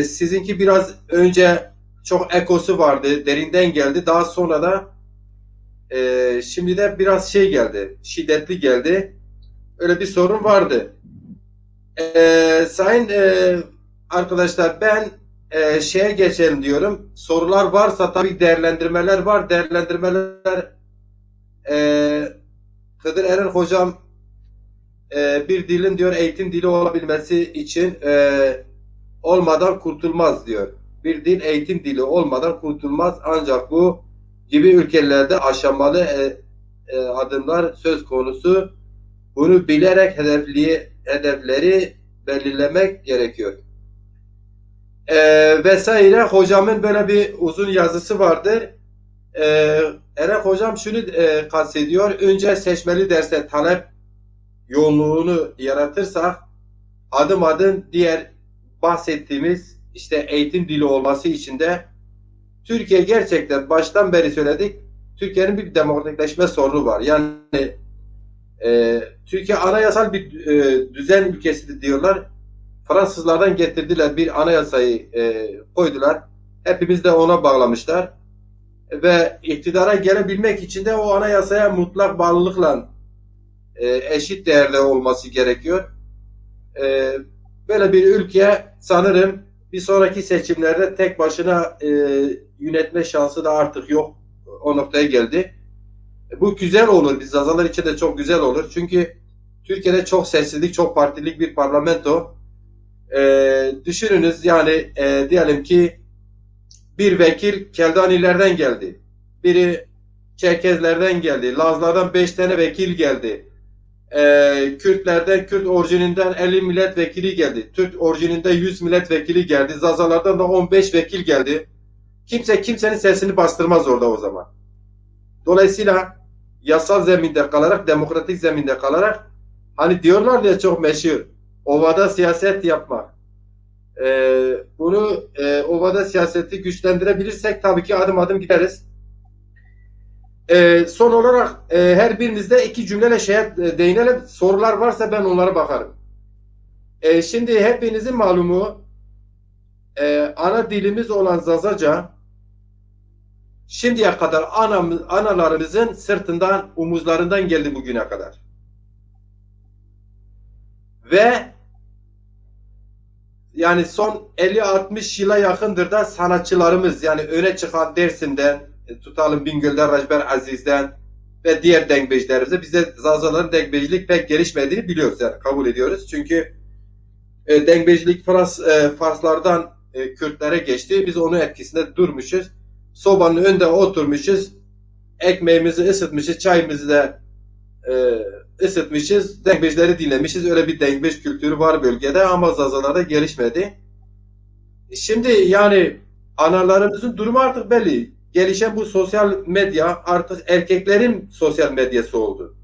Sizinki biraz önce çok ekosu vardı, derinden geldi. Daha sonra da şimdi de biraz şey geldi, şiddetli geldi. Öyle bir sorun vardı. Sayın arkadaşlar, ben şeye geçelim diyorum. Sorular varsa tabii değerlendirmeler var. Değerlendirmeler Kadir Eren hocam bir dilin diyor eğitim dili olabilmesi için olmadan kurtulmaz diyor. Bir dil eğitim dili olmadan kurtulmaz, ancak bu gibi ülkelerde aşamalı adımlar söz konusu. Bunu bilerek hedefleri belirlemek gerekiyor. Vesaire. Hocamın böyle bir uzun yazısı vardır. Eren hocam şunu kastediyor. Önce seçmeli derse talep yoğunluğunu yaratırsak adım adım diğer bahsettiğimiz işte eğitim dili olması için de Türkiye gerçekten baştan beri söyledik, Türkiye'nin bir demokratikleşme sorunu var. Yani Türkiye anayasal bir düzen ülkesidir diyorlar. Fransızlardan getirdiler, bir anayasayı koydular. Hepimiz de ona bağlamışlar. Ve iktidara gelebilmek için de o anayasaya mutlak bağlılıkla eşit değerde olması gerekiyor. Böyle bir ülke sanırım bir sonraki seçimlerde tek başına yönetme şansı da artık yok. O noktaya geldi. Bu güzel olur. Biz Zazalar için de çok güzel olur. Çünkü Türkiye'de çok sessizlik, çok partilik bir parlamento. Düşününüz yani diyelim ki bir vekil Keldanilerden geldi. Biri Çerkezlerden geldi. Lazlardan 5 tane vekil geldi. Kürtlerden, Kürt orijininden 50 milletvekili geldi. Türk orijininde 100 milletvekili geldi. Zazalardan da 15 vekil geldi. Kimse kimsenin sesini bastırmaz orada o zaman. Dolayısıyla yasal zeminde kalarak, demokratik zeminde kalarak, hani diyorlar ya çok meşhur, ovada siyaset yapmak. Bunu ovada siyaseti güçlendirebilirsek tabii ki adım adım gideriz. Son olarak her birimizde iki cümleyle değinelim. Sorular varsa ben onlara bakarım. Şimdi hepinizin malumu ana dilimiz olan Zazaca şimdiye kadar analarımızın sırtından, omuzlarından geldi bugüne kadar. Ve yani son 50-60 yıla yakındır da sanatçılarımız, yani öne çıkan Dersim'den, tutalım Bingöl'den, Rajber Aziz'den ve diğer denkbejlerimizde, bize Zazaların denkbejlik pek gelişmediğini biliyoruz, yani kabul ediyoruz. Çünkü denkbejlik Farslardan Kürtlere geçti. Biz onun etkisinde durmuşuz. Sobanın önünde oturmuşuz. Ekmeğimizi ısıtmışız. Çayımızı da ısıtmışız. Denkbejleri dinlemişiz. Öyle bir denkbej kültürü var bölgede ama Zazalarda gelişmedi. Şimdi yani analarımızın durumu artık belli. Gelişen bu sosyal medya artık erkeklerin sosyal medyası oldu.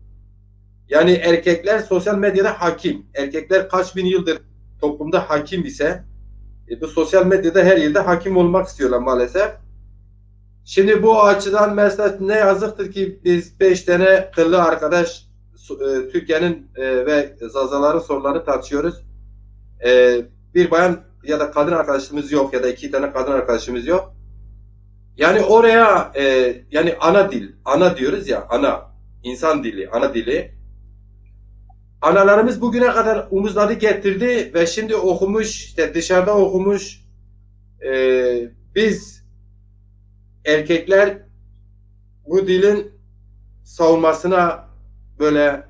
Yani erkekler sosyal medyada hakim. Erkekler kaç bin yıldır toplumda hakim ise bu sosyal medyada her yerde hakim olmak istiyorlar maalesef. Şimdi bu açıdan mesela ne yazıktır ki biz 5 tane kıllı arkadaş Türkiye'nin ve Zazaların sorunlarını tartışıyoruz. Bir bayan ya da kadın arkadaşımız yok ya da 2 tane kadın arkadaşımız yok. Yani oraya yani ana dil, ana diyoruz ya, ana, insan dili, ana dili. Analarımız bugüne kadar omuzları getirdi ve şimdi okumuş, işte dışarıda okumuş. Biz erkekler bu dilin savunmasına böyle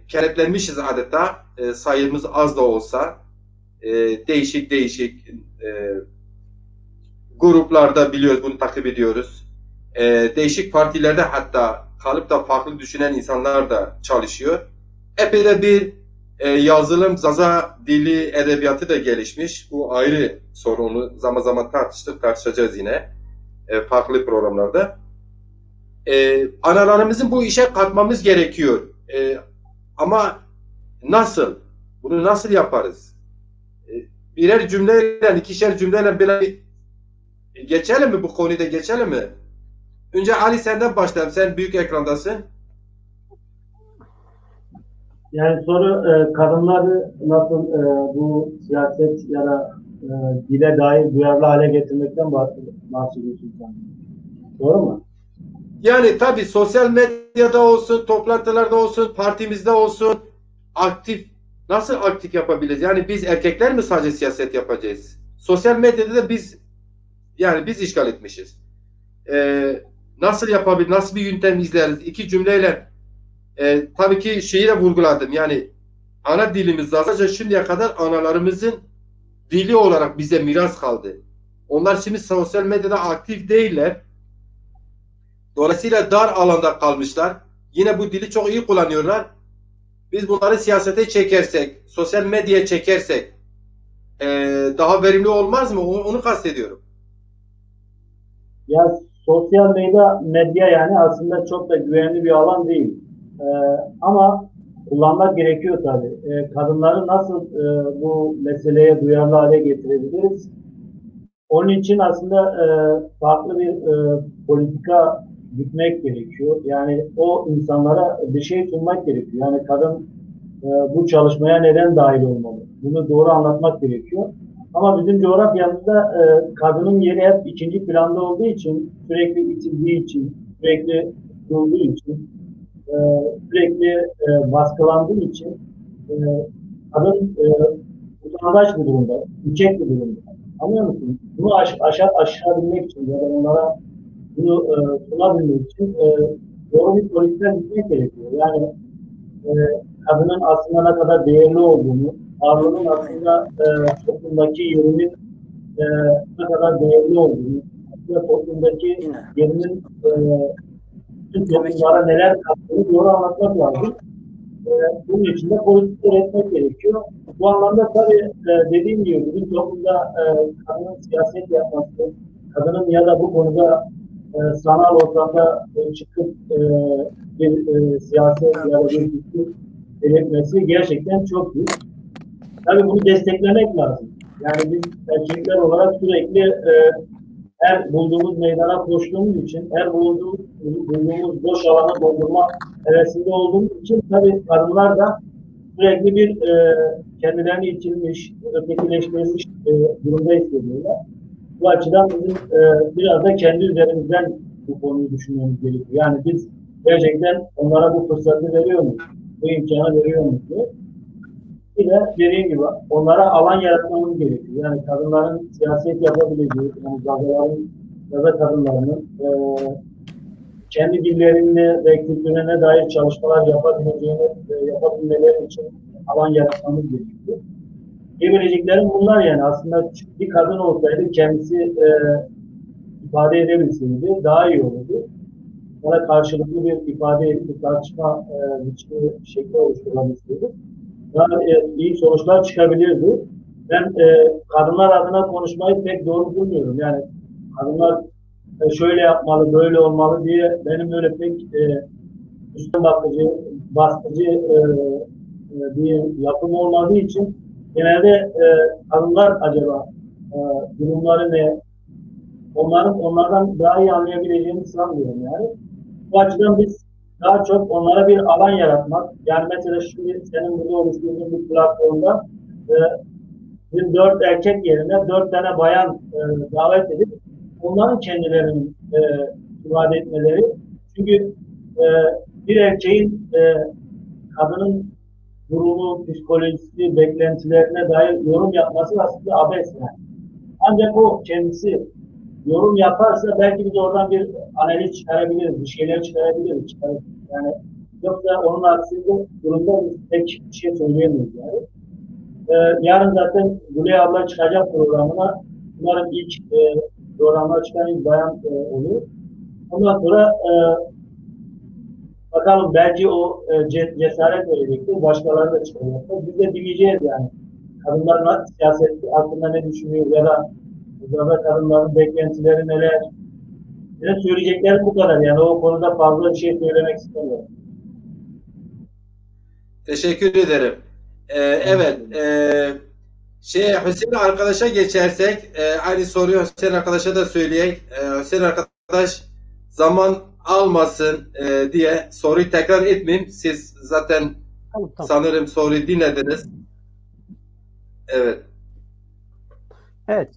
kenetlenmişiz adeta. Sayımız az da olsa değişik gruplarda biliyoruz, bunu takip ediyoruz. Değişik partilerde hatta kalıp da farklı düşünen insanlar da çalışıyor. Epey de bir yazılım, Zaza dili, edebiyatı da gelişmiş. Bu ayrı sorunu zaman zaman tartışacağız yine farklı programlarda. Analarımızın bu işe katmamız gerekiyor. Ama nasıl? Bunu nasıl yaparız? Birer cümleyle, ikişer cümleyle böyle geçelim mi, bu konuyu da geçelim mi? Önce Ali senden başlayalım. Sen büyük ekrandasın. Yani soru kadınları nasıl bu siyaset ya da dile dair duyarlı hale getirmekten bahsediyorsun sen. Doğru mu? Yani tabii sosyal medyada olsun, toplantılarda olsun, partimizde olsun nasıl aktif yapabiliriz? Yani biz erkekler mi sadece siyaset yapacağız? Sosyal medyada da biz işgal etmişiz. Nasıl yapabiliriz? Nasıl bir yöntem izleriz? İki cümleyle tabii ki şeyi de vurguladım. Yani ana dilimiz Zazaca şimdiye kadar analarımızın dili olarak bize miras kaldı. Onlar şimdi sosyal medyada aktif değiller. Dolayısıyla dar alanda kalmışlar. Yine bu dili çok iyi kullanıyorlar. Biz bunları siyasete çekersek, sosyal medyaya çekersek daha verimli olmaz mı? Onu kastediyorum. Ya sosyal medya yani aslında çok da güvenli bir alan değil. Ama kullanmak gerekiyor tabii. Kadınları nasıl bu meseleye duyarlı hale getirebiliriz? Onun için aslında farklı bir politika gitmek gerekiyor. Yani o insanlara bir şey sunmak gerekiyor. Yani kadın bu çalışmaya neden dahil olmalı? Bunu doğru anlatmak gerekiyor. Ama bizim coğrafyamızda kadının yeri hep ikinci planda olduğu için, sürekli itildiği için, sürekli durduğu için, sürekli baskılandığı için kadın utangaç bir durumda, yüksek bir durumda. Anlıyor musun? Bunu aşabilmek için ya da onlara bunu sunabilmek için doğru bir politika gitmek gerekiyor. Yani kadının aslında ne kadar değerli olduğunu, varlığının aslında toplumdaki yerinin ne kadar değerli olduğunu, aslında toplumdaki yerinin tüm toplumlara neler kattığını doğru anlatmak lazım. Bunun için de politika üretmek gerekiyor. Bu anlamda tabii dediğim gibi bizim toplumda kadının siyaset yapması, kadının ya da bu konuda sanal ortamda çıkıp bir siyasi ya da bir fikir belirtmesi gerçekten çok büyük. Tabii bunu desteklemek lazım. Yani biz erkekler olarak sürekli her bulduğumuz meydana koştuğumuz için, her bulduğumuz boş alanı doldurma hevesinde olduğumuz için tabii kadınlar da sürekli bir kendilerini itilmiş, ötekileştirilmiş durumda hissediyorlar. Bu açıdan bizim biraz da kendi üzerimizden bu konuyu düşünmemiz gerekiyor. Yani biz gerçekten onlara bu fırsatı veriyor muyuz? Bu imkanı veriyor muyuz diye. Bir de dediğim gibi onlara alan yaratmamız gerekiyor. Yani kadınların siyaset yapabileceği, yani gaza kadınlarının kendi dillerine ve kültürlerine dair çalışmalar yapabilmeleri için alan yaratmamız gerekiyor. Diyebileceklerim bunlar yani. Aslında bir kadın olsaydı kendisi ifade edebilseydi daha iyi olurdu. Ona karşılıklı bir ifade edip tartışma biçimi şekli oluşturabilseydi daha iyi sonuçlar çıkabilirdi. Ben kadınlar adına konuşmayı pek doğru bulmuyorum. Yani kadınlar şöyle yapmalı, böyle olmalı diye benim öyle pek üstten baskıcı bir yapım olmadığı için genelde kadınlar acaba durumları ne? Onlardan daha iyi anlayabileceğini sanmıyorum yani. Bu açıdan biz daha çok onlara bir alan yaratmak. Yani mesela şimdi senin burada oluşturduğun bir platformda bizim 4 erkek yerine 4 tane bayan davet edip onların kendilerinin ifade etmeleri. Çünkü bir erkeğin kadının durumu, psikolojisi, beklentilerine dair yorum yapması aslında abes yani. Ancak o kendisi yorum yaparsa belki biz oradan bir analiz çıkarabiliriz, bir şeyler çıkarabiliriz. Yani yoksa onun aksinde durumda biz pek bir şey söyleyemeyiz yani. Yarın zaten Gülay abla çıkacak programına. Umarım ilk programına çıkan ilk bayan oluyor. Ondan sonra bakalım belki o cesaret verecektir. Başkaları da çıkacaktır. Biz de dinleyeceğiz yani. Kadınlar siyaset hakkında ne düşünüyor ya da kadınların beklentileri neler? Ne söyleyeceklerim bu kadar yani. O konuda fazla bir şey söylemek istemiyorum. Teşekkür ederim. Evet. Hüseyin arkadaşa geçersek aynı soruyu Hüseyin arkadaşa da söyleyeyim. Hüseyin arkadaş zaman almasın diye soruyu tekrar etmeyeyim. Siz zaten Tamam. sanırım soruyu dinlediniz. Evet. Evet.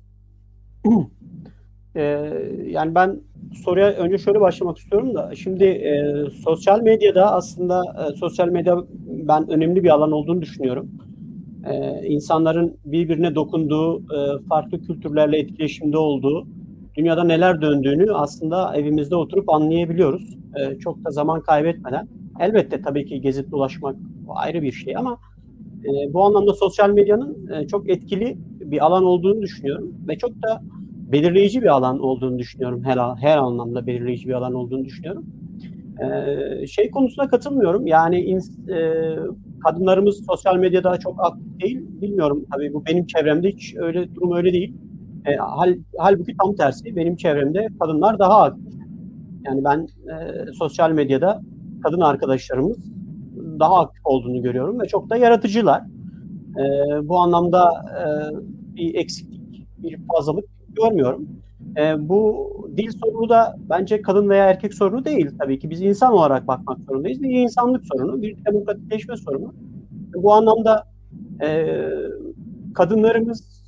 Yani ben soruya önce şöyle başlamak istiyorum da şimdi sosyal medyada aslında sosyal medya ben önemli bir alan olduğunu düşünüyorum. İnsanların birbirine dokunduğu, farklı kültürlerle etkileşimde olduğu, dünyada neler döndüğünü aslında evimizde oturup anlayabiliyoruz. Çok da zaman kaybetmeden. Elbette tabii ki gezip dolaşmak ayrı bir şey ama bu anlamda sosyal medyanın çok etkili bir alan olduğunu düşünüyorum ve çok da belirleyici bir alan olduğunu düşünüyorum. Her anlamda belirleyici bir alan olduğunu düşünüyorum. Şey konusuna katılmıyorum. Yani kadınlarımız sosyal medyada çok aktif değil. Bilmiyorum tabii bu benim çevremde hiç durum öyle değil. Halbuki tam tersi benim çevremde kadınlar daha aktif. Yani ben sosyal medyada kadın arkadaşlarımız daha aktif olduğunu görüyorum ve çok da yaratıcılar. Bu anlamda bir eksiklik, bir fazlalık görmüyorum. Bu dil sorunu da bence kadın veya erkek sorunu değil tabii ki. Biz insan olarak bakmak zorundayız. Bir insanlık sorunu, bir demokratikleşme sorunu. Bu anlamda kadınlarımız,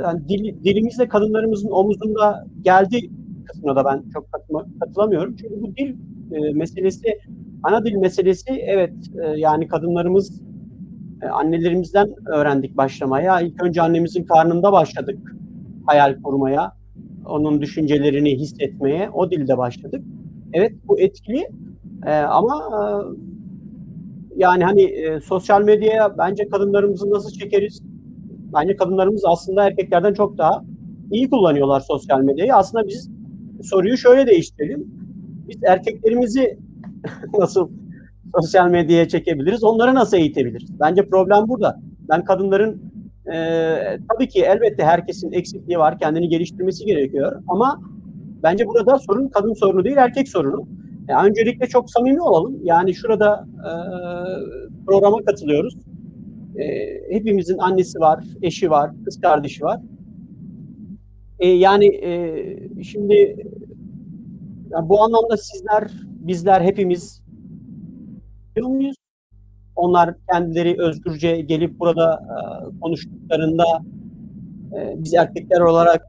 yani dilimizle kadınlarımızın omuzunda geldi kısmına da ben çok katılamıyorum. Çünkü bu dil meselesi, ana dil meselesi evet yani kadınlarımız annelerimizden öğrendik başlamaya. İlk önce annemizin karnında başladık hayal kurmaya, onun düşüncelerini hissetmeye, o dilde başladık. Evet bu etkili ama yani hani sosyal medyaya bence kadınlarımızı nasıl çekeriz? Bence kadınlarımız aslında erkeklerden çok daha iyi kullanıyorlar sosyal medyayı. Aslında biz soruyu şöyle değiştirelim. Biz erkeklerimizi nasıl sosyal medyaya çekebiliriz? Onları nasıl eğitebiliriz? Bence problem burada. Ben kadınların tabii ki elbette herkesin eksikliği var. Kendini geliştirmesi gerekiyor. Ama Bence burada sorun kadın sorunu değil, erkek sorunu. Öncelikle çok samimi olalım. Yani şurada programa katılıyoruz. Hepimizin annesi var, eşi var, kız kardeşi var. Şimdi yani bu anlamda sizler, bizler hepimiz biliyor muyuz? Onlar kendileri özgürce gelip burada konuştuklarında biz erkekler olarak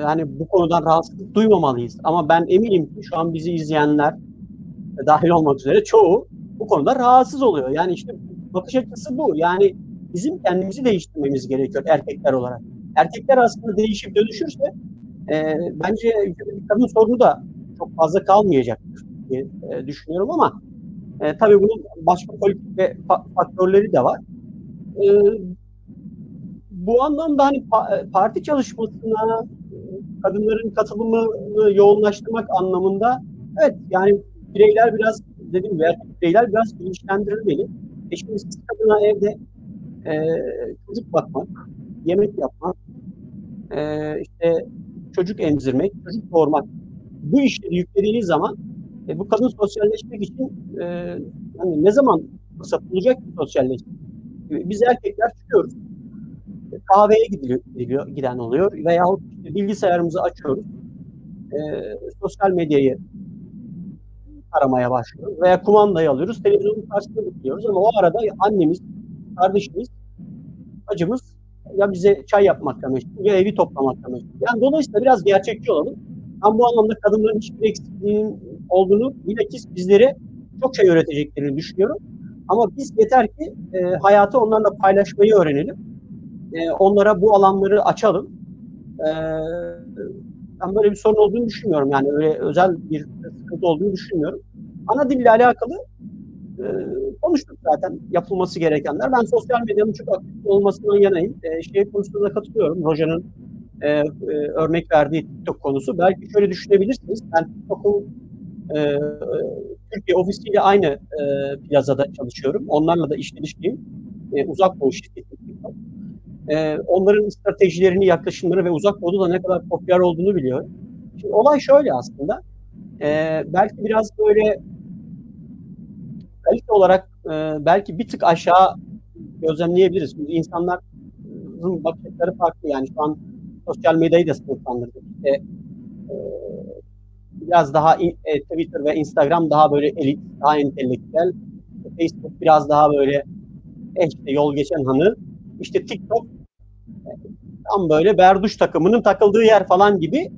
hani bu konudan rahatsızlık duymamalıyız. Ama ben eminim ki şu an bizi izleyenler dahil olmak üzere çoğu bu konuda rahatsız oluyor. Yani işte bakış açısı bu. Yani bizim kendimizi değiştirmemiz gerekiyor erkekler olarak. Erkekler aslında değişip dönüşürse bence kadın sorunu da çok fazla kalmayacaktır diye düşünüyorum ama tabii bunun başka politik ve faktörleri de var. Bu anlamda hani parti çalışmasına kadınların katılımını yoğunlaştırmak anlamında evet yani bireyler biraz dediğim gibi bireyler biraz bilinçlendirilmeli. Şimdi siz kadına evde çocuk bakmak, yemek yapmak, işte çocuk emzirmek, çocuk doğurmak bu işleri yüklediğiniz zaman bu kadın sosyalleşmek için yani ne zaman fırsat bulacak ki sosyalleşmek? Biz erkekler çıkıyoruz. Kahveye giden oluyor veyahut işte bilgisayarımızı açıyoruz. Sosyal medyayı aramaya başlıyoruz veya kumandayı alıyoruz. Televizyonun karşısında bekliyoruz ama o arada annemiz, kardeşimiz, bacımız ya bize çay yapmakla meşgul ya evi toplamakla meşgul. Yani dolayısıyla biraz gerçekçi olalım. Ben bu anlamda kadınların hiçbir eksikliğinin olduğunu bilakis bizlere çok şey öğreteceklerini düşünüyorum. Ama biz yeter ki hayatı onlarla paylaşmayı öğrenelim. Onlara bu alanları açalım. Ben böyle bir sorun olduğunu düşünmüyorum. Yani öyle özel bir sıkıntı olduğunu düşünmüyorum. Ana dille alakalı konuştuk zaten yapılması gerekenler. Ben sosyal medyanın çok aktif olmasından yanayım. Şey konusunda da katılıyorum. Roja'nın örnek verdiği TikTok konusu. Belki şöyle düşünebilirsiniz. Ben TikTok'un Türkiye ofisiyle aynı plazada çalışıyorum. Onlarla da işlemiştim. Uzak Doğu şirketi TikTok. Onların stratejilerini, yaklaşımları ve Uzak Doğu'da da ne kadar popüler olduğunu biliyorum. Şimdi olay şöyle aslında. Belki biraz böyle kalite olarak belki bir tık aşağı gözlemleyebiliriz. Çünkü insanların bakış açıları farklı. Yani şu an sosyal medyayı da sınıflandırdık. Biraz daha Twitter ve Instagram daha böyle elit, daha entelektüel. Facebook biraz daha böyle işte yol geçen hanı. İşte TikTok tam böyle berduş takımının takıldığı yer falan gibi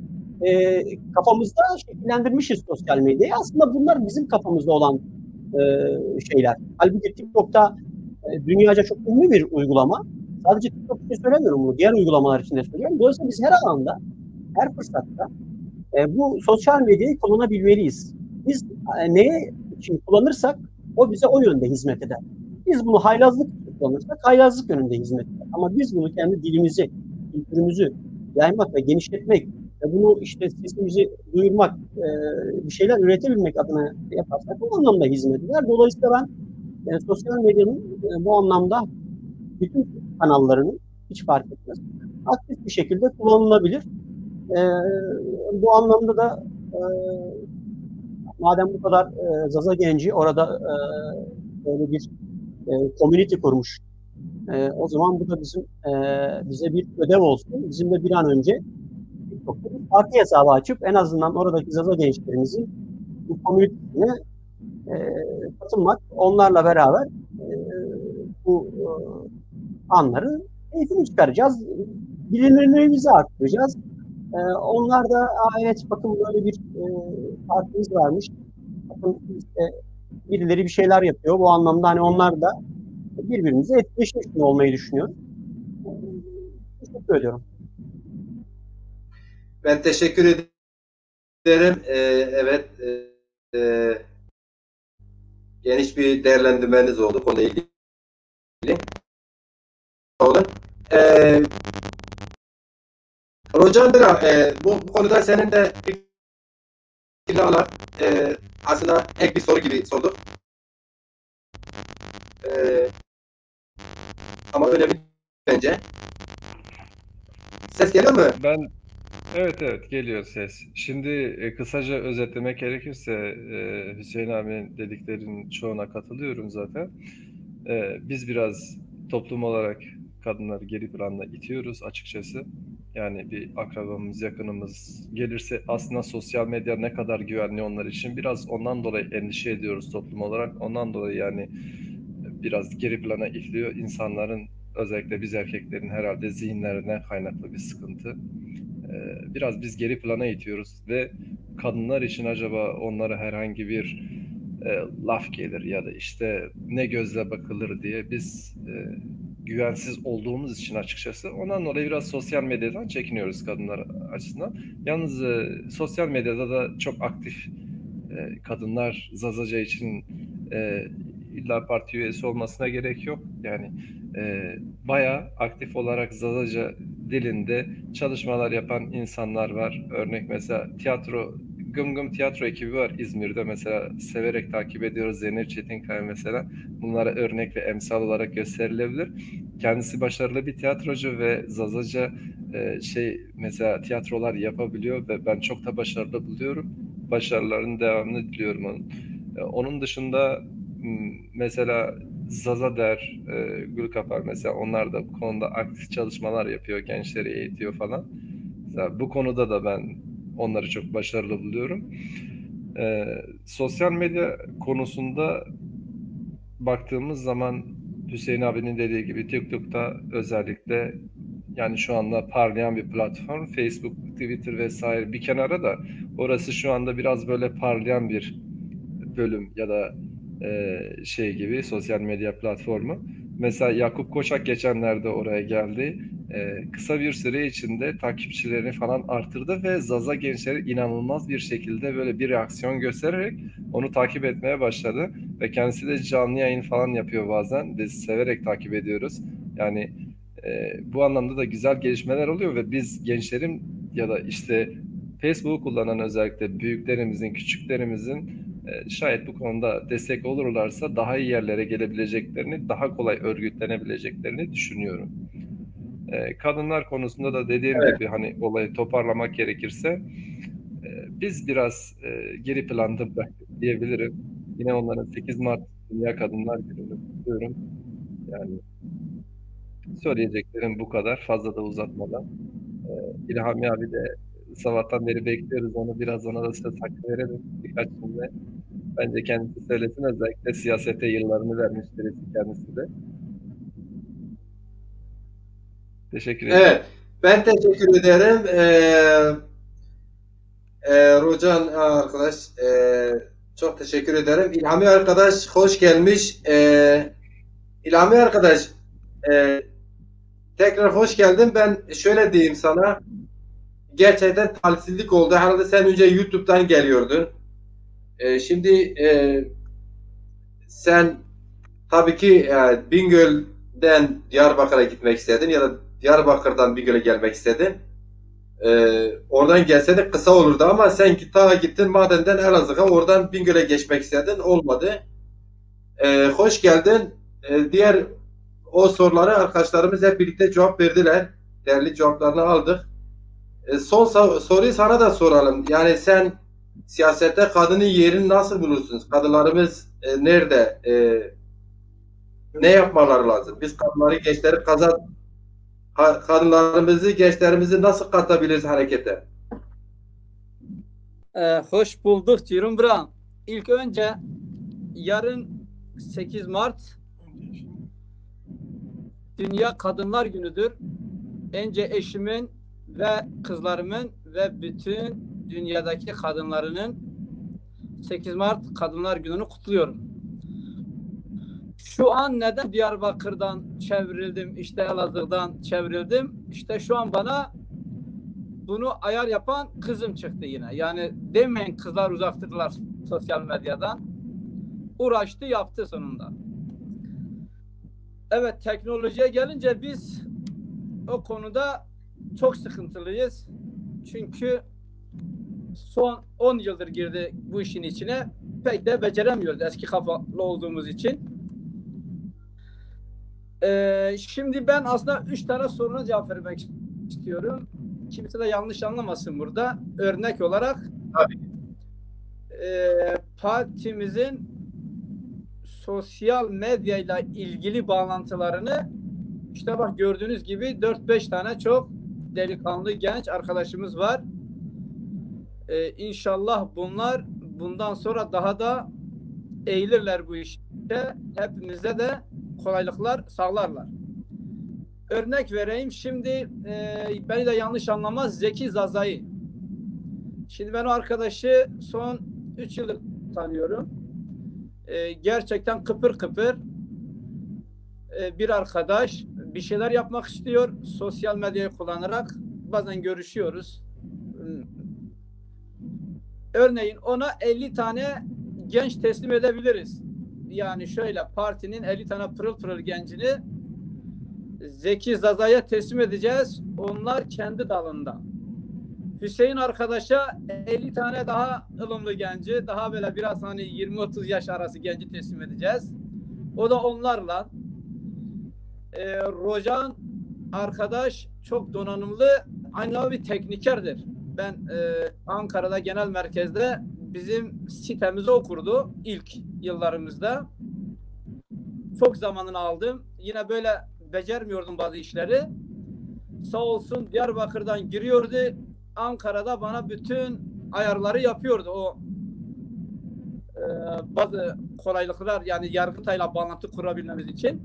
kafamızda şekillendirmişiz sosyal medyayı. Aslında bunlar bizim kafamızda olan şeyler. Halbuki TikTok'ta dünyaca çok ünlü bir uygulama. Sadece TikTok için söylemiyorum bunu. Diğer uygulamalar için de söylüyorum. Dolayısıyla biz her alanda, her fırsatta bu sosyal medyayı kullanabilmeliyiz. Biz neye için kullanırsak o bize o yönde hizmet eder. Biz bunu haylazlık için kullanırsak haylazlık yönünde hizmet eder. Ama biz bunu kendi dilimizi, kültürümüzü yaymak ve genişletmek ve bunu işte sesimizi duyurmak, bir şeyler üretebilmek adına yaparsak bu anlamda hizmet eder. Dolayısıyla ben sosyal medyanın bu anlamda bütün kanallarının hiç fark etmez aktif bir şekilde kullanılabilir. Bu anlamda da madem bu kadar Zaza Genci orada böyle bir community kurmuş. O zaman bu da bize bir ödev olsun. Bizim de bir an önce parti hesabı açıp en azından oradaki Zaza gençlerimizin bu community'ne katılmak, onlarla beraber bu anları keyfini çıkaracağız. Bilinirliğimizi arttıracağız. Onlar da evet bakın böyle bir partimiz varmış. Bakın işte birileri bir şeyler yapıyor. Bu anlamda hani onlar da birbirimize etkileşmiş olmayı düşünüyorum. Teşekkür ediyorum. Ben teşekkür ederim. Evet. Geniş bir değerlendirmeniz oldu konuyla ilgili. Olun. Hocam bu konuda senin de fikrini alan aslında ek bir soru gibi sordu. Ama önemli bence. Ses geliyor mu? Evet, evet, geliyor ses. Şimdi kısaca özetlemek gerekirse Hüseyin abinin dediklerinin çoğuna katılıyorum zaten. Biz biraz toplum olarak kadınları geri planda itiyoruz açıkçası. Yani bir akrabamız, yakınımız gelirse aslında sosyal medya ne kadar güvenli onlar için biraz ondan dolayı endişe ediyoruz toplum olarak. Ondan dolayı yani biraz geri plana itiliyor. İnsanların, özellikle biz erkeklerin herhalde zihinlerinden kaynaklı bir sıkıntı. Biraz biz geri plana itiyoruz ve kadınlar için acaba onlara herhangi bir laf gelir ya da işte ne gözle bakılır diye biz güvensiz olduğumuz için açıkçası ondan dolayı biraz sosyal medyadan çekiniyoruz kadınlar açısından. Yalnız sosyal medyada da çok aktif kadınlar Zazaca için illa parti üyesi olmasına gerek yok. Yani bayağı aktif olarak Zazaca dilinde çalışmalar yapan insanlar var. Örnek mesela tiyatro, Gım Gım tiyatro ekibi var İzmir'de mesela, severek takip ediyoruz. Zeynep Çetinkaya mesela. Bunlara örnek ve emsal olarak gösterilebilir. Kendisi başarılı bir tiyatrocu ve Zazaca mesela tiyatrolar yapabiliyor ve ben çok da başarılı buluyorum. Başarılarının devamını diliyorum onun. Onun dışında mesela Zazader, Gülkapar mesela, onlar da bu konuda aktif çalışmalar yapıyor, gençleri eğitiyor falan. Mesela bu konuda da ben onları çok başarılı buluyorum. Sosyal medya konusunda baktığımız zaman Hüseyin abinin dediği gibi TikTok'ta özellikle, yani şu anda parlayan bir platform. Facebook, Twitter vesaire bir kenara da orası şu anda biraz böyle parlayan bir bölüm ya da gibi sosyal medya platformu. Mesela Yakup Koçak geçenlerde oraya geldi. Kısa bir süre içinde takipçilerini falan artırdı ve Zaza gençleri inanılmaz bir şekilde böyle bir reaksiyon göstererek onu takip etmeye başladı. Ve kendisi de canlı yayın falan yapıyor bazen. Biz severek takip ediyoruz. Yani bu anlamda da güzel gelişmeler oluyor ve biz gençlerin ya da işte Facebook'u kullanan özellikle büyüklerimizin, küçüklerimizin şayet bu konuda destek olurlarsa daha iyi yerlere gelebileceklerini, daha kolay örgütlenebileceklerini düşünüyorum. Kadınlar konusunda da dediğim Evet. gibi hani olayı toparlamak gerekirse biz biraz geri planda bıraktık diyebilirim. Yine onların 8 Mart Dünya Kadınlar Günü'nü kutluyorum. Yani söyleyeceklerim bu kadar. Fazla da uzatmadan. İlhami abi de sabahtan beri bekliyoruz onu. Biraz ona da söz hakkı verelim. Birkaç cümle. Bence kendisi söylesin. Özellikle siyasete yıllarını vermiş birisi kendisi de. Teşekkür ederim. Evet. Ben teşekkür ederim. Rocan arkadaş, çok teşekkür ederim. İlhami arkadaş hoş gelmiş. İlhami arkadaş, tekrar hoş geldin. Ben şöyle diyeyim sana. Gerçekten talihsizlik oldu. Herhalde sen önce YouTube'dan geliyordun. Şimdi sen tabii ki Bingöl'den Diyarbakır'a gitmek istedin ya da Diyarbakır'dan Bingöl'e gelmek istedin. Oradan gelse kısa olurdu ama sen gittin Maden'den Elazığ'a, oradan Bingöl'e geçmek istedin. Olmadı. Hoş geldin. Diğer o soruları arkadaşlarımız hep birlikte cevap verdiler. Değerli cevaplarını aldık. Son soruyu sana da soralım. Yani sen siyasette kadının yerini nasıl bulursunuz? Kadınlarımız nerede? Ne yapmaları lazım? Biz kadınları, gençleri kadınlarımızı, gençlerimizi nasıl katabiliriz harekete? Hoş bulduk diyorum Bran. İlk önce yarın 8 Mart Dünya Kadınlar Günü'dür. Önce eşimin ve kızlarımın ve bütün dünyadaki kadınlarının 8 Mart Kadınlar Günü'nü kutluyorum. Şu an neden Diyarbakır'dan çevrildim, işte Elazığ'dan çevrildim? İşte şu an bana bunu ayar yapan kızım çıktı yine. Yani demeyin kızlar uzaktırlar sosyal medyadan. Uğraştı, yaptı sonunda. Evet, teknolojiye gelince biz o konuda çok sıkıntılıyız. Çünkü son 10 yıldır girdi bu işin içine. Pek de beceremiyoruz eski kafalı olduğumuz için. Şimdi ben aslında 3 tane soruna cevap vermek istiyorum. kimse de yanlış anlamasın burada. Örnek olarak Tabii. Partimizin sosyal medyayla ilgili bağlantılarını işte bak gördüğünüz gibi 4-5 tane çok delikanlı genç arkadaşımız var. İnşallah bunlar bundan sonra daha da eğilirler bu işte. Hepimize de kolaylıklar sağlarlar. Örnek vereyim. Şimdi beni de yanlış anlamaz. Zeki Zazai. Şimdi ben o arkadaşı son 3 yıldır tanıyorum. Gerçekten kıpır kıpır bir arkadaş, bir şeyler yapmak istiyor. Sosyal medyayı kullanarak bazen görüşüyoruz. Örneğin ona 50 tane genç teslim edebiliriz. Yani şöyle partinin 50 tane pırıl pırıl gencini Zeki Zaza'ya teslim edeceğiz. Onlar kendi dalında. Hüseyin arkadaşa 50 tane daha ılımlı genci, daha böyle biraz hani 20-30 yaş arası genci teslim edeceğiz. O da onlarla. Rojan arkadaş çok donanımlı, aynı bir teknikerdir. Ben Ankara'da genel merkezde bizim sitemizi okurdu ilk yıllarımızda. Çok zamanını aldım. Yine böyle becermiyordum bazı işleri. Sağ olsun Diyarbakır'dan giriyordu. Ankara'da bana bütün ayarları yapıyordu. O bazı kolaylıklar yani Yargıtay'la bağlantı kurabilmemiz için.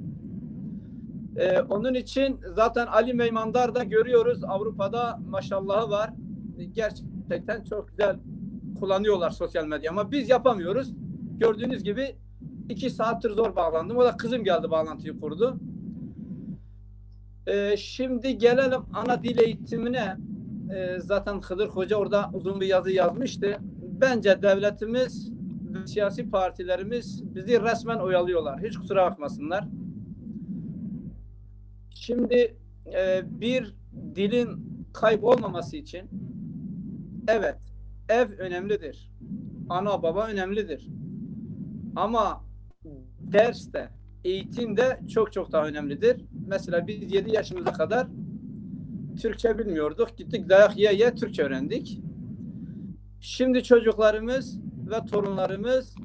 Onun için zaten Ali Meymandar'da görüyoruz. Avrupa'da maşallahı var. Gerçekten çok güzel kullanıyorlar sosyal medya ama biz yapamıyoruz. Gördüğünüz gibi 2 saattir zor bağlandım. O da kızım geldi bağlantıyı kurdu. Şimdi gelelim ana dil eğitimine. Zaten Hıdır Hoca orada uzun bir yazı yazmıştı. Bence devletimiz ve siyasi partilerimiz bizi resmen oyalıyorlar. Hiç kusura bakmasınlar. Şimdi bir dilin kaybolmaması için evet ev önemlidir. Ana baba önemlidir. Ama derste, eğitimde çok çok daha önemlidir. Mesela biz 7 yaşımıza kadar Türkçe bilmiyorduk. Gittik dayak ye Türkçe öğrendik. Şimdi çocuklarımız ve torunlarımız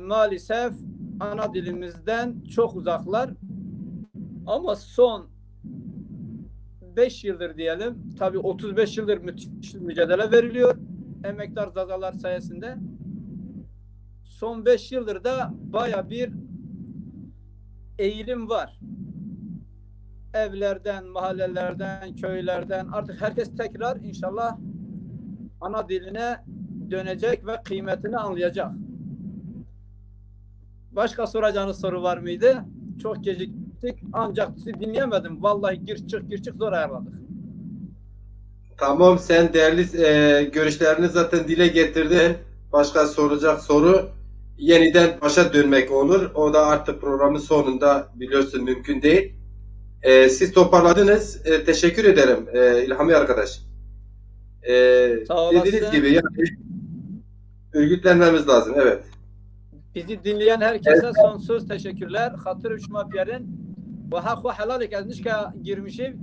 maalesef ana dilimizden çok uzaklar. Ama son 5 yıldır diyelim, tabii 35 yıldır müthiş mücadele veriliyor emektar zazalar sayesinde. Son 5 yıldır da baya bir eğilim var. Evlerden, mahallelerden, köylerden artık herkes tekrar inşallah ana diline dönecek ve kıymetini anlayacak. Başka soracağınız soru var mıydı? Çok geciktik ancak sizi dinleyemedim. Vallahi gir çık zor ayarladık. Tamam, sen değerli görüşlerini zaten dile getirdin. Başka soracak soru yeniden başa dönmek olur. O da artık programın sonunda biliyorsun mümkün değil. Siz toparladınız. Teşekkür ederim İlhami arkadaş. Dediğiniz gibi yani örgütlenmemiz lazım. Evet. Bizi dinleyen herkese sonsuz teşekkürler. Hatır uçma piyerin ve hak ve helalik ez nişka girmişim.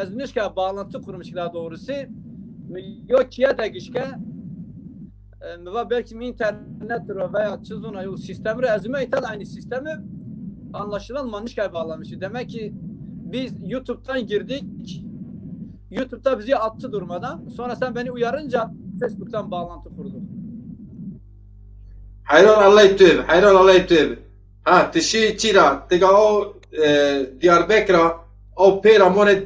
Ez nişka bağlantı kurmuş daha doğrusu. Yok kiye de gişke ve belki internet veya çizuna yol sistemi ezme iten aynı sistemi anlaşılan manişka bağlamıştı. Demek ki biz YouTube'dan girdik. YouTube'da bizi attı durmadan. Sonra sen beni uyarınca Facebook'tan bağlantı kurduk. Hayran Allah yetib, hayran Allah yetib. Ha, tişi çira, tega o Diyarbakır'a o pera mone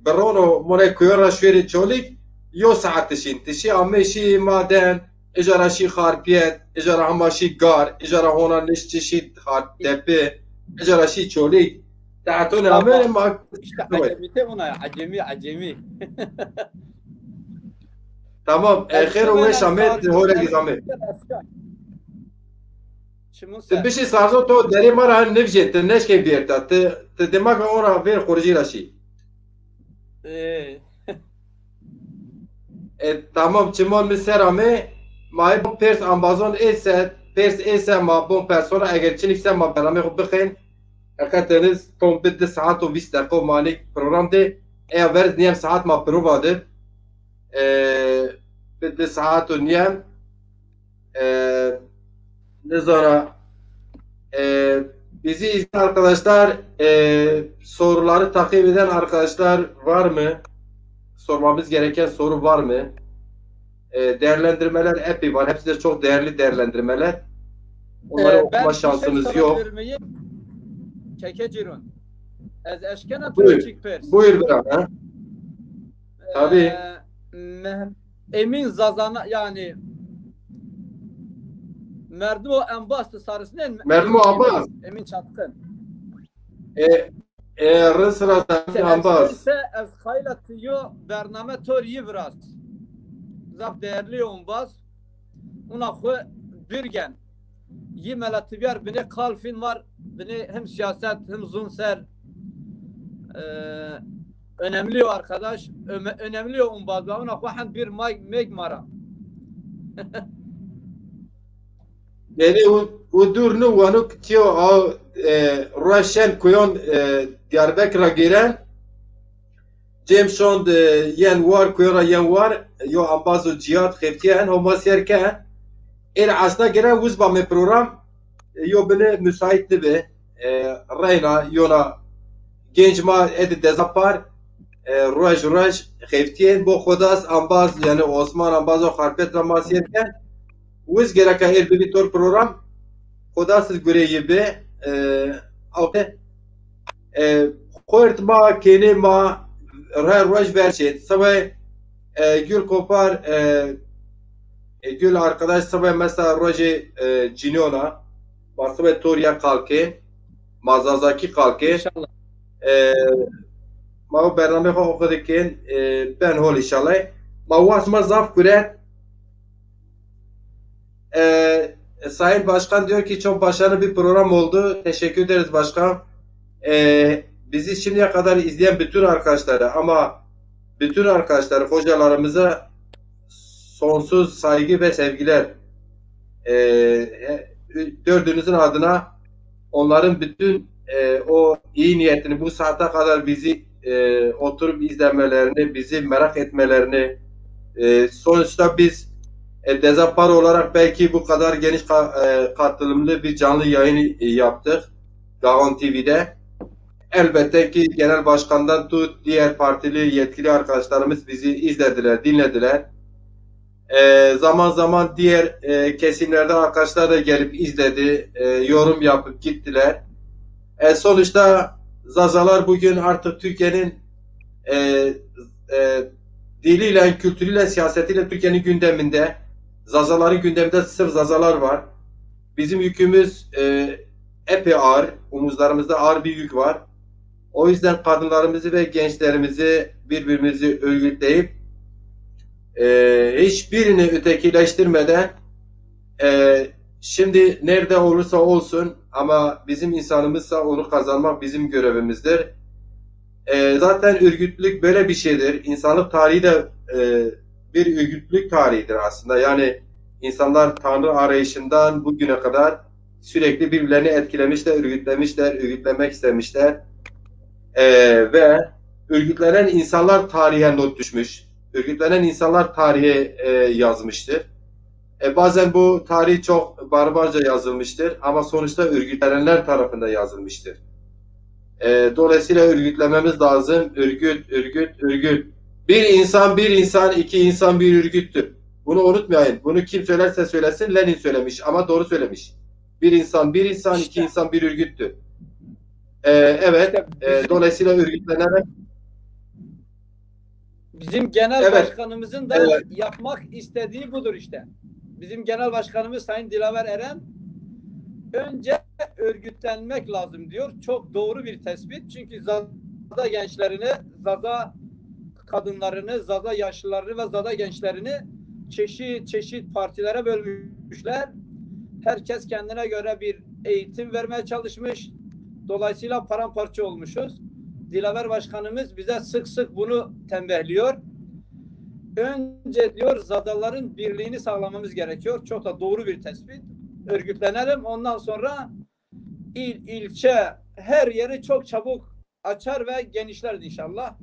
berono mone kuyara şveri çolik yo saat tişi ameşi maden ejara şi kharpiyet ejara hamaşi gar ejara hona nişçi khartepe ejara şi çolik تعتون أمام ما عجمي هنا عجمي tamam خير وش عملت هو رجع عمل تبشي صارزو تو دري مرة نفجت الناس كيف بيرتا تدماغ أورا غير خارجي راشي tamam çimal miserame ما يبون بيرس أمازون إيسات بيرس إيسا ما بون بيرسونا أجر تشينك سما برامي خو بخين أخذتنز توم بد ساعات و 20 دقيقة مالك برنامج verz niyem saat ma provadır. Bir saat o niyem ne sonra bizi izleyen arkadaşlar, soruları takip eden arkadaşlar var mı? Sormamız gereken soru var mı? Değerlendirmeler epey var. Hepsi de çok değerli değerlendirmeler. Onları okuma şansımız yok. Kekecirun. Ez eşkena Buyur. Türkçük pers. Buyur biraz. Tabii. Emin Zazana yani Merduo Embastı sarısının Merduo Abbas. Emin Çatkın. Rısratan Ambaz. ise ez haylatıyor bername toriyi biraz. Zaf değerli onbaz. Ona xwe bürgen. Yimelatibiyar bine kalfin var. Bine hem siyaset hem zunser. Önemli o arkadaş. Önemli o onbaz. Ona xwe hem bir megmara. Yani o durnu vanuk tiyo o Russian kuyon Diyarbakır'a giren Cemşond yen var kuyora yen var yo ambazo cihat xeftiyen homa serken asla giren uzba me program yo bine müsait be reyna yona genç ma edi dezapar ruj xeftiyen bo xodas ambaz yani Osman ambazo xarpet ramasiyerken Wiz gereka bir program Kodasız göreyi be Koyrt ma kene ma roj verçet sabah gül kopar gül arkadaş sabah mesela roje cinona sabah toriya kalke mazazaki kalke İnşallah. ma bername xo okudukken ben hol inşallah ma vasma zaf kuret Sayın Başkan diyor ki çok başarılı bir program oldu. Teşekkür ederiz başkan. Bizi şimdiye kadar izleyen bütün arkadaşlara ama bütün arkadaşlar, hocalarımıza sonsuz saygı ve sevgiler. Dördünüzün adına onların bütün o iyi niyetini bu saate kadar bizi oturup izlemelerini, bizi merak etmelerini sonuçta biz Dezapar olarak belki bu kadar geniş katılımlı bir canlı yayın yaptık Gaon TV'de. Elbette ki genel başkandan tut diğer partili yetkili arkadaşlarımız bizi izlediler, dinlediler. Zaman zaman diğer kesimlerden arkadaşlar da gelip izledi, yorum yapıp gittiler. Sonuçta Zazalar bugün artık Türkiye'nin diliyle, kültürüyle, siyasetiyle Türkiye'nin gündeminde. Zazaların gündeminde sırf Zazalar var. Bizim yükümüz epey ağır. Omuzlarımızda ağır bir yük var. O yüzden kadınlarımızı ve gençlerimizi birbirimizi örgütleyip hiçbirini ötekileştirmeden şimdi nerede olursa olsun ama bizim insanımızsa onu kazanmak bizim görevimizdir. Zaten örgütlülük böyle bir şeydir. İnsanlık tarihi de bir örgütlülük tarihidir aslında. Yani insanlar Tanrı arayışından bugüne kadar sürekli birbirlerini etkilemişler, örgütlemişler, örgütlemek istemişler. Ve örgütlenen insanlar tarihe not düşmüş. Örgütlenen insanlar tarihe yazmıştır. Bazen bu tarih çok barbarca yazılmıştır ama sonuçta örgütlenenler tarafından yazılmıştır. Dolayısıyla örgütlememiz lazım. Örgüt. Bir insan, iki insan bir örgüttür. Bunu unutmayın. Bunu kim söylerse söylesin Lenin söylemiş ama doğru söylemiş. Bir insan, iki insan bir örgüttür. Evet. Dolayısıyla örgütlenerek bizim genel evet. Başkanımızın da yapmak istediği budur işte. Bizim genel başkanımız Sayın Dilaver Eren önce örgütlenmek lazım diyor. Çok doğru bir tespit. Çünkü Zaza gençlerini, Zaza kadınlarını, Zaza yaşlılarını ve Zaza gençlerini çeşit partilere bölmüşler. Herkes kendine göre bir eğitim vermeye çalışmış. Dolayısıyla paramparça olmuşuz. Dilaver Başkanımız bize sık sık bunu tembihliyor. Önce diyor Zadaların birliğini sağlamamız gerekiyor. Çok da doğru bir tespit. Örgütlenelim. Ondan sonra ilçe her yeri çok çabuk açar ve genişler inşallah.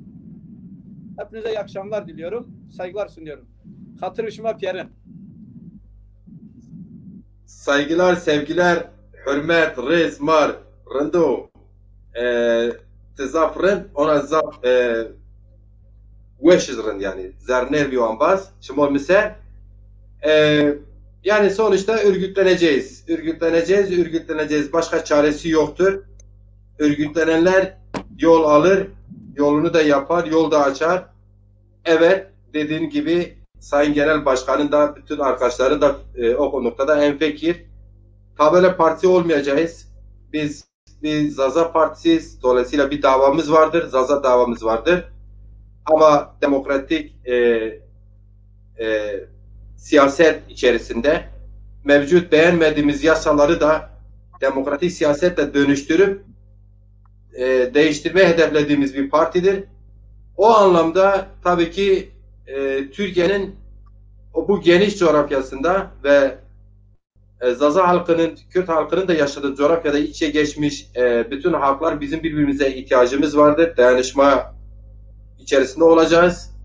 Hepinize iyi akşamlar diliyorum. Saygılar sunuyorum. Hatırışıma Pierre'in. Saygılar, sevgiler, hürmet, rizmar, rendo, tezafrın, ona zaf, weşizrin yani, zernervi ambaz, şimol misal. Yani sonuçta örgütleneceğiz. Başka çaresi yoktur. Örgütlenenler yol alır, yolunu da yapar, yol da açar. Evet, dediğin gibi Sayın Genel Başkan'ın da bütün arkadaşların da o noktada hemfikir. Tabela parti olmayacağız. Biz bir Zaza Partisiyiz. Dolayısıyla bir davamız vardır. Zaza davamız vardır. Ama demokratik siyaset içerisinde mevcut beğenmediğimiz yasaları da demokratik siyasetle dönüştürüp değiştirmeye hedeflediğimiz bir partidir. O anlamda tabii ki Türkiye'nin bu geniş coğrafyasında ve Zaza halkının, Kürt halkının da yaşadığı coğrafyada içe geçmiş bütün halklar bizim birbirimize ihtiyacımız vardır. Dayanışma içerisinde olacağız.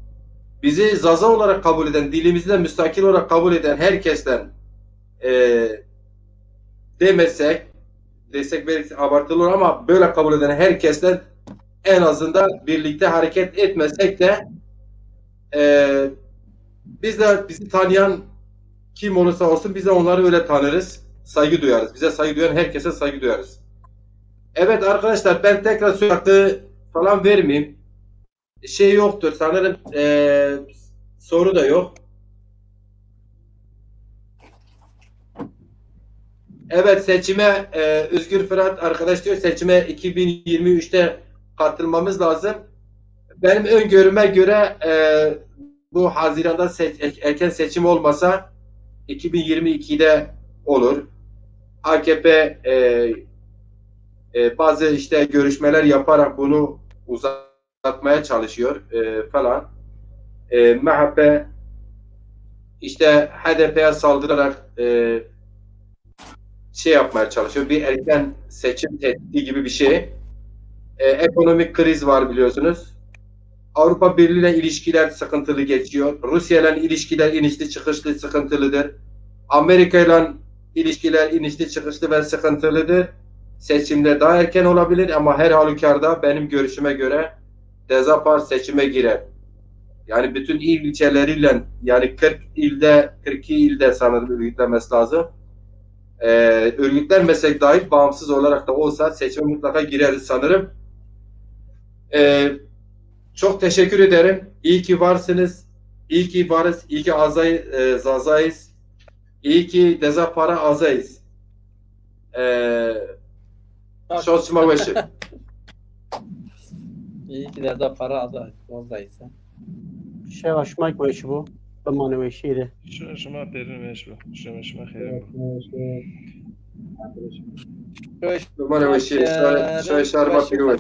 Bizi Zaza olarak kabul eden, dilimizi de müstakil olarak kabul eden herkesten desek belki abartılı olur ama böyle kabul eden herkesten en azından birlikte hareket etmesek de bizi tanıyan kim olursa olsun biz de onları öyle tanırız. Saygı duyarız. Bize saygı duyan herkese saygı duyarız. Evet arkadaşlar ben tekrar söz hakkı falan vermeyeyim. Şey yoktur. Sanırım soru da yok. Evet seçime Özgür Fırat arkadaş diyor seçime 2023'te katılmamız lazım. Benim öngörüme göre bu Haziran'da erken seçim olmasa 2022'de olur. AKP bazı işte görüşmeler yaparak bunu uzatmaya çalışıyor falan. MHP işte HDP'ye saldırarak şey yapmaya çalışıyor. Bir erken seçim tehdidi gibi bir şey. Ekonomik kriz var biliyorsunuz. Avrupa Birliği ile ilişkiler sıkıntılı geçiyor. Rusya ile ilişkiler inişli çıkışlı sıkıntılıdır. Amerika ile ilişkiler inişli çıkışlı ve sıkıntılıdır. Seçimde daha erken olabilir ama her halükarda benim görüşüme göre Dezapar seçime girer. Yani bütün il ilçeleriyle yani 42 ilde sanırım örgütlenmesi lazım. Örgütlenmesek dahi bağımsız olarak da olsa seçime mutlaka gireriz sanırım. Çok teşekkür ederim. İyi ki varsınız. İyi ki varız. İyi ki Zaza'yız. İyi ki Dezapar'a azayız. Şoçma başı. İyi ki de para azayız. شێوە شمای بۆیشی بوو بەمانەوەی شیرە شما پیرین میشو شما خیلی بمانه باشی شای شربت بیرون